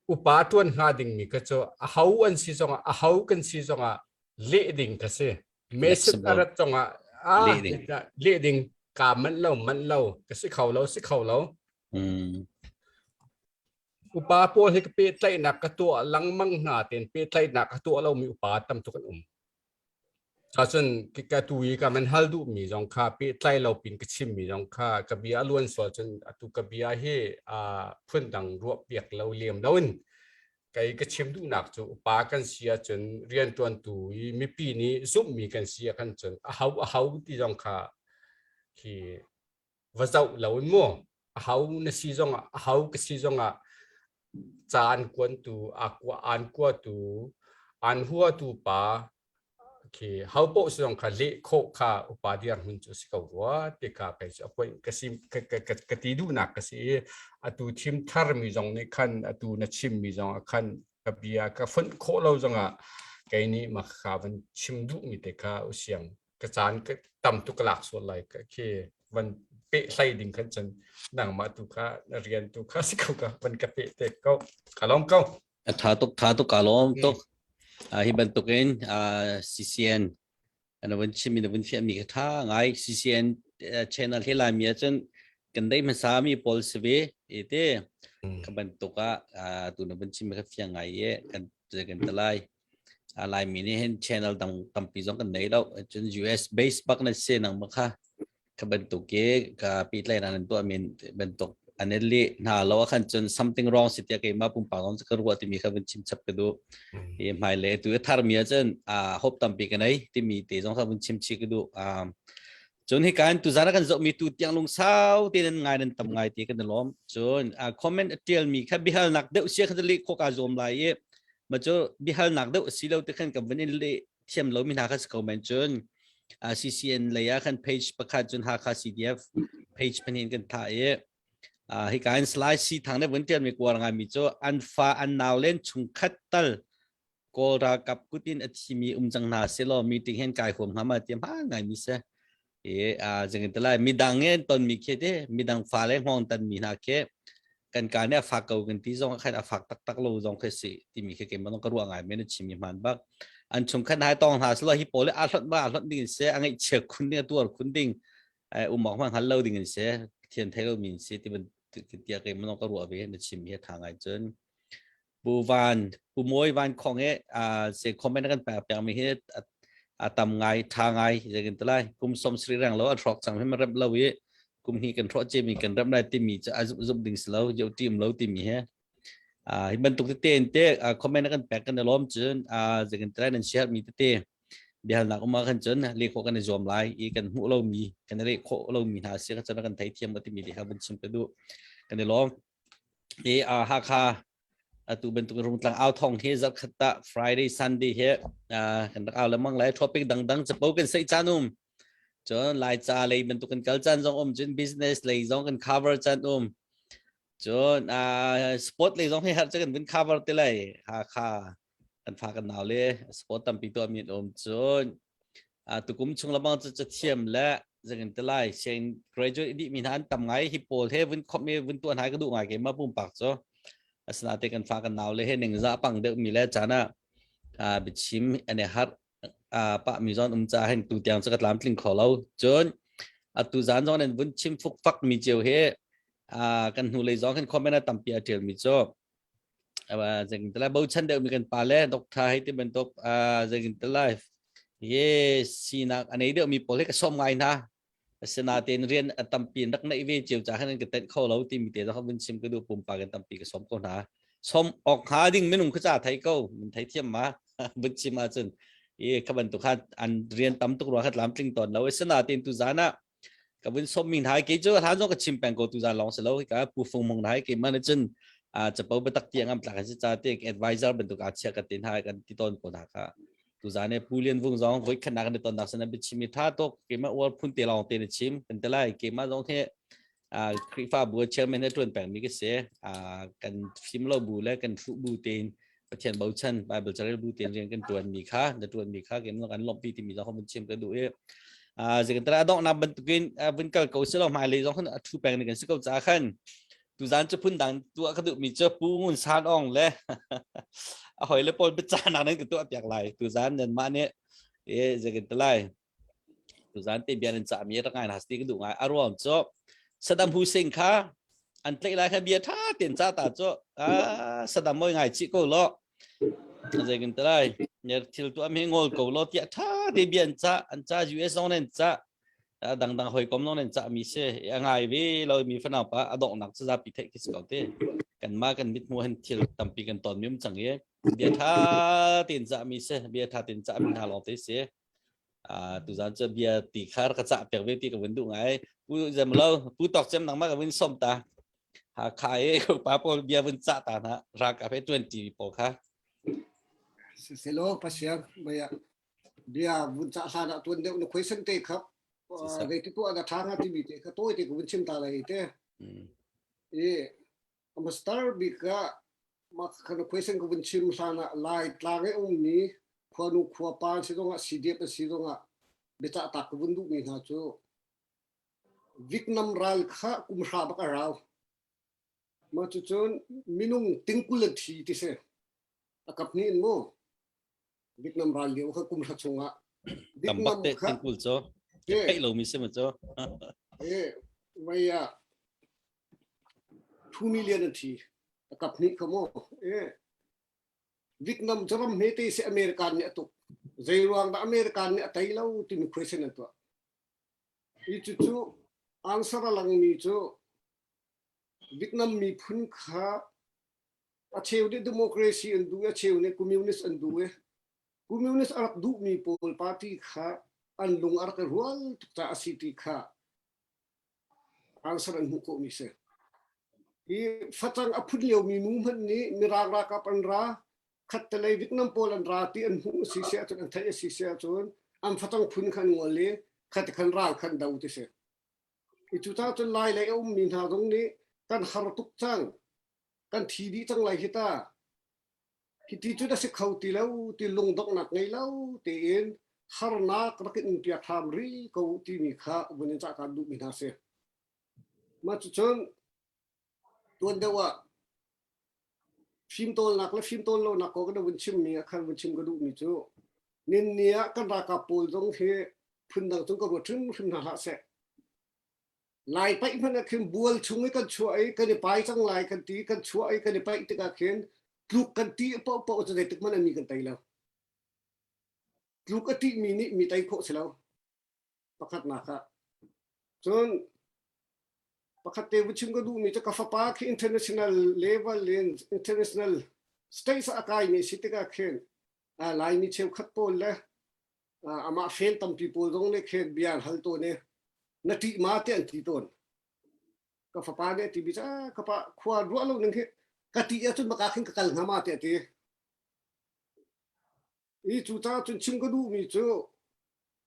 อุปาตัวนหาดิ่งมีก็จะเขาอันสิจงเขากันสิจงเลี้ยดิ่งก็สิเมสอะไรจงเลี้ยดิ่งกามันเราก็สิเขาเราอุปาพวกที่เปิดใจหนักกระตัวลังมังหน้าเต็นเปิดใจหนักกระตัวเรามีอุปาตั้มทุกคนถ้าฉันกิจตุยกับมันฮัลดูมีจงค่าเปิดใจเราปินกชิมมีจงค่ากับบิอาล้วนส่วนจนตุกับบิอาเฮพุ่นดังรวบเปียกเราเลี้ยมดาวน์ไก่กชิมดูหนักจูปากันเสียจนเรียนตัวตุยมีปีนี้ซุ่มมีกันเสียกันจนเขาที่จงค่าที่ว่าเจ้าเรามั่วเขาในซีจงเขาก็ซีจงจานกวนตูอันกว่าตูอันหัวตูปา เคเฮาโปสองคาเลโคคาอุปาเดียร์มันจุสิกาวะติกาไปจะไปกสิมกติดูนักกสิอตูทีมทาร์มีจงในคันอตูนัชิมมีจงคันกับเบียกับฝนโคเราจงอ่ะไกนี้มาขาวันชิมดูมีแต่กาอุเสียงกระจานก็ต่ำตุกหลักส่วนไรก็เควันเป๊ะไล่ดิ่งขันจนดังมาตุกะเรียนตุกะสิกาววันกะเป๊ะเด็กก็ขลอมก็ Thatu kalom tok hibantukin CCN ano ban chimi na ban fiam mi kha ngai CCN channel hela mi chen kandai masami polsve ite kabantuka tu na ban chimi kha fiang ngai ye kan talai alai mi ni hen channel tam pi jong kan nei lo chen US based bak na se nang makha kabantuke ka pitlai nan to amin bantuk aneli na lo khan chun something wrong sitia ke ma pum pangom sakar wa ti mi kha ban chim chap ke do e mai le tu thar mi chen hop tam pi ke nai ti mi te jong kha ban chim chi ke do chun hi kan tu zara kan zo mi tu tiang lung sau ti nan ngai nan tam ngai ti kan lom chun comment atial mi kha bihal nak de sia kha li ko ka zom lai e ma cho bihal nak de si lo te khan ka ban le thiam lo mi na kha comment chun CCN le ya khan page pakhat chun ha kha CDF page panin kan tha e hi kan slide si thang ne bun tian mi kwa nga mi cho an fa an naw len chung khat tal ko ra kap kutin athimi jang na selo meeting hen kai khom hama tiam ha ngai mi se jeng talai mi dang ngen ton mi khe de mi dang fa le hong tan mi na ke kan ka ne fa kau kan ti jong khat a fak tak tak lo jong khe si ti mi khe ke man ka ruwa ngai me ne chimi man bak an chung khat hai tong ha selo hi pole a hlot ba hlot ding se angai che khun ne tur khun ding mok man hal lo ding se thian thai lo min se ti ban tiya ke man ka ruwa be ne chimi he thangai chen bu van bu moi van khong e se comment kan pa pa mi he tam ngai tha ngai jeng talai kum som sri rang lo atrok sang he ma rap lo wi kum hi kan tro che mi kan rap dai ti mi cha zum ding slow yo tim lo ti mi he hi ban tuk te te comment kan pa kan lom chen jeng talai nan share mi te bial nak ma kan chen le ko kan zom lai i kan hu lo mi kan le ko lo mi na se kan kan thai thiam ti mi de ha ban chim pe du kan lom ha kha tu bentuk rung tlang ao thong he zat khata Friday Sunday he kan ao lamang lai topic dang dang chapo kan sei chanum chon lai cha le bentuk kan kal chan jong chen business le jong kan cover chan chon sport le jong he har kan bin cover te lai ha kha kan pha kan naw le sport tam pi to mi chon tu kum chung lamang cha thiam la jeng te lai chen graduate di min han tam ngai hi pol he vin khom me vin tuan hai ka du ngai ke ma pum pak cho asna te kan fa kan naw le he ning za pang de mi le chana bichim ane har pa mi zon cha hen tu tiang chakat lam tling kholo chon tu zan zon en vun chim phuk fak mi cheu he kan hu le zon kan comment tam pia tel mi cho jeng tala bo chan de mi kan pa le dok tha he te ben tok jeng tala ye sinak ane de mi pol he ka som ngai na sena ten rian tam pin dak nai ve chiu cha han ka tet kho lo ti mi te da bin sim ka du pum pa kan tam pi ka som ko na som ok ha ding menung kha cha thai ko min thai thiam ma bin sim ma chen ka ban tu kha an rian tam tu ro khat lam tring ton lo sena ten tu zana ka bin som min hai ke jo ha jo ka chim pang ko tu za long se lo ka pu fung mong hai ke man chen cha pau ba tak tiang am tla ka cha te advisor ben tu ka cha ka tin hai kan ti ton ko da ka tu zane pulian vung zong voi khana kan ton dak sana bichimi tha to ke ma wal phun te long te ne chim kan te lai ke ma zong the krifa bu chairman ne tun pang mi ke se kan sim lo bu le kan fu bu ten pathian bau chan bible channel bu ten rian kan tuan mi kha da tuan mi kha ke ma kan lom pi ti mi zong chim ka du e je kan tra dong na ban tukin bin kal ko se lo mai le zong kan thu pang ne kan se ko cha khan tu zan che phun dang tu ka du mi che pu ngun san ong le hỏi là pol bcha na nan ke to apyak lai tu zan nan ma ne je ke tlai tu zan te bian cha mi ra ngai na sti ke du ngai arom cho Saddam Hussein kha an tlai lai kha bia tha ten cha ta cho Saddam moi ngai chi ko lo je ke tlai ne thil tu am he ngol ko lo tia tha de bian cha an cha US on nen cha dang dang hoi kom non nen cha mi se ngai ve lo mi fa na pa adong nak cha pi the ki ko te kan ma kan mit mu han thil tampi kan ton mim chang ye bia tha tin za mi se bia tha tin za min ha long te se tu zan cha bia ti khar ka cha pek ve ti ka wen du ngai pu jam lo pu tok chem nang ma ka win som ta ha khai ko pa pol bia win cha ta na ra ka pe 20 po kha Silo pasya maya dia vun cha sa da tuan deu no question te khap dei ti tu ada thang ti bi te kha toi te vun chim ta lai te e master bi ka ma kha question ko vun chim sa na lai tlang e ni khwa nu khwa pa si dong a cdf si dong a beta ta ko vun du ni ha chu Vietnam ral kha kum sha ba ka raw ma chu chun minung tingkul thi ti se akap ni mo Vietnam ral li kha kum sha chunga tầm bắc tết kha tiếng cùl cho e cái lâu mình xem mà cho e maya 2 million thi akap ni kamo e Vietnam jaram hete se American ne tu zairuang da American ne tai lo tin question to I chu answer lang mi chu Vietnam mi phun kha a cheu de democracy and du a cheu ne communist and du communist arak du mi pol party kha an lung ar ka rual ta city kha answer an ko mi se I fatang apun leo mi mu man ni mirara ka pan ra khat tele Vietnam pol an ra ti an hu si se tu an thai si se chun am fatang phun khan ngole khat khan ral khan dau ti se I chu ta tu lai le min ha dong ni kan har tuk chang kan thi di chang lai hita ki ti chu da se khau ti lo ti lung dok nak ngai lo ti in har na ka ki in pia tham ri ko ti ni kha bunin cha ka du min ha se ma chu chon tuan dewa phim tol nak la phim tol lo nak ko ka bun chim ni khan bun chim ka du mi chu nin nia kan ra ka pol dong he phun dang chung ko ro thun phun na ha se lai pai man khin bual chung kan chuai kan pai chang lai kan ti kan chuai kan pai ti ka khin kluk kan ti po po cho de tik man mi kan tai lo kluk ati mi ni mi tai kho selo pakat na kha chon pakat te wuchim ga du mi ta ka fa pa ki international level in international states akai ni sitika khin a lai ni cheu khat pol le ama fail tam people dong le khen bian hal to ne na ti ma te an ti ton ka fa pa ne ti bi cha ka pa khwa ru lo nang he ka ti ya chun ba ka khin ka kal nga ma te ti I chu ta chun chim ka du mi chu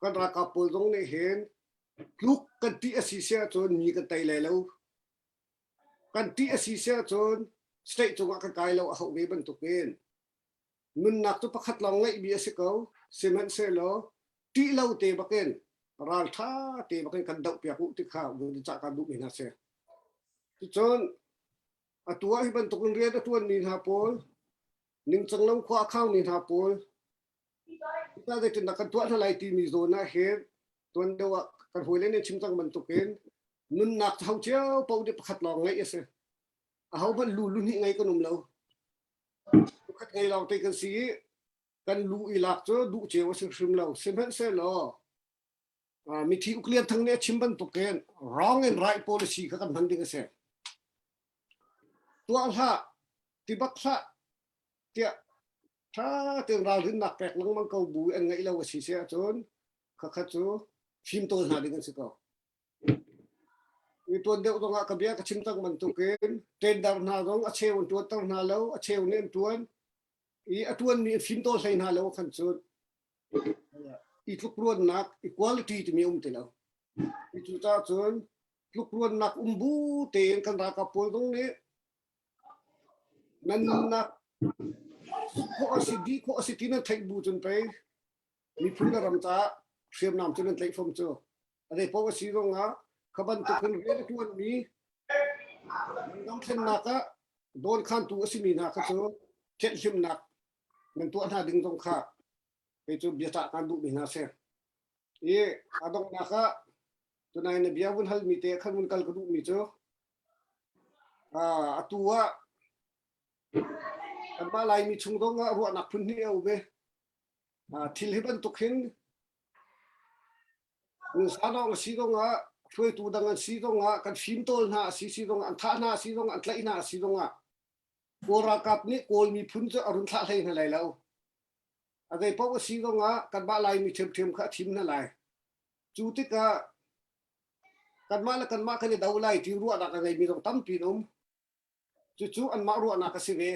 ka ra ka pol dong ne hen kluk kan ti a si sia chun mi ka tai le lo kan ti a si sia chun state chu ka kai lo a ho be ban tu ken nun nak tu pakhat long ngai bi ase ko semen se lo ti lo te ba ken ral tha te ba kan dau pia ku ti kha bu cha ka du ina se ti chon atua hi ban tukun ria da tuan ni ha pol ning chang long khwa khang ni ha pol ta de tin kan tua na lai ti mi zona he tuan dewa kan hoile ne chim chang ban tuken nun nak thau cheu pau de pakhat long ngai ase a hau ban lu lu ni ngai kanum lo khat ngai law te kan si kan lu ilak cho du chewa sim lo semen se lo mi thi uklian thang ne chimban to ken wrong and right policy ka kan handing ase tua ha ti bak ha tia tha teng ra rin nak pek lang man ko bu en ngai lo si se chon kha kha chu phim to na ding se ko I tuan deu to nga ka bia ka chim tang man to ken ten dar na dong a cheu tuan tang na lo a cheu ne tuan I atuan mi phim to sai na lo khan chu I tluk ruan nak equality ti mi te lo I chu ta chun tluk ruan nak bu te kan ra ka pol dong ne nan nak ko si ti na thai bu chun pe mi phun na ram cha siam nam chun tlai phom chu ade po si ro nga khaban tu kan re tuan mi nam chen na ka don khan tu si mi na ka chu chen sim nak nan tu na ding dong kha pe chu bia ta kan du mi na se e adong na ka tu nai na bia bun hal mi te khan mun kal ka du mi chu atua kan ba lai mi chung dong ru na phun ni au be thil hi ban tu khin nu sa dong si dong chui tu dang si dong kan phim tol na si dong an tha na si dong an tlai na si dong ora kap ni kol mi phun chu arun tha thai na lai lo ade po si dong kan ba lai mi them them kha thim na lai chu ti ka kan ma kan ni dau lai ti ru na ka ngai mi dong tam pi nom chu an ma ru na ka si ve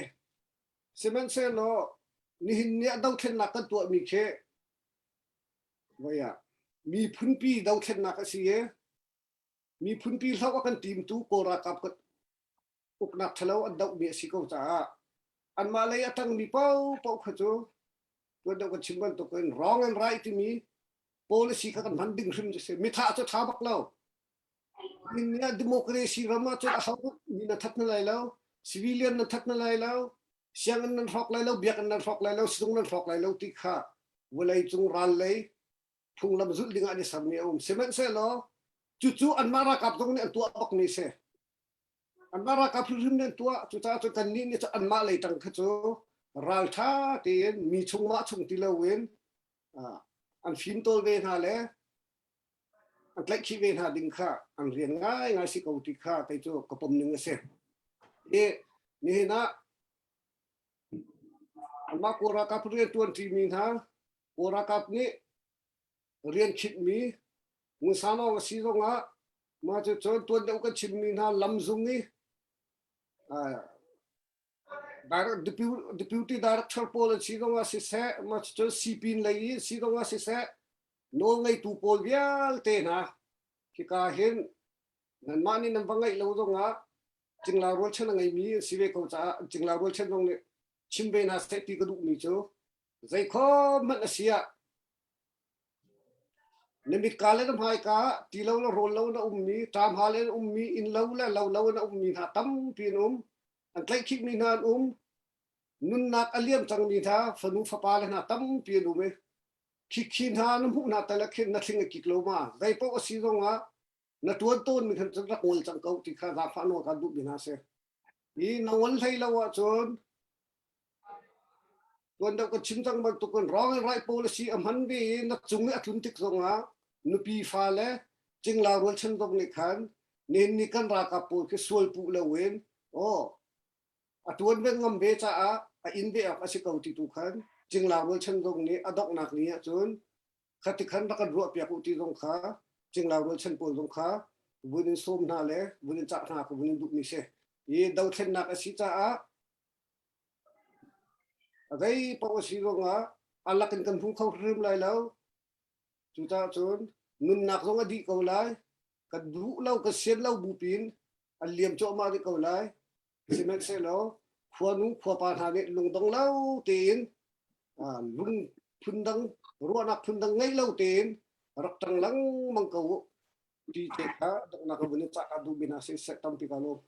semen se lo ni hin ne dau then na kan tu mi khe vậy à mi phun pi đâu khen nạc gì ấy mi phun pi sao kan tim tu ko ra kap uk nak thalo an dau mi si ko cha an ma le atang mi pau khachu to dau kan chimban to kan wrong and right mi policy ka kan handing sim se mi tha cho tha bak lo min ya democracy rama cho a haw mi na that na lai lo civilian na that na lai lo siang an rok lai lo biak an rok lai lo sung an rok lai lo ti kha walai chung ran lei phung lam zul dinga ni sam ni semen se lo chu an mara kap dong ni an tua bak ni se an mara kap rim ni tua chu ta chu kan ni chu an ma lei tang kha chu ral tha tin mi chung ma chung ti lo wen an fin tol ve ha le an tlai chi ve ha ding kha an rian ngai si ko ti kha kai chu ka pom ning se e ni na an ma ko ra kap ri tuan ti mi ha ko ra kap ni rian chit mi mu sa no si ro nga ma chu chu tuan deu ka chim mi na lam zung ni deputy director policy ro nga si se ma chu si pin lai si ro nga si se no ngai tu pol vial te na ki ka hen nan ma ni nam bangai lo ro nga jingla rol chen ngai mi si ve ko cha jingla rol chen dong ni chimbe na se ti ka du mi chu zai kho man asia nemit kale na mai ka ti lo la rol lo na ummi tam hale ummi in lo la lo na ummi ha tam pin an tlai khik mi na nun nak aliam chang mi tha fanu fa pa le na tam pin me khin ha na mu na ta la khin na thing ki klo ma zai po si zo nga na tuan ton mi khan chak ngol chang kau ti kha za fa no ka du bina se i na wal thai lo wa chon tuan da ko chim chang bak to kon wrong and right policy am han bi na chung a thun tik zo nga nu pi fa le jing la rol chen dong ni khan nen ni kan ra ka po ke sual pu la wen o a tuan be ngam be cha a in be a si kau ti tu khan jing la rol chen dong ni adok nak ni chon khati khan ba kan ro pya ku ti dong kha jing la rol chen pol dong kha bunin som na le bunin cha na ko bunin du ni se ye dau chen nak a si cha đây bao si rồi ngã Allah kan phung khâu rim lại lâu chúng ta chốn nun nak rồi đi cầu lại kan du lâu kan xiên lâu bu pin an liam cho ma đi cầu lại cement xe lâu khua nu khua pa hà này lùng dong lâu tiền lùng phun đăng ruộng nak phun đăng ngay lâu tiền rak trăng lăng mang cầu đi thế cả đặng nak bên chắc adu bina se set tam pikalo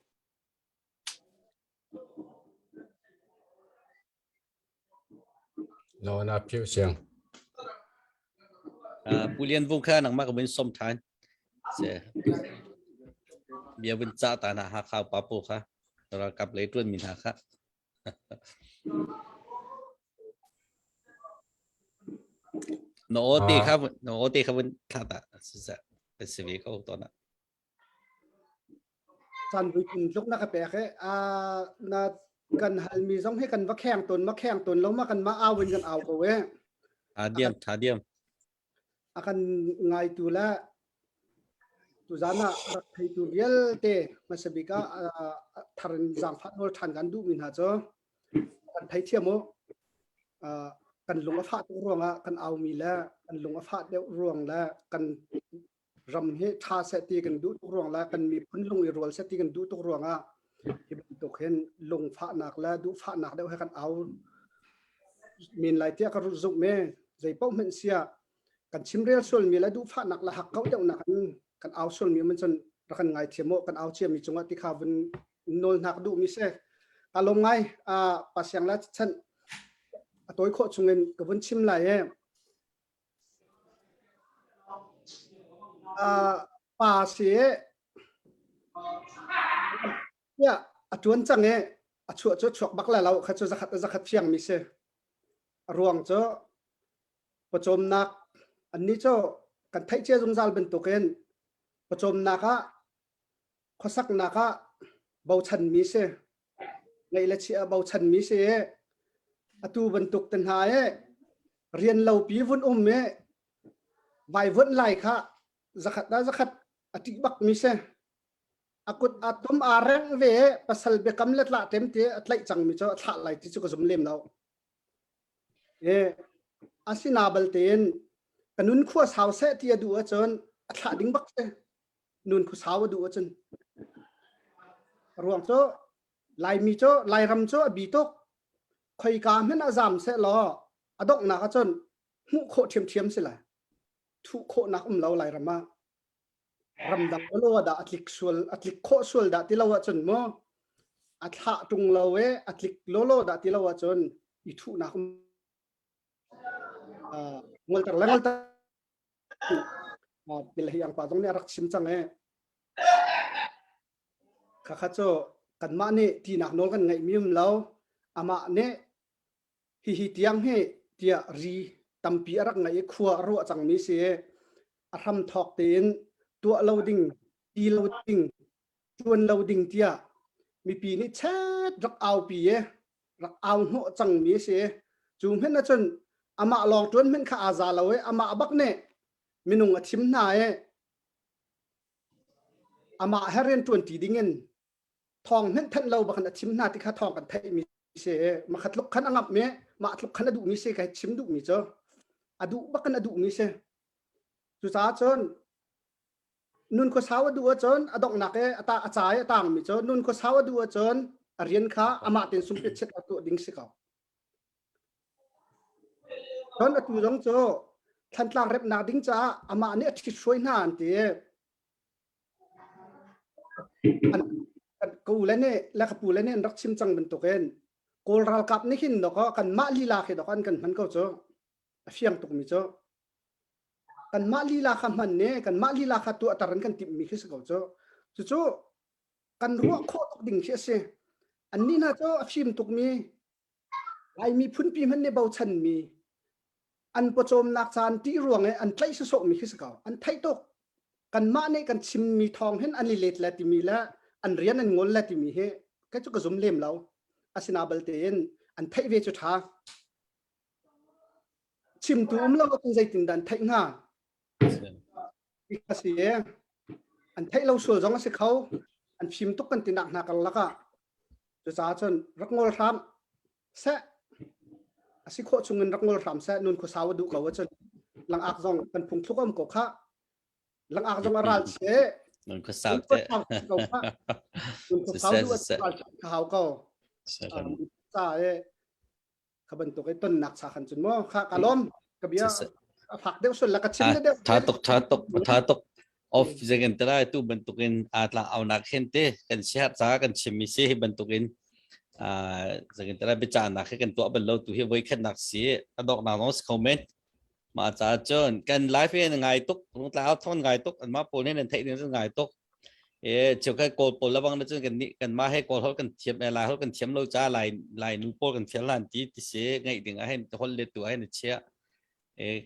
no na phiêu xiang Pulian vung kha nang ma ka ben som than se bia ben cha ta na ha kha pa po kha ra kap le tuan min ha kha no te kha ben tha ta se pe se vi ko to na san vi kun luk na ka pe khe na kan hal mi zong he kan va khang ton lo ma kan ma awin kan aw ko we tha diam akan ngai tu la tu zana rak thai tu riel te masabika tharan jang phat nol than kan du min ha cho kan thai thiamo kan lunga phat ruanga kan aw mi la kan lunga phat de ruang la kan ram he tha se ti kan du tu ruang la kan mi phun lung i rol se ti kan du tu ruanga hi to khen lung pha nak la du pha nak de he kan aw min lai tia ka ru zuk me zai pau men sia kan chimrel sol mi la du pha nak la hak kau de na kan aw sol mi man chon rakan ngai thiamo kan aw che mi chunga ti kha bun nol nak du mi se alom ngai pasyang la chan atoi kho chungen ka bun chim lai e pa se ya atuan chang e achu cho chok bak la law kha chu zakhat fiang mi se ruang cho pachom nak anni cho kan thai che jung zal ben to ken pachom naka khosak naka bau chan mi se ngai la chi bau chan mi se atu ban tuk tan ha e rian lo pi vun me vai vun lai kha zakhat ati bak mi se akut atum areng ve pasal be kam let la tem te atlai chang mi cho thla lai ti chu ko zum lem naw e asina bal ten กันนุนขั้วสาวเสที่ดูอาจารย์อัฐดิ่งบักเสนุนขั้วสาวดูอาจารย์รวมโจลายมีโจลายรำโจบีตกคอยกามเห็นอาจามเสลออดอกนักอาจารย์หูโคเทียมเทียมสิละทุโคนักเราลายรำมารำดังโลดาอัตลิกส่วนอัตลิกโคส่วนดาที่เราอาจารย์โมอัฐะตรงเราอัตลิกโลดาที่เราอาจารย์อีทุนักงลตร์pilih yang patong ni arak simcang kakacho kan ma ne ti nak nol kan ngai mium lau ama ne hi tiang he tia ri tampi arak ngai khua ro chang mi se aram thok tin tua loading ti loading chuan loading tia mi pi ni chat rak au pi rak au ho chang mi se chum hen na chon ama long tuan men kha aza lawe ama abak ne minung athim na ama heren 20 dingen thong men than lo ba kan athim na ti kha thong kan thai mi se ma khat luk khan angap me ma luk khan adu mi se kai chim du mi cho adu ba kan adu mi se chu cha chon nun ko saw adu chon adok na ke ata achai atang mi cho nun ko saw adu chon arian kha ama ten sum pe chet atu ding se ka chon atu jong choท่านตลางเร็บนาดิ้งจ้าอามาเนี่ยที่ช่วยนานตีอันกูเล่นเนี่ยและขปูเล่นเนี่ยรักชิมจังเป็นตัวเองกูรัลกับนี่หินดอกกันมาลีลาเขดอกกันมันก็จะเฟียงตุกมิจ้ากันมาลีลาคำมันเนี่ยกันมาลีลาขัดตัวตารันกันติมีขึ้นสักจ้าจู่กันรัวโคตรดิ่งเสียอันนี้นะจ้าฟิมตุกมีไอมีพุ่นปีมันเนี่ยเบาชันมีอันประจมนักจานที่รวงอันไทยสุสมีขึ้นสักอันไทยตกกันมาเนี่ยกันชิมมีทองเห็นอันลิเลตและที่มีแล้วอันเรียนอันงงและที่มีเฮก็จะกระซุ่มเล่มเราอาศินาเบลเตนอันไทยเวจุธาชิมตัวเราก็ต้องใจติดดันไทยง่าอีกสิ่งอันไทยเราสวยจังสิเขาอันชิมตุกกันติดหนักหนักกันละก็จะจ้าจนรักงอลทำเสอาศัยโคชงเงินรักงอลทำเสนุนโคสาวดูเขาว่าจนหลังอักจงกันพุ่งทุกข์อมกข้าหลังอักจงอาราลเสนุนโคสาวเจนุนโคสาวดูอาราลเขาก็จ้าขบันตุกไอ้ต้นหนักสาขันจนมั่วข้ากะล้มกระเบียผักเดียวส่วนละกระชิมเดียวท้าตกออฟจะกันตระตู้บรรทุกินอาตลาเอานักเห็นเต้กันเชียร์จ้ากันชิมิเซ่บรรทุกินจะกันตระไปจานนักกันตัวบรรลุตัวเฮไว้ขึ้นนักเสียดอกนาโนสคอมเมนต์มาจ้าจนกันไลฟ์เป็นไงตุกลงตาเอาท่อนไงตุกอันมาโปนให้นั่นเทนี่จะไงตุกเจ้าแค่โกลปนแล้วบางนั่นจนกันนี่กันมาให้โกลเขากันเทียมอะไรเขากันเทียมเราจ้าลายนูโปกันเทียมล้านที่เสียไงดึงให้คนเล็ดตัวให้นั่นเชีย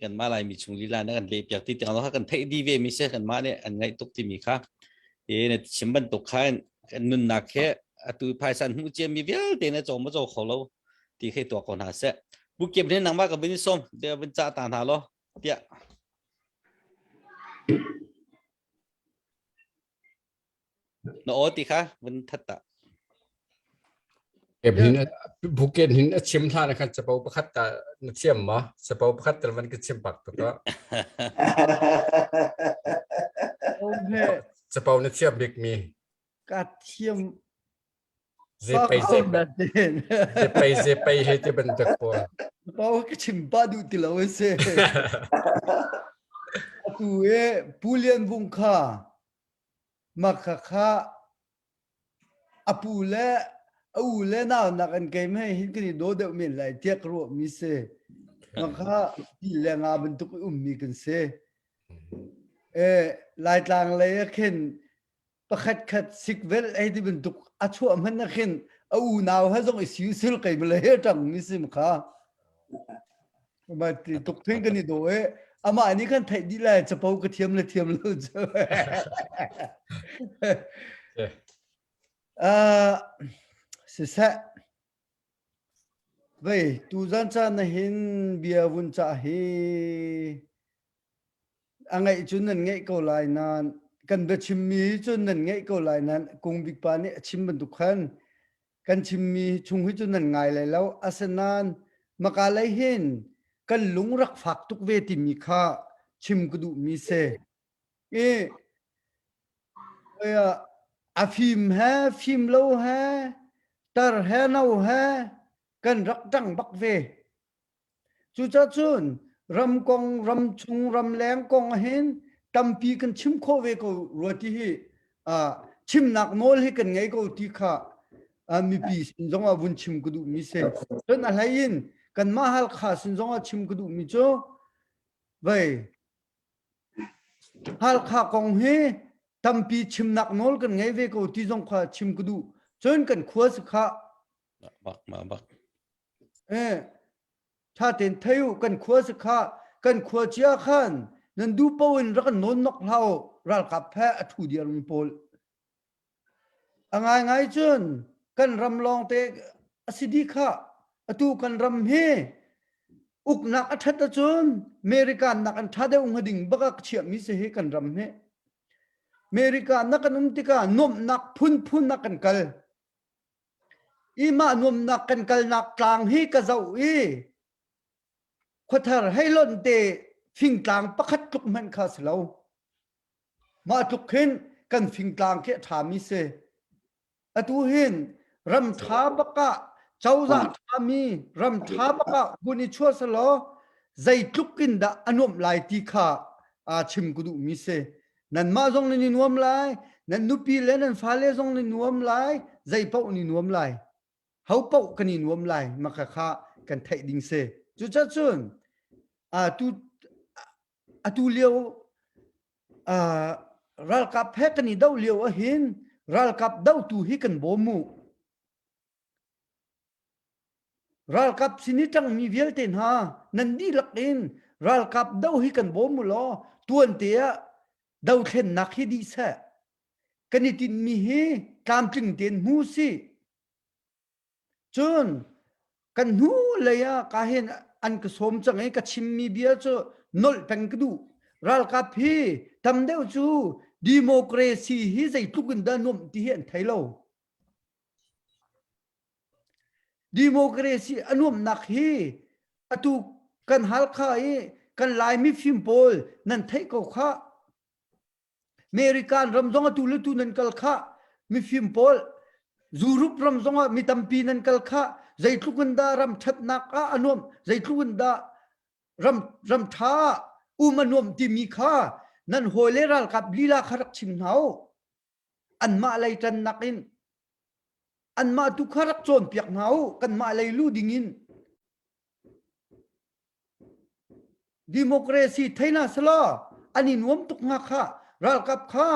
กันมาลายมีชุงลีลานะกันเลียบจากที่ต่างเรากันเทดีเวมิเช่กันมาเนี่ยอันไงตุกที่มีค่ะเนี่ยชิมบันตุกข้างกันนุนนักแค่ตัวภายสันหูเจียมีเวลเดนจงมาจงของเราที่ให้ตัวคนหาเสบุกเก็บเนี่ยนังมากกับบินส้มเดี๋ยวบินจ่าต่างหาเราเดี๋ยวโน้ตที่ค่ะบินทัดตะเก็บหินภูเก็ตหินชิมท่านะครับจะเป่าประคัตตาเชื่อมมั้ยจะเป่าประคัตแต่มันก็เชื่อมปักตัวก็จะเป่าเนี่ยเชื่อมเด็กมีกระเทียมเซไปให้ที่เป็นตะปอนเป่าก็ชิมปาดูติลาวเซ่ตัวปูเลียนบุงค่ามักค่าอปูเล่อูเล่น่านักอันเกมให้หินกันโดดมีหลายเทียกรัวมีเสมักค่าที่แรงงานบรรทุกมีกันเสลายต่างเลยเข็นประคัดสิกเวลไอ้ที่บรรทุกอัชวมันนักเข็นอูนาวให้ส่งสิวสิลกันมาเลยจังมีเสมักค่ามาตุกเพ่งกันโดอามาอันนี้กันไทยดีแหละจะเป่ากระเทียมเลยเทียมเลยเจ้าเสร็จเว้ยตูจันทร์นะเห็นเบียร์วุ้นจ่าเฮอังไงจุนนั่นไงก็ลายนานกันเบชิมมีจุนนั่นไงก็ลายนานกงบิ๊กปานี่ชิมบรรทุกขันกันชิมมีชุงหิจุนนั่นไงเลยแล้วอาสนานมากาเลยเห็นกันลุงรักฝักทุกเวทีมีค่า ชิมกระดูมีเซอาฟิมแฮฟิมโลแฮตาร์แฮนาวแฮกันรักจังบักเวจุจ้าจุนรำกองรำชุงรำแรงกองเห็นตัมปีกันชิมโคเวก็รัวที่ชิมนักโมลให้กันไงก็ที่ข้ามีปีสินจงว่าวุนชิมกระดูมีเซจนอะไรยินกันมาฮัลข้าสินจงว่าชิมกระดูมีโจไว้ฮัลข้ากองเฮตัมปีชิมนักโมลกันไงเวก็ที่จงข้าชิมกระดูจนกันขวสข้าบักถ้าเต็นเที่ยวกันขวสข้ากันขวเจียขันนั่นดูปวินรักนนนกเล่ารักกับแพ้ทูเดียร์มีโพลง่ายจนกันรำลองเตะสิดีข้าตูกันรำเฮอุกนักอัฐตะจนอเมริกันนักอันทัดเดอุงหดิ่งบักเชียมิเสเฮกันรำเฮอเมริกันนักอันติกานมนักพุนนักกันกัลอีมานมนักกันกัลนักกลางเฮกะเจ้าขวดให้ล้นเตะฟิงกลางประคัดจุกมันข้าสลาวมาจุกเห็นกันฟิงกลางแค่ถามิเสอตูเห็นรำท้าบกะเจ้าจะทามีรำท้าบกะบุญชัวสลอใจจุกกินดาอนุมลายตีข้าชิมกุดุมิเสนั่นมาจงในนวมลายนั่นนุปีเลนันฟ้าเลจงในนวมลายใจเป้าในนวมลายเขาเป้ากันในนวมลายมาข้ากันไทยดิงเสจุดจัดจุนตูเลียวรัลกับแพกันนี่ดาวเลียวเห็นรัลกับดาวตูฮิกันบ่มูรัลกับสินิจังมีเวลเตนฮานันดีลักอินรัลกับดาวฮิกันบ่มูลอตัวเตียดาวเข็นนักฮิดีเสกันนี่ตินมีเฮตามจึงเตียนมูสิจนกันหูเลยกาเห็นอันกสมจังไงกชิมมีเบียจนอลเป็นกดูรัลกับพี่ทำเดียวจูดิโมคราซีฮิใจทุกันดานมที่เห็นไทยเราดิโมคราซีอนุมนักฮีอตุกันฮัลคากันลายมิฟิมโพลนั่นไทยก็ข้าอเมริกันรำจงตุลุตุนันกัลข้ามิฟิมโพลจูรุปรำจงมิตัมปีนันกัลข้าใจทุกันดารำชัดนักอนุมใจทุกันดารำท้าอุมนุมที่มีข้านั่นโฮเลรัลกับลีลาขรักชิมเนาอันมาอะไรจันนักินอันมาตุขรักโจนเปียกเนากันมาอะไรลู่ดิ่งินดิโมคราซีไทยน่าสละอันนี้นวมตุกงักข้ารัลกับข้า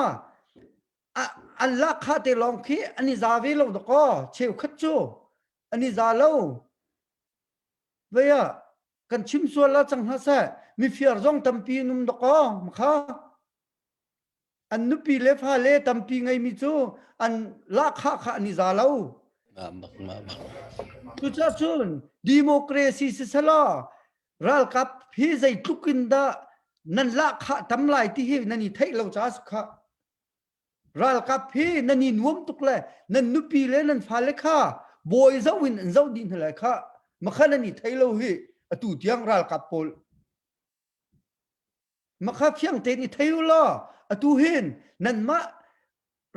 อันละข้าเตลองคีอันนี้ซาเวลดก็เชวขัดโจอันนี้ซาเลวเวียกันชิมส่วนละจังฮัสมีเฟียร์จงตัมปีนุมดก็มข้าอันนุปีเลฟาเลตัมปีไงมิจูอันละข้าอันนี้ซาเลวทุกข์จุนดิโมคราซีสิสละรัลกับพี่ใจทุกินดานั่นละข้าทำลายที่เฮนันนี่ไทยเราจ้าสุขะรัลกับพี่นันนี่นวมตุกเลยนั่นนุปีเลนันฟ้าเลข้าบอยเจ้าวินเจ้าดินเลยข้ามาข้านันนี่ไทยเราเฮตูเตียงรัลกับพอลมาข้าเพียงเตนี่ไทยเราตูเห็นนั่นมา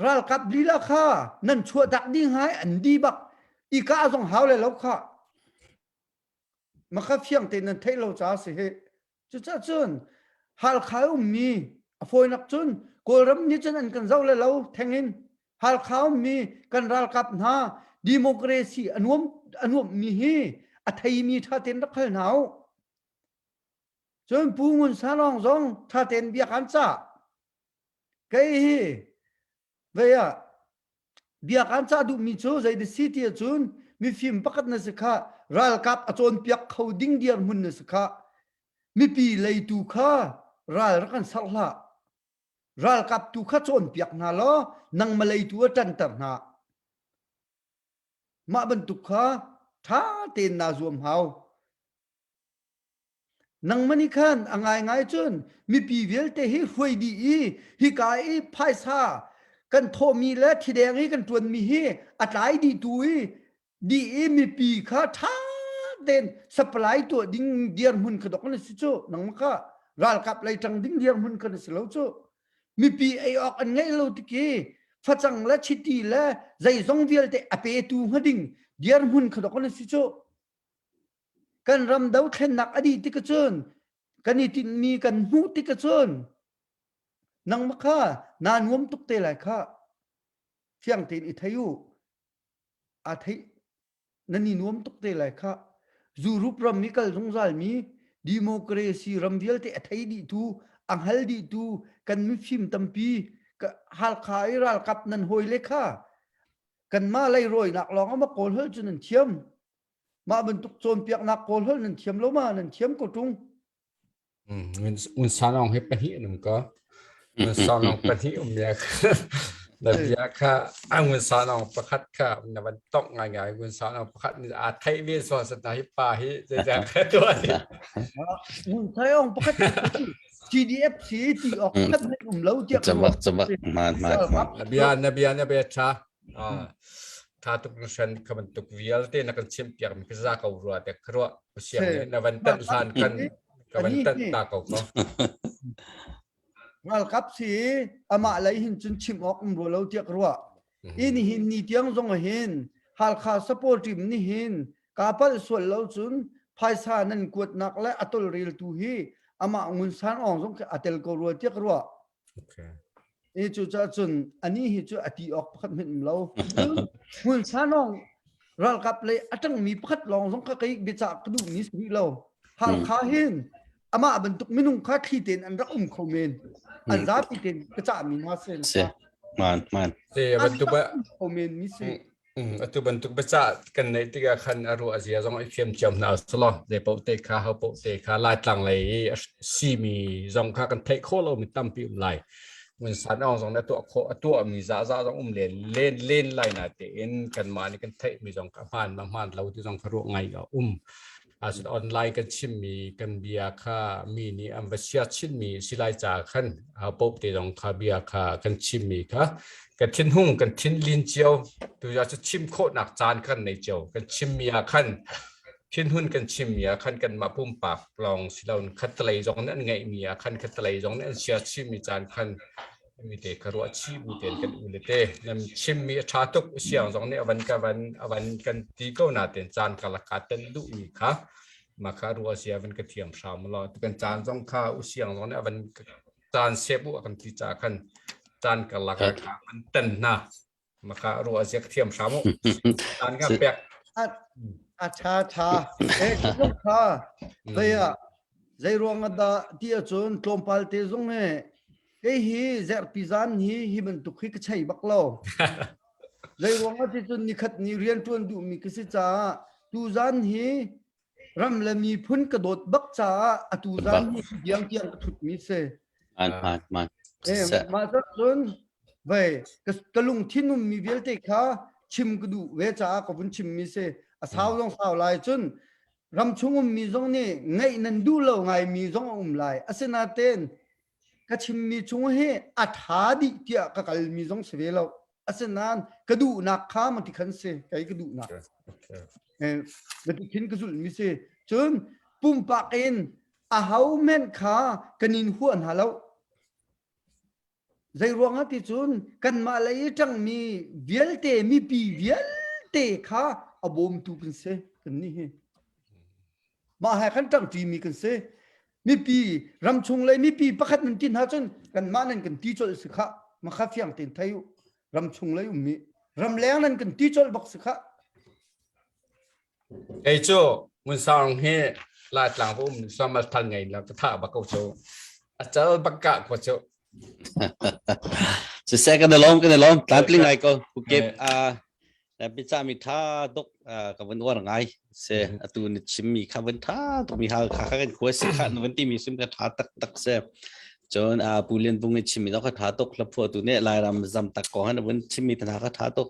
รัลกับลีลาข้านั่นชัวดักดิ้งหายอันดีบักอีกาส่งหาวเลยแล้วข้ามาข้าเพียงเตนั่นไทยเราจ้าสิเฮจุดจ้าจุนฮัลข้าวมีอฟอยนักจุนกอลรัมนี่จันอันกันเจ้าเลยเราแทงอินฮัลข้าวมีกันรัลกับนาดิโมคราซีอันวมมีเฮอัทยมีท่าเต้นรักเขลหนาวจนปูงุนสารองจงท่าเต้นเบียกันจ้าเกยเวียเบียกันจ้าดูมีโจใจดิสิที่จุนมีฟิล์มปักนัสข้ารัลกับจนเปียกเขาดิ้งเดียร์มุนนัสข้ามีปีเลยตูข้ารัลกันสักละรัลกับตูข้าจนเปียกนาล้อนังมาเลยตัวจันตร์นามาบรรทุกข้าท้าเต้นนาจวมเฮานังมันนี่ขันง่ายจนมีปีเวลเตะให้หวยดีฮิกายพายซากันโทมีและทีแดงให้กันตวนมีเฮอัดไหลดีตุยดีมีปีข้าท้าเต้นสปายตัวดิ้งเดียร์มุนขดกนั่นสิโจนังมันข้า รัลกับเลยจังดิ้งเดียงหุ่นกันสิเราจูมีปีไอออกอันไงเราตะกี้ฟัจังและชิตีและใจซงเวียลเตอเปตูหัดิ่งเดียร์หุ่นขดกันสิจูกันรำดาวเทนนักอดีตติกจนกันนี่ที่มีกันหูติกจนนังมะค่านานวมตุกเตะไหลค่ะเที่ยงตีนอิทายุอาทินันนี่นวมตุกเตะไหลค่ะจูรูปรำมีกัลสงสารมีดิโมคราซีรำเวียลเตอไทยดีตูอังฮัลดีตูกันมีฟิมตัมปีก็ฮัลคายรัลกับนันหอยเลค่ะกันมาไล่รวยนักลองเอามาโกลเฮลจนนันเทียมมาบรรทุกโจมเปียกนักโกลเฮลนันเทียมแล้วมานันเทียมก็ตุง มันสานองให้เป็นหินมันก็มันสานองเป็นหินเนี่ยแต่ยาค่ะมันสานองประคัดค่ะมันต้องง่ายๆมันสานองประคัดนี่อาจไทยเรียนสอนสนาฮิปาฮิจะแค่ตัวนี้ ใช่องประคัด GDFC ที่ออกประคัดให้ผมแล้วเจ้า จะบักมา นบียชาถ้าทุกคนขมันทุกวิลเตนักชิมเปียกมันก็จะเขารัวแต่ครัวเสียงในวันตันสานกันกับวันตันตาเขาก็รัลกับสีอามาเลยหินจนชิมออกรัวแล้วเจ้ารัวอินหินนี่เตียงจงหินฮัลคาสปอร์ติมนี่หินกาปัลส่วนแล้วจุนภายสานันกวดนักและอัตลเรียลตูฮีอามาอุนสานอองจงอัตลกรัวเจ้ารัวจูจะจุนอันนี้ฮิจูอติออกพัดเห็นเราหุ่นสานองรัลกับเลยอัตังมีพัดลองสงคกบิจากกระดูกนิสบิเราฮัลคาหินอามาบรรทุกมินุงคาขีเตนอันรักคอมเมนอันราติเตนกระจามีนาเซนเสียมันเสียบรรทุกคอมเมนมิเซตัวบรรทุกประจากันในที่การขันอารมณ์อาเซียนต้องเข้มจำหนาสลอเดี๋ยวปกติข้าเขาปกติข้าไล่ตั้งเลยซีมีจงข้ากันเทคโคเรามีตั้มปีไล่มันสานอองสองนั้นตัวมีซาต้องเล่นไล่นาเตนกันมานี่กันเทมีจงข้าผ่านบางเราที่จงคารุไงก็อาจจะออนไลน์กันชิมมีกันเบียค่ะมีนี่อันว่าเชียชิมมีสิไลจากขันเอาปุ๊บตีตรงคาเบียค่ะกันชิมมีค่ะกันทิ้นหุ่งกันทิ้นลินเจียวตัวอยากจะชิมโคตรหนักจานขันในเจียวกันชิมมีขันทิ้นหุ่นกันชิมมีขันกันมาพุ่มปากลองสิเราคัดตะไลจงนั้นไงมีขันคัดตะไลจงนั้นเชียชิมมีจานขันมีเด็กครัวชิมมีเด็กกันอุลเต้นำชิมมีชาตุกเสียงจงนี้วันกันตีก็น่าเต็นจานกะละกาเต็นดูมีค่ะมาคารัวเสียวันกระเทียมชามรอกันจานจงข้าวเสียงจงนี้วันจานเซบุกันตีจากขันจานกะละกามันเต็นนะมาคารัวเสียกระเทียมชามุจานก็เปียกชาลูกค้าเบียใจรวงกันดาที่จนกลมพัลเตจงเฮีเซอร์พิซานฮีมันตุกฮิกใช่บักเล่าใจรวงกันที่จนนิคัดนิเรียนจนดูมีกสิจ้าตูจานฮีรำละมีพุ่นกระโดดบักจ้าตูจานฮียังเกียงถุดมิเซมันมาสักจนเว้ยกะลุงที่นุ่มมีเวลเตค่ะชิมกระดูเวจ้ากับพุ่นชิมมิเซสาวต้องสาวลายจนรำชงมีจงนี่ไงนันดูเราไงมีจงลายอาศัยนาเต้นก็ชิมมีชงให้อัฐาดิเกี่ยกับการมีจงเสวยเราอาศัยนั้นกระดูนักข้ามันที่ขันเสไก่กระดูนักแล้วที่ขินกระสุนมีเสจนปุ่มปากเอ็นอาหาวแม่นขากันนินหัวหาเราใจรวงฮัติจุนกันมาเลยจังมีเวียลเตมีปีเวียลเตขาอบอมตูกันเสกันนี่มาให้ขันจังจีมีกันเสมีปีรำชงเลยมีปีประคัดมันตินหาจนกันมานั่นกันตีจอลสิคะมาข้าฟียงเต็นไทยรำชงเลยมีรำแรงนั่นกันตีจอลบักสิคะไอ้โจ้มันสร้างให้ลาดหลังผมสามารถทำไงแล้วก็ท่าบักโจ้อาจารย์บักกะก็โจ้จะแซกันในล้อมตัดลิงไงก็เก็บแต่พิจารณาตกกับวันวันไงเสอตัวนี้ชิมมีข้าววันท่าตกมีหาข้าวกันขวดสิขันวันที่มีชิมกันท่าตักเสจนผู้เรียนพวกนี้ชิมมีต้องท่าตกแล้วพวกตัวนี้ลายรำจำตักก่อนวันชิมมีท่าท่าตก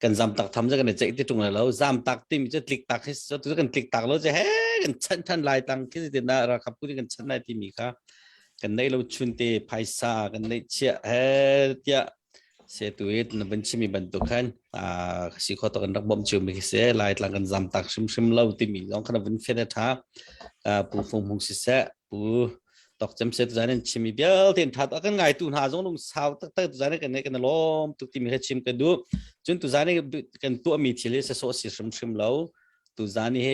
กันจำตักทำจะกันจะที่ตรงไหนแล้วจำตักที่มีจะคลิกตักให้จะกันคลิกตักแล้วจะเฮ้กันชั้นลายตังที่จะน่ารักครับพูดกันชั้นลายที่มีค่ะกันได้เราชุนเตไพศากันได้เชี่ยเจ้าเสียตัวเองนับเป็นชิมีบรรทุกขันสิขอตัวกันรักบ่มชิมมิเสลายหลังกันจำตักชิมเราที่มีน้องขนาดเป็นเฟรนท่าปูฟงพงศิษย์ปู ตอกจำเสร็จตัวนั้นชิมเบียลเทียนทัดกันไงตัวหาจงลงสาวตั้งตัวนั้นกันเนี่ยกันล้อมตุกที่มีให้ชิมกันดูจนตัวนั้นกันตัวมีที่เลสโซสิชิมแล้วตัวนั้นเฮ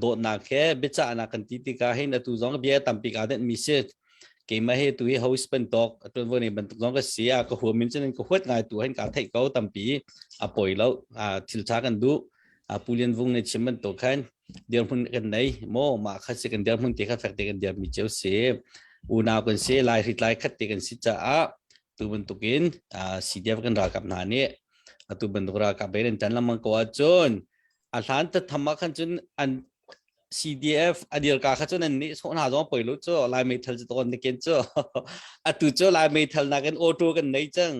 โดดนักแค่เบจ่านักกันติดกาให้นะตัวจงเบียตั้มปีกาเด็ดมีเสียเกมมาให้ตัวเฮาสเป็นตอกตัววันนี้มันตัวจงก็เสียก็หัวมินจะนั่นก็หัวง่ายตัวให้การไทยเขาตั้มปีปล่อยแล้วทิลชากันดูผู้เลี้ยงวงในชิมมันตัวขันเดี๋ยวมันกันไหนโมมาคัดสิกันเดี๋ยวมันตีขัดแฟกตีกันเดี๋ยวมีเจ้าเสียอุณากันเสียลายริดลายคัดตีกันสิจ้าตัวมันตุกินสีเดียวกันรากับนานี่ตัวมันตุกรากับเบรนจันละมันก็จนอาหารจะทำมาขันจนอัน CDF อดีตการขัดจนอันนี้ส่วนหาจงปล่อยลุจ้าลายเมทัลจะโดนในเกณฑ์จ้าตัวจ้าลายเมทัลนักกันออโต้กันไหนจัง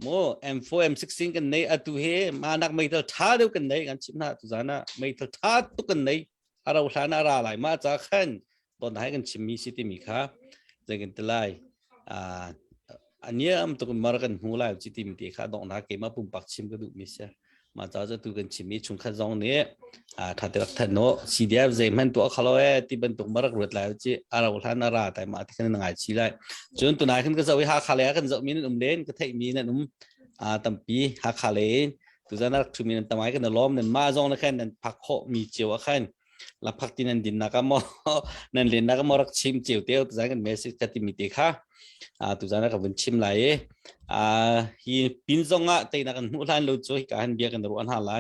โม M4 M16 กันไหนตัวเฮมานักเมทัลท้าเดียวกันไหนกันชิมนะตัวจานะเมทัลท้าตุกันไหนเราทานอะไรมาจากขันตอนไหนกันชิมมีสิทธิ์มีค่ะจะกันตลายอันนี้มันต้องมากันหัวไหล่สิทธิ์มีที่ค่ะตอนนั้นเกมาปุ่มปักชิมก็ดูมิเสียมาจากจะตัวกันชิมมีชุนข้าจงเนี่ยถ้าเด็กท่านโน้ CDF ใจมันตัวเขาเลยที่เป็นตัวมารักรวดแล้วจีเราทานอะไรแต่มาที่กันง่ายชีเลยจนตัวไหนขึ้นก็จะวิหาขาเลยกันจะมีนุ่มเล่นก็เทมีนุ่มตั้มปีหาขาเลยตัวจะนักชุมีนั่นตั้มไอ้กันล้อมนั่นมาจงนั่นแค่นั่นพักโคมีเจียวแค่ลับพักที่นั่นดินนักก็มอนั่นเรียนนักก็มอรักชิมเจียวเตี้ยวตัวจะกันเมสก็ที่มีตีค่ะตัวจะนักก็เป็นชิมไหลฮีปินซงแต่นักกันมุ่งล้านเราช่วยกันเบียกันรู้อันหาไหล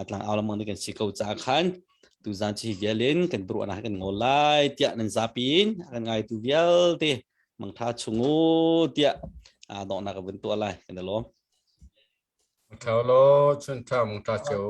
หลังเอาละมันกันสิเขาจากขันตัวจะชี้เวียเล่นกันรู้อันหากันงอไหลเตี้ยนั่นซาปินกันไงตัวเวียลเตะมังท่าชงูเตี้ยดอกนักก็เป็นตัวอะไรกันล้อม เขาโลชนทำตาเจียว